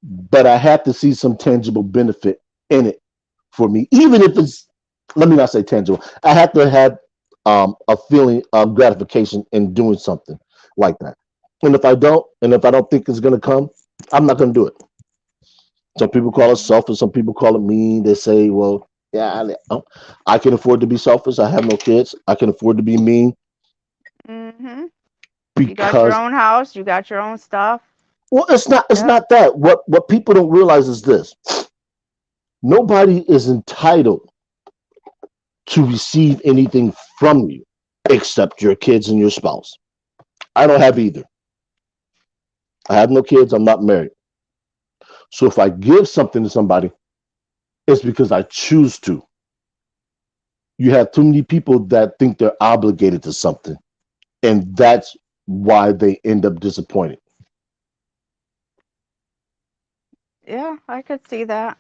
But I have to see some tangible benefit in it for me, even if it's let me not say tangible. I have to have a feeling of gratification in doing something like that. And if I don't think it's gonna come, I'm not gonna do it. Some people call it Hmm. selfish. Some people call it mean. They say, well, yeah, I can afford to be selfish. I have no kids. I can afford to be mean Hmm. You got your because, own house. You got your own stuff. well, it's Yep. not that. What people don't realize is this: nobody is entitled to receive anything from you except your kids and your spouse. I don't have either. I have no kids. I'm not married. So if I give something to somebody, it's because I choose to. You have too many people that think they're obligated to something, and that's why they end up disappointed. Yeah, I could see that.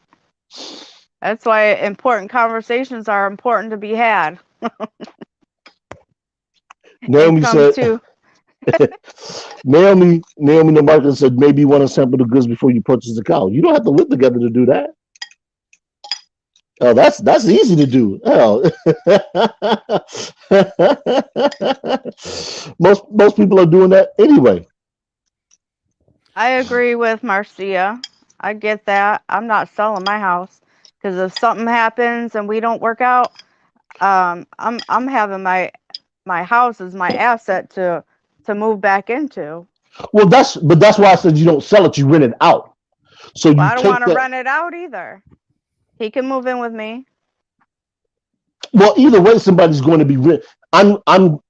That's why important conversations are important to be had. It Naomi comes said, to, Naomi the market said, maybe you want to sample the goods before you purchase the cow. You don't have to live together to do that. Oh, that's easy to do. Oh. most people are doing that anyway. I agree with Marcia. I get that. I'm not selling my house because if something happens and we don't work out, I'm having my house as my asset to move back into. Well, that's why I said you don't sell it, you rent it out. So Well, you I don't want take to that. rent it out either. He can move in with me. Well, either way, somebody's going to be rent. I'm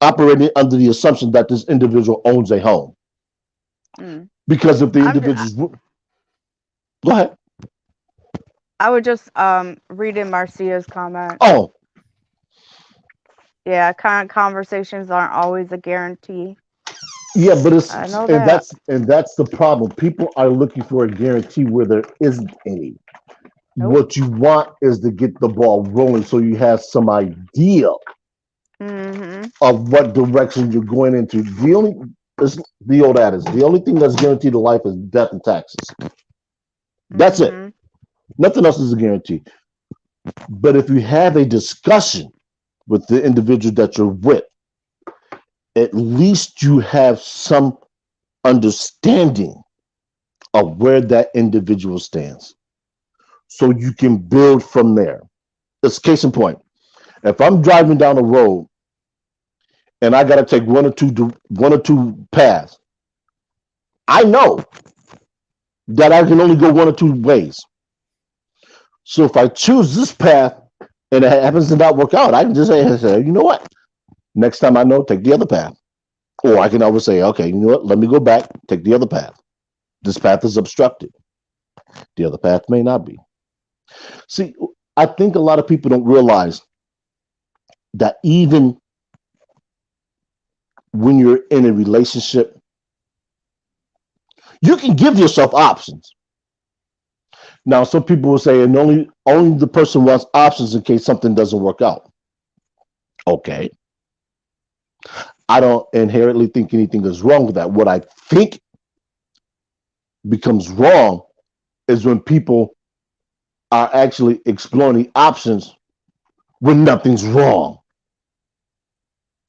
operating under the assumption that this individual owns a home Mm. because if the I'm individual's go ahead. I would just read in Marcia's comment. Oh, Yeah, conversations aren't always a guarantee. Yeah, but I know that. that's the problem. People are looking for a guarantee where there isn't any. Nope. What you want is to get the ball rolling so you have some idea Mhm. of what direction you're going into. The only is the old adage, the only thing that's guaranteed in life is death and taxes. That's it. Mhm. Nothing else is a guarantee. But if you have a discussion with the individual that you're with, at least you have some understanding of where that individual stands. So you can build from there. It's case in point. If I'm driving down the road and I got to take one or two paths, I know that I can only go one or two ways. So if I choose this path and it happens to not work out, I can just say, you know what? Next time I know, take the other path. Or I can always say, okay, you know what? Let me go back, take the other path. This path is obstructed. The other path may not be. See, I think a lot of people don't realize that even when you're in a relationship, you can give yourself options. Now, some people will say, and only the person wants options in case something doesn't work out. Okay. I don't inherently think anything is wrong with that. What I think becomes wrong is when people are actually exploring the options when nothing's wrong.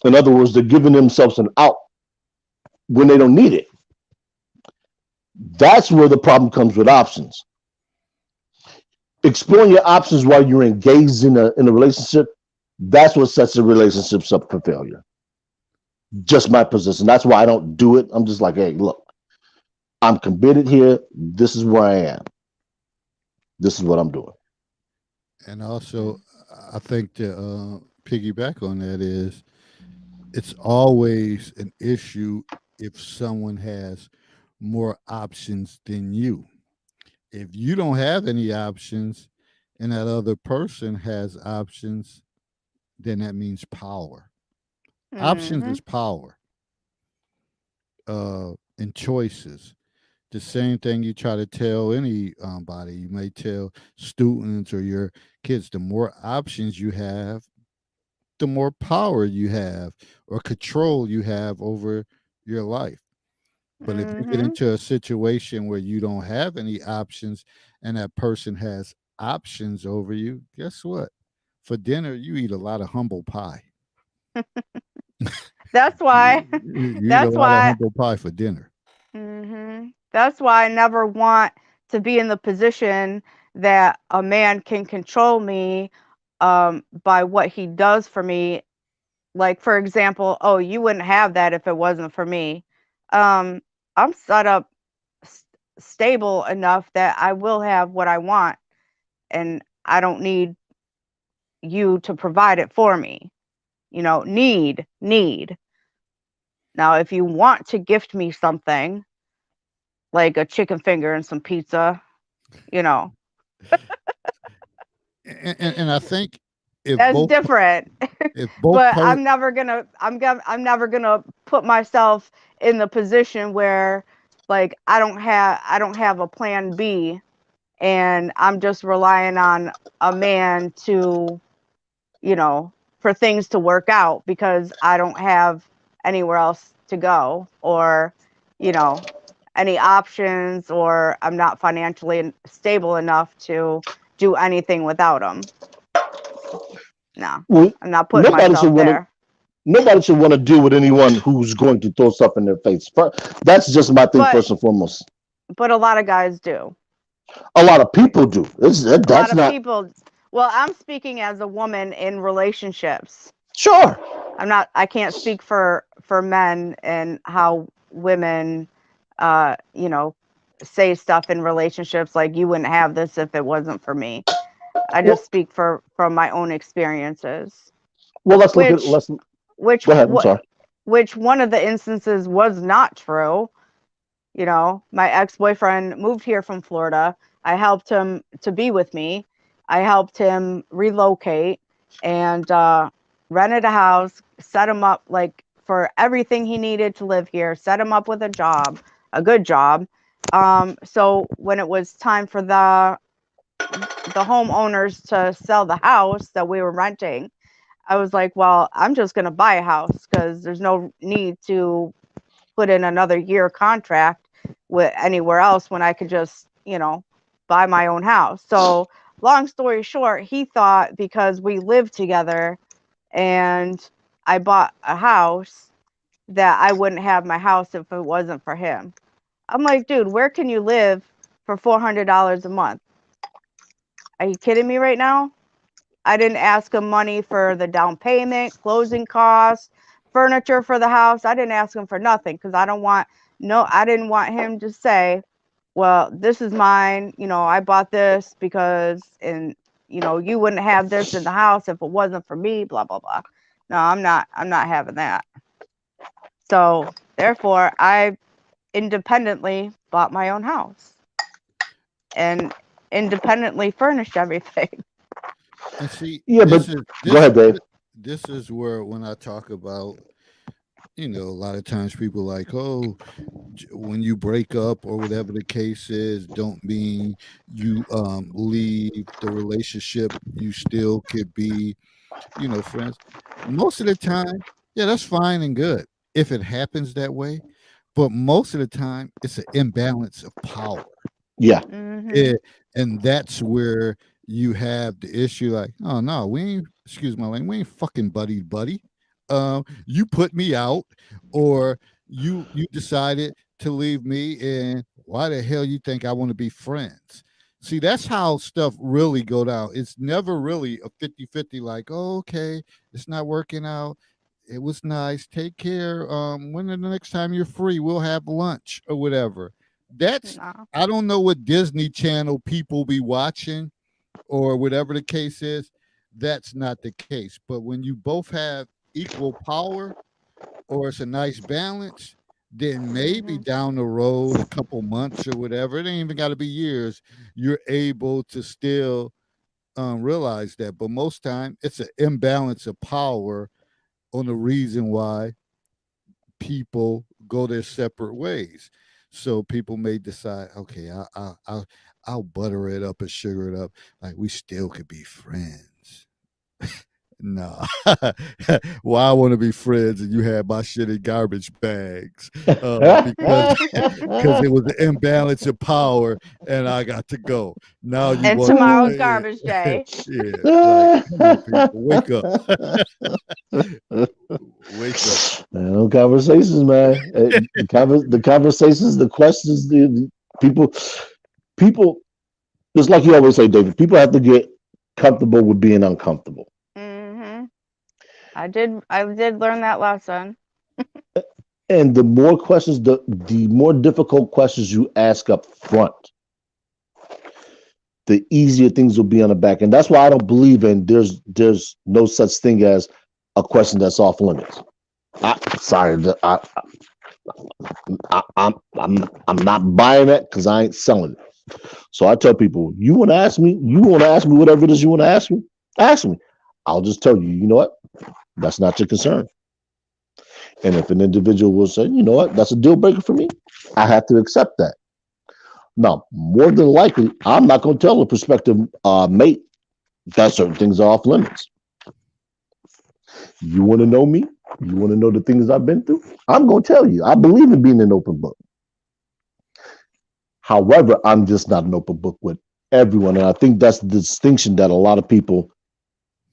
In other words, they're giving themselves an out when they don't need it. That's where the problem comes with options. Exploring your options while you're engaged in a relationship, that's what sets the relationships up for failure. Just my position. That's why I don't do it. I'm just like, hey, look, I'm committed here. This is where I am. This is what I'm doing. And also, I think to piggyback on that is it's always an issue if someone has more options than you. If you don't have any options and that other person has options, then that means power. Options Mhm. is power, and choices. The same thing you try to tell anybody. You may tell students or your kids, the more options you have, the more power you have or control you have over your life. But if you get Mhm. into a situation where you don't have any options and that person has options over you, guess what? For dinner, you eat a lot of humble pie. That's why. You eat a That's lot of why. humble pie for dinner. That's why I never want to be in the position that a man can control me by what he does for me. Like, for example, oh, you wouldn't have that if it wasn't for me. Um, I'm set up s- stable enough that I will have what I want, and I don't need you to provide it for me. Need. Now, if you want to gift me something like a chicken finger and some pizza, you know, And I think if that's both different. if both But part I'm never gonna put myself in the position where like I don't have a plan B and I'm just relying on a man to, you know, for things to work out because I don't have anywhere else to go or, you know, any options or I'm not financially stable enough to do anything without him. No, Well, I'm not putting nobody should myself want to. there. Nobody should want to deal with anyone who's going to throw stuff in their face. That's just my thing, But first and foremost. a lot of guys do. A lot of people do. A lot That's of not people. Well, I'm speaking as a woman in relationships. sure. I can't speak for men and how women you know, say stuff in relationships like you wouldn't have this if it wasn't for me. I Well, just speak from my own experiences. well, let's look at Which let's which go ahead. I'm what sorry. which one of the instances was not true. You know, my ex-boyfriend moved here from Florida. I helped him to be with me. I helped him relocate and rented a house, set him up like for everything he needed to live here, set him up with a job, a good job. So when it was time for the homeowners to sell the house that we were renting, I was like, well, I'm just going to buy a house because there's no need to put in another year contract with anywhere else when I could just, buy my own house. So long story short, he thought because we lived together and I bought a house that I wouldn't have my house if it wasn't for him. I'm like, dude, where can you live for $400 a month? Are you kidding me right now? I didn't ask him money for the down payment, closing costs, furniture for the house. I didn't ask him for nothing because I didn't want him to say, well, this is mine. I bought this because, and you wouldn't have this in the house if it wasn't for me, blah, blah, blah. No, I'm not having that. So therefore I independently bought my own house and independently furnished everything. And see, Yeah, but go ahead, Dave. This is where when I talk about, a lot of times people like, oh, when you break up or whatever the case is, don't mean you leave the relationship. You still could be, friends. Most of the time, yeah, that's fine and good if it happens that way. But most of the time, it's an imbalance of power. Yeah. Mm-hmm. And that's where you have the issue like, oh no, we ain't, excuse my language, we ain't fucking buddy. You put me out, or you decided to leave me, and why the hell you think I want to be friends? See, that's how stuff really go down. It's never really a 50-50 like, oh, okay, it's not working out. It was nice. Take care. When the next time you're free, we'll have lunch or whatever. That's No. I don't know what Disney Channel people be watching or whatever the case is. That's not the case. But when you both have equal power or it's a nice balance, then maybe down the road, a couple months or whatever, it ain't even got to be years, you're able to still realize that. But most time, it's an imbalance of power on the reason why people go their separate ways. So people may decide, okay, I'll butter it up and sugar it up, like we still could be friends. No. Well, I want to be friends and you have my shit in garbage bags because it was an imbalance of power and I got to go. Now you And want tomorrow's garbage day. Yeah, like, come on, people, wake up. Wake up. No conversations, man. The conversations, the questions, the people. Just like you always say, David. People have to get comfortable with being uncomfortable. Mm-hmm. I did learn that lesson. And the more questions, the more difficult questions you ask up front, the easier things will be on the back. And that's why I don't believe in there's no such thing as a question that's off limits. I'm not buying that because I ain't selling it. So I tell people, you want to ask me whatever it is you want to ask me, ask me. I'll just tell you, you know what? That's not your concern. And if an individual will say, you know what, that's a deal breaker for me, I have to accept that. Now, more than likely, I'm not going to tell a prospective mate that certain things are off limits. You want to know me? You want to know the things I've been through? I'm going to tell you. I believe in being an open book. However, I'm just not an open book with everyone. And I think that's the distinction that a lot of people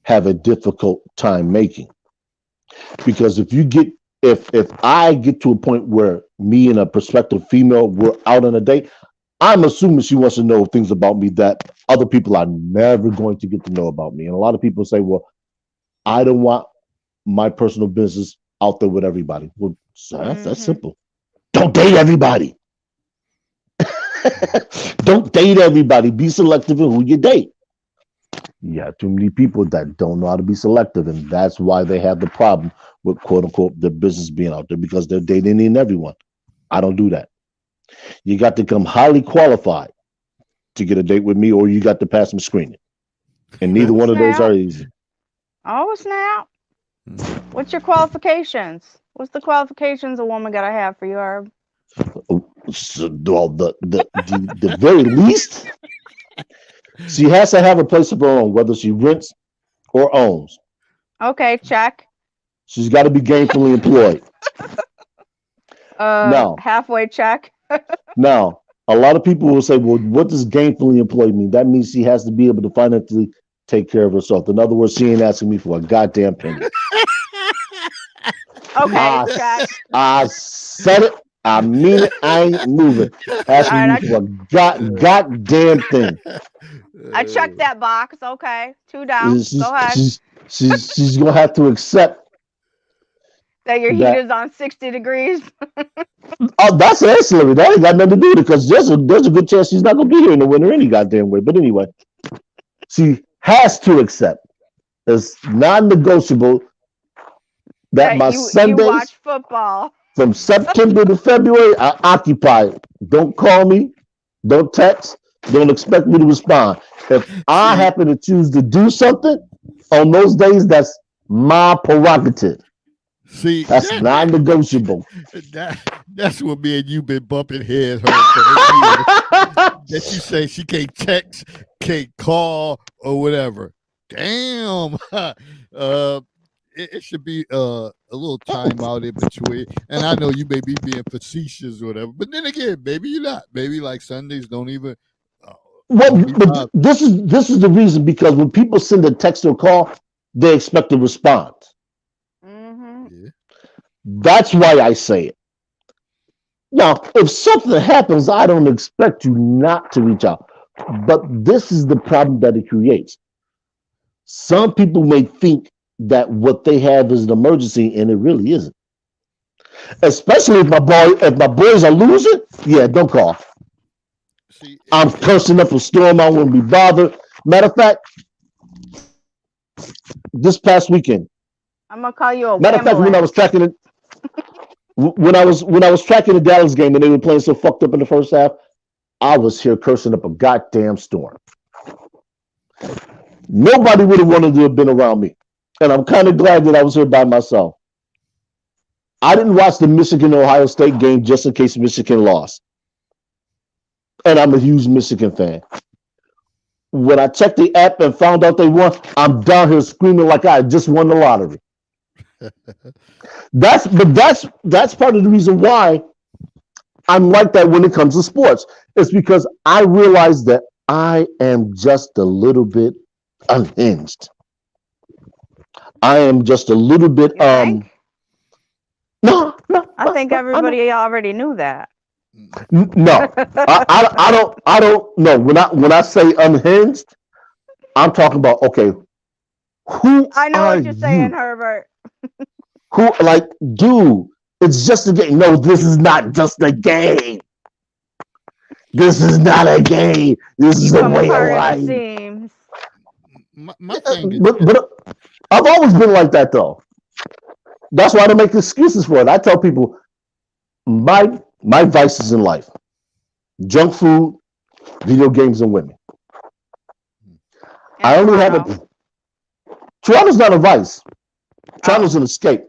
have a difficult time making. Because if I get to a point where me and a prospective female, we're out on a date, I'm assuming she wants to know things about me that other people are never going to get to know about me. And a lot of people say, well, I don't want my personal business out there with everybody. Well, so that's simple. Don't date everybody. Don't date everybody. Be selective in who you date. You have too many people that don't know how to be selective, and that's why they have the problem with quote unquote their business being out there, because they're dating in everyone. I don't do that. You got to come highly qualified to get a date with me, or you got to pass some screening, and neither one of those are easy. Oh snap! What's your qualifications? What's the qualifications a woman gotta have for you, Herb? So, well, the very least, she has to have a place of her own, whether she rents or owns. Okay, check. She's got to be gainfully employed. Now, Halfway check. now, a lot of people will say, "Well, what does gainfully employed mean?" That means she has to be able to financially take care of herself. In other words, she ain't asking me for a goddamn penny. Okay, check. I said it. I mean it. I ain't moving. Asking All right, me for a goddamn thing. I checked that box. Okay, 2 down. Go ahead. She's gonna have to accept That your that. heat is on 60 degrees. Oh, that's ancillary. That ain't got nothing to do with it because there's a good chance she's not gonna be here in the winter any goddamn way. But anyway, she has to accept. It's non-negotiable that my you Sundays watch football. from September to February are occupied. Don't call me. Don't text. Don't expect me to respond. If I happen to choose to do something on those days, that's my prerogative. See, That's non-negotiable. That's what me and you been bumping heads for 8 years. That you say she can't text, can't call, or whatever. Damn. It should be a little time out in between. And I know you may be being facetious or whatever, but then again, maybe you're not. Maybe like Sundays don't even. Well, but this is the reason, because when people send a text or call, they expect a response. Yeah. That's why I say it. Now, if something happens, I don't expect you not to reach out. But this is the problem that it creates. Some people may think that what they have is an emergency, and it really isn't. Especially if my boys are losing, yeah, don't call. See, I'm cursing up a storm. I won't be bothered. Matter of fact, this past weekend. I'm gonna call you a Matter of fact, when I was tracking it, when I was tracking the Dallas game and they were playing so fucked up in the first half, I was here cursing up a goddamn storm. Nobody would have wanted to have been around me, and I'm kind of glad that I was here by myself. I didn't watch the Michigan-Ohio State game just in case Michigan lost, and I'm a huge Michigan fan. When I checked the app and found out they won, I'm down here screaming like I just won the lottery. That's part of the reason why I'm like that when it comes to sports. It's because I realize that I am just a little bit unhinged. I am just a little bit No. I think everybody already knew that. No, I don't know. When I say unhinged, I'm talking about, okay, who I know are what you're saying, you? Herbert. Who, like, dude, it's just a game. No, this is not just a game. This is not a game. This is a Come way of apart life. it seems. my thing is, But I've always been like that, though. That's why I don't make excuses for it. I tell people my vices in life: junk food, video games, and women. I only have a. Toronto's not a vice. Toronto's an escape.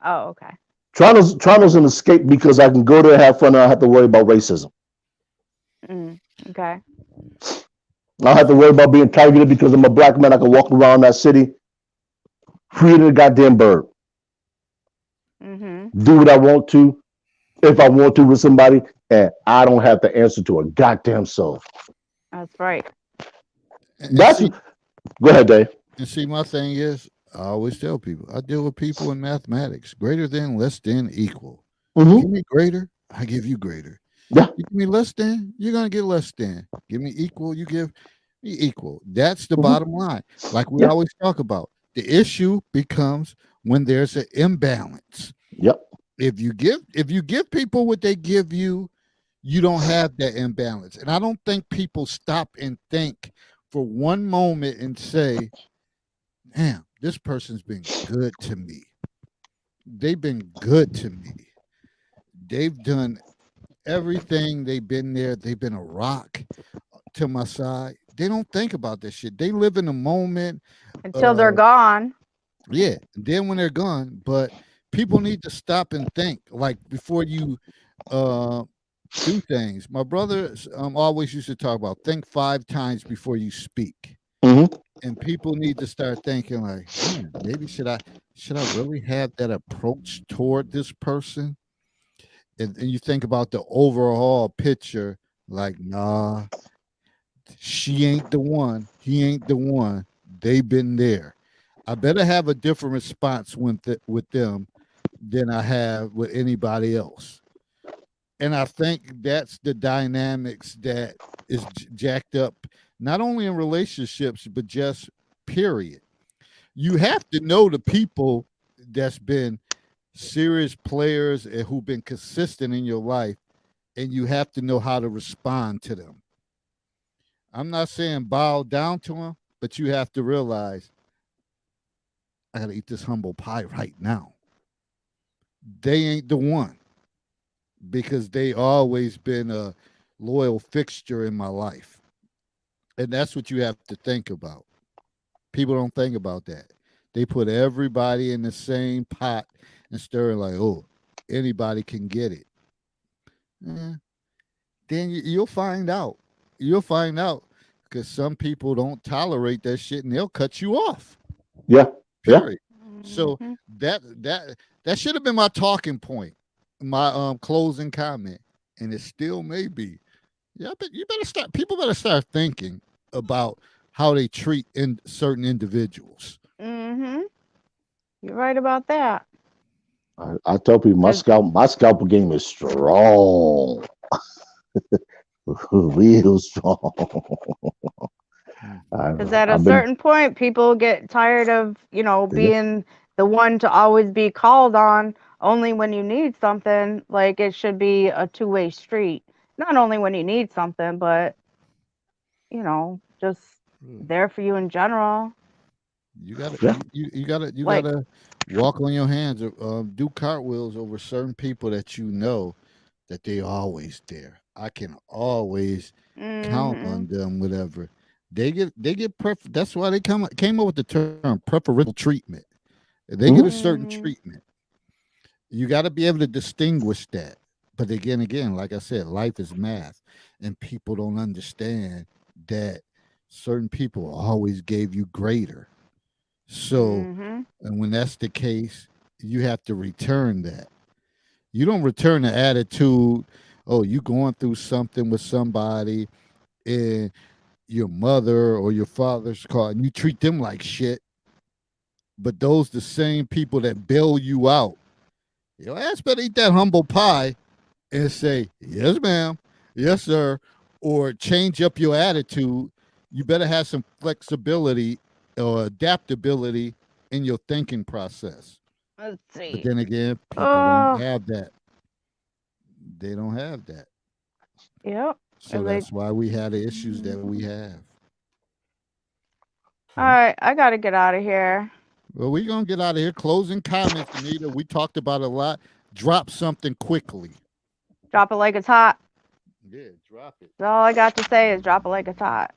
Oh, okay. Toronto's an escape because I can go there and have fun and I don't have to worry about racism. Okay. I don't have to worry about being targeted because I'm a black man. I can walk around that city free as a goddamn bird. Do what I want to, if I want to with somebody, and I don't have to answer to a goddamn soul. That's right. Go ahead, Dave. And see, my thing is, I always tell people, I deal with people in mathematics: greater than, less than, equal. Mm-hmm. Give me greater, I give you greater. Yeah. You give me less than, you're gonna get less than. Give me equal, you give me equal. That's the bottom line. Like we always talk about, the issue becomes when there's an imbalance. Yep. If you give people what they give you, you don't have that imbalance. And I don't think people stop and think for one moment and say, damn, this person's been good to me. They've been good to me. They've done everything. They've been there. They've been a rock to my side. They don't think about this shit. They live in the moment until they're gone. Yeah. Then when they're gone, but people need to stop and think, like, before you uh do things. My brother always used to talk about think 5 times before you speak. Hmm. And people need to start thinking like, maybe should I really have that approach toward this person? And you think about the overall picture, like, nah, she ain't the one, he ain't the one. They've been there. I better have a different response with them than I have with anybody else. And I think that's the dynamics that is jacked up, not only in relationships, but just period. You have to know the people that's been serious players and who've been consistent in your life, and you have to know how to respond to them. I'm not saying bow down to them, but you have to realize I got to eat this humble pie right now. They ain't the one because they always been a loyal fixture in my life. And that's what you have to think about. People don't think about that. They put everybody in the same pot and stir it like, oh, anybody can get it. Eh, then you'll find out. You'll find out because some people don't tolerate that shit and they'll cut you off. Yeah. Yeah. Period. So Mhm. that should have been my talking point, my closing comment, and it still may be. Yeah, but you better start. People better start thinking about how they treat in certain individuals. Mhm. You're right about that. I tell people my 'Cause scalpel game is strong. Real strong. Mm. Because at a I've been certain point, people get tired of, yeah, being the one to always be called on only when you need something. Like it should be a two-way street. Not only when you need something, but, just Mm. there for you in general. You gotta yeah, you Like, gotta walk on your hands or do cartwheels over certain people that you know that they always there. I can always count mm-hmm, on them. Whatever they get That's why they came up with the term preferential treatment. They get a hmm, certain mm-hmm, treatment. You got to be able to distinguish that. But again, like I said, life is math, and people don't understand that certain people always gave you greater. So, mm-hmm. and when that's the case, you have to return that. You don't return the attitude, oh, you going through something with somebody and your mother or your father's car, and you treat them like shit. But those the same people that bail you out. Your ass better eat that humble pie and say, yes, ma'am, yes, sir, or change up your attitude. You better have some flexibility or adaptability in your thinking process. Let's But see. then again, people don't Oh, have that. They don't have that. yep. So And they, that's why we have the issues that we mhm. have. All right, I gotta get out of here. Well, we're going to get out of here. Closing comments, Anita. We talked about a lot. Drop something quickly. Drop it like it's hot. Yeah, drop it. That's all I got to say is drop it like it's hot.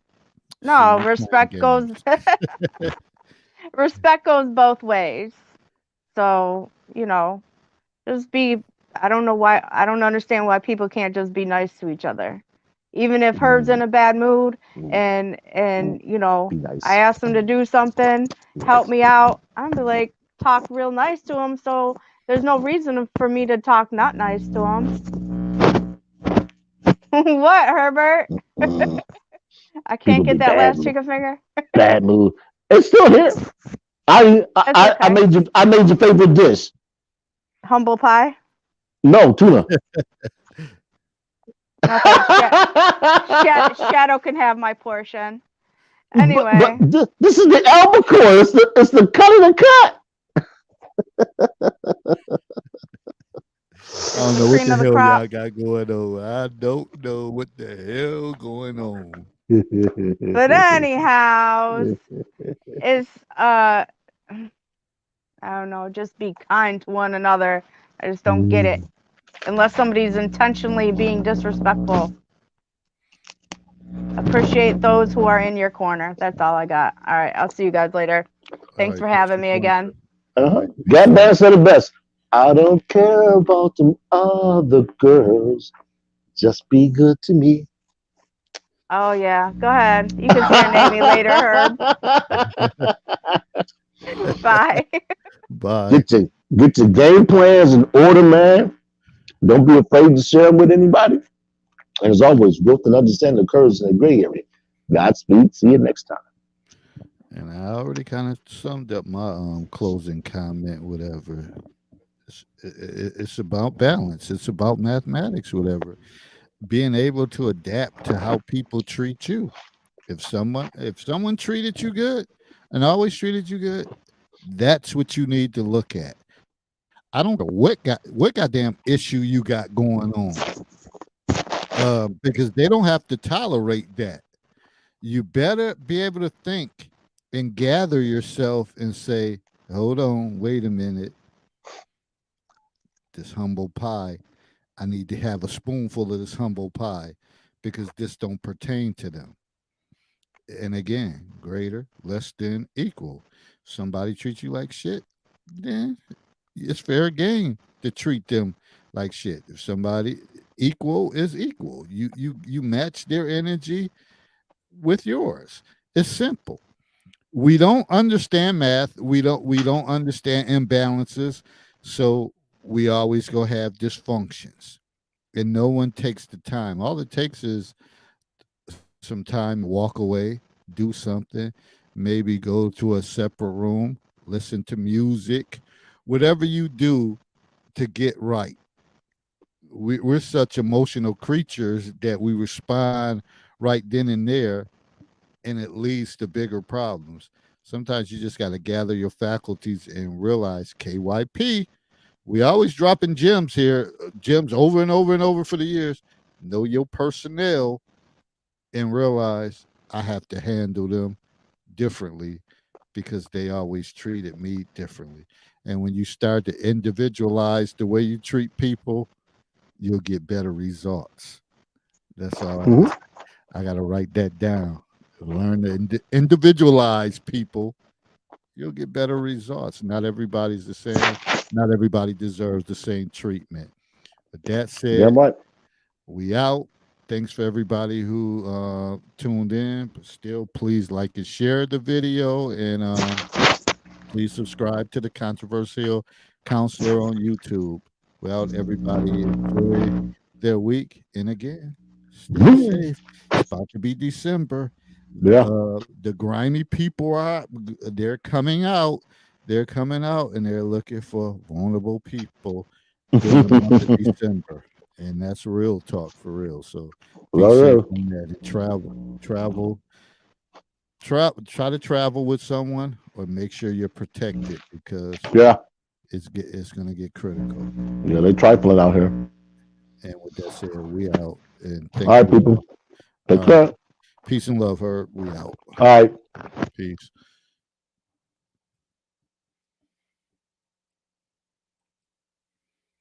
See, No, we playing respect goes games. respect goes both ways. So, just be I don't understand why people can't just be nice to each other. Even if her's in mm, a bad mood mm, and be I nice. asked him to do something, help me out, I'm be like talk real nice to him so there's no reason for me to talk not nice to him. What, Herbert? Mm, I can't people get be that bad last mood, chicken finger? bad mood. It's still here. I That's I okay. I made your favorite dish. Humble pie? No, tuna. Okay, Shadow can have my portion. But Anyway, this is the albacore. It's the cut of the cut. I it's don't the know what cream the of the hell crop. y'all got going on. I don't know what the hell going on. But anyhow, it's I don't know, just be kind to one another. I just don't get it. Unless somebody's intentionally being disrespectful. Appreciate those who are in your corner. That's all I got. All right, I'll see you guys later. Thanks right, for having me again. Gap Band said it best. I don't care about them other girls. Just be good to me. Oh yeah, go ahead. You can serenade me later, Herb. Bye. Bye. Get your game plans in order, man. Don't be afraid to share them with anybody. And as always, growth and understanding occurs in a gray area. Godspeed. See you next time. And I already kind of summed up my closing comment, whatever. It's about balance. It's about mathematics, whatever. Being able to adapt to how people treat you. If someone treated you good and always treated you good, that's what you need to look at. I don't know what goddamn issue you got going on, because they don't have to tolerate that. You better be able to think and gather yourself and say, hold on, wait a minute. This humble pie, I need to have a spoonful of this humble pie because this don't pertain to them. And again, greater, less than, equal. Somebody treats you like shit, then it's fair game to treat them like shit. If somebody equal is equal, you match their energy with yours. It's simple. We don't understand math. We don't understand imbalances, so we always go have dysfunctions, and no one takes the time. All it takes is some time, walk away, do something, maybe go to a separate room, listen to music, whatever you do to get right. We're such emotional creatures that we respond right then and there, and it leads to bigger problems. Sometimes you just got to gather your faculties and realize KYP. We always dropping gems here, gems over and over and over for the years. Know your personnel and realize I have to handle them differently because they always treated me differently. And when you start to individualize the way you treat people, you'll get better results. That's all. I got to write that down. Learn to individualize people. You'll get better results. Not everybody's the same. Not everybody deserves the same treatment. But that said, Damn right. we out. Thanks for everybody who tuned in. But still, please like and share the video, and please subscribe to the Controversial Counselor on YouTube. Well, everybody enjoy their week, and again, stay safe. It's about to be December. Yeah. The grimy people they're coming out. They're coming out, and they're looking for vulnerable people during the month of December. And that's real talk for real. So be safe on that, and try to travel with someone, or make sure you're protected, because it's gonna get critical. Yeah, they trifling out here. And with that said, we out. And thank all right, people. Take care. Peace and love, Herb. We out. All right. Peace.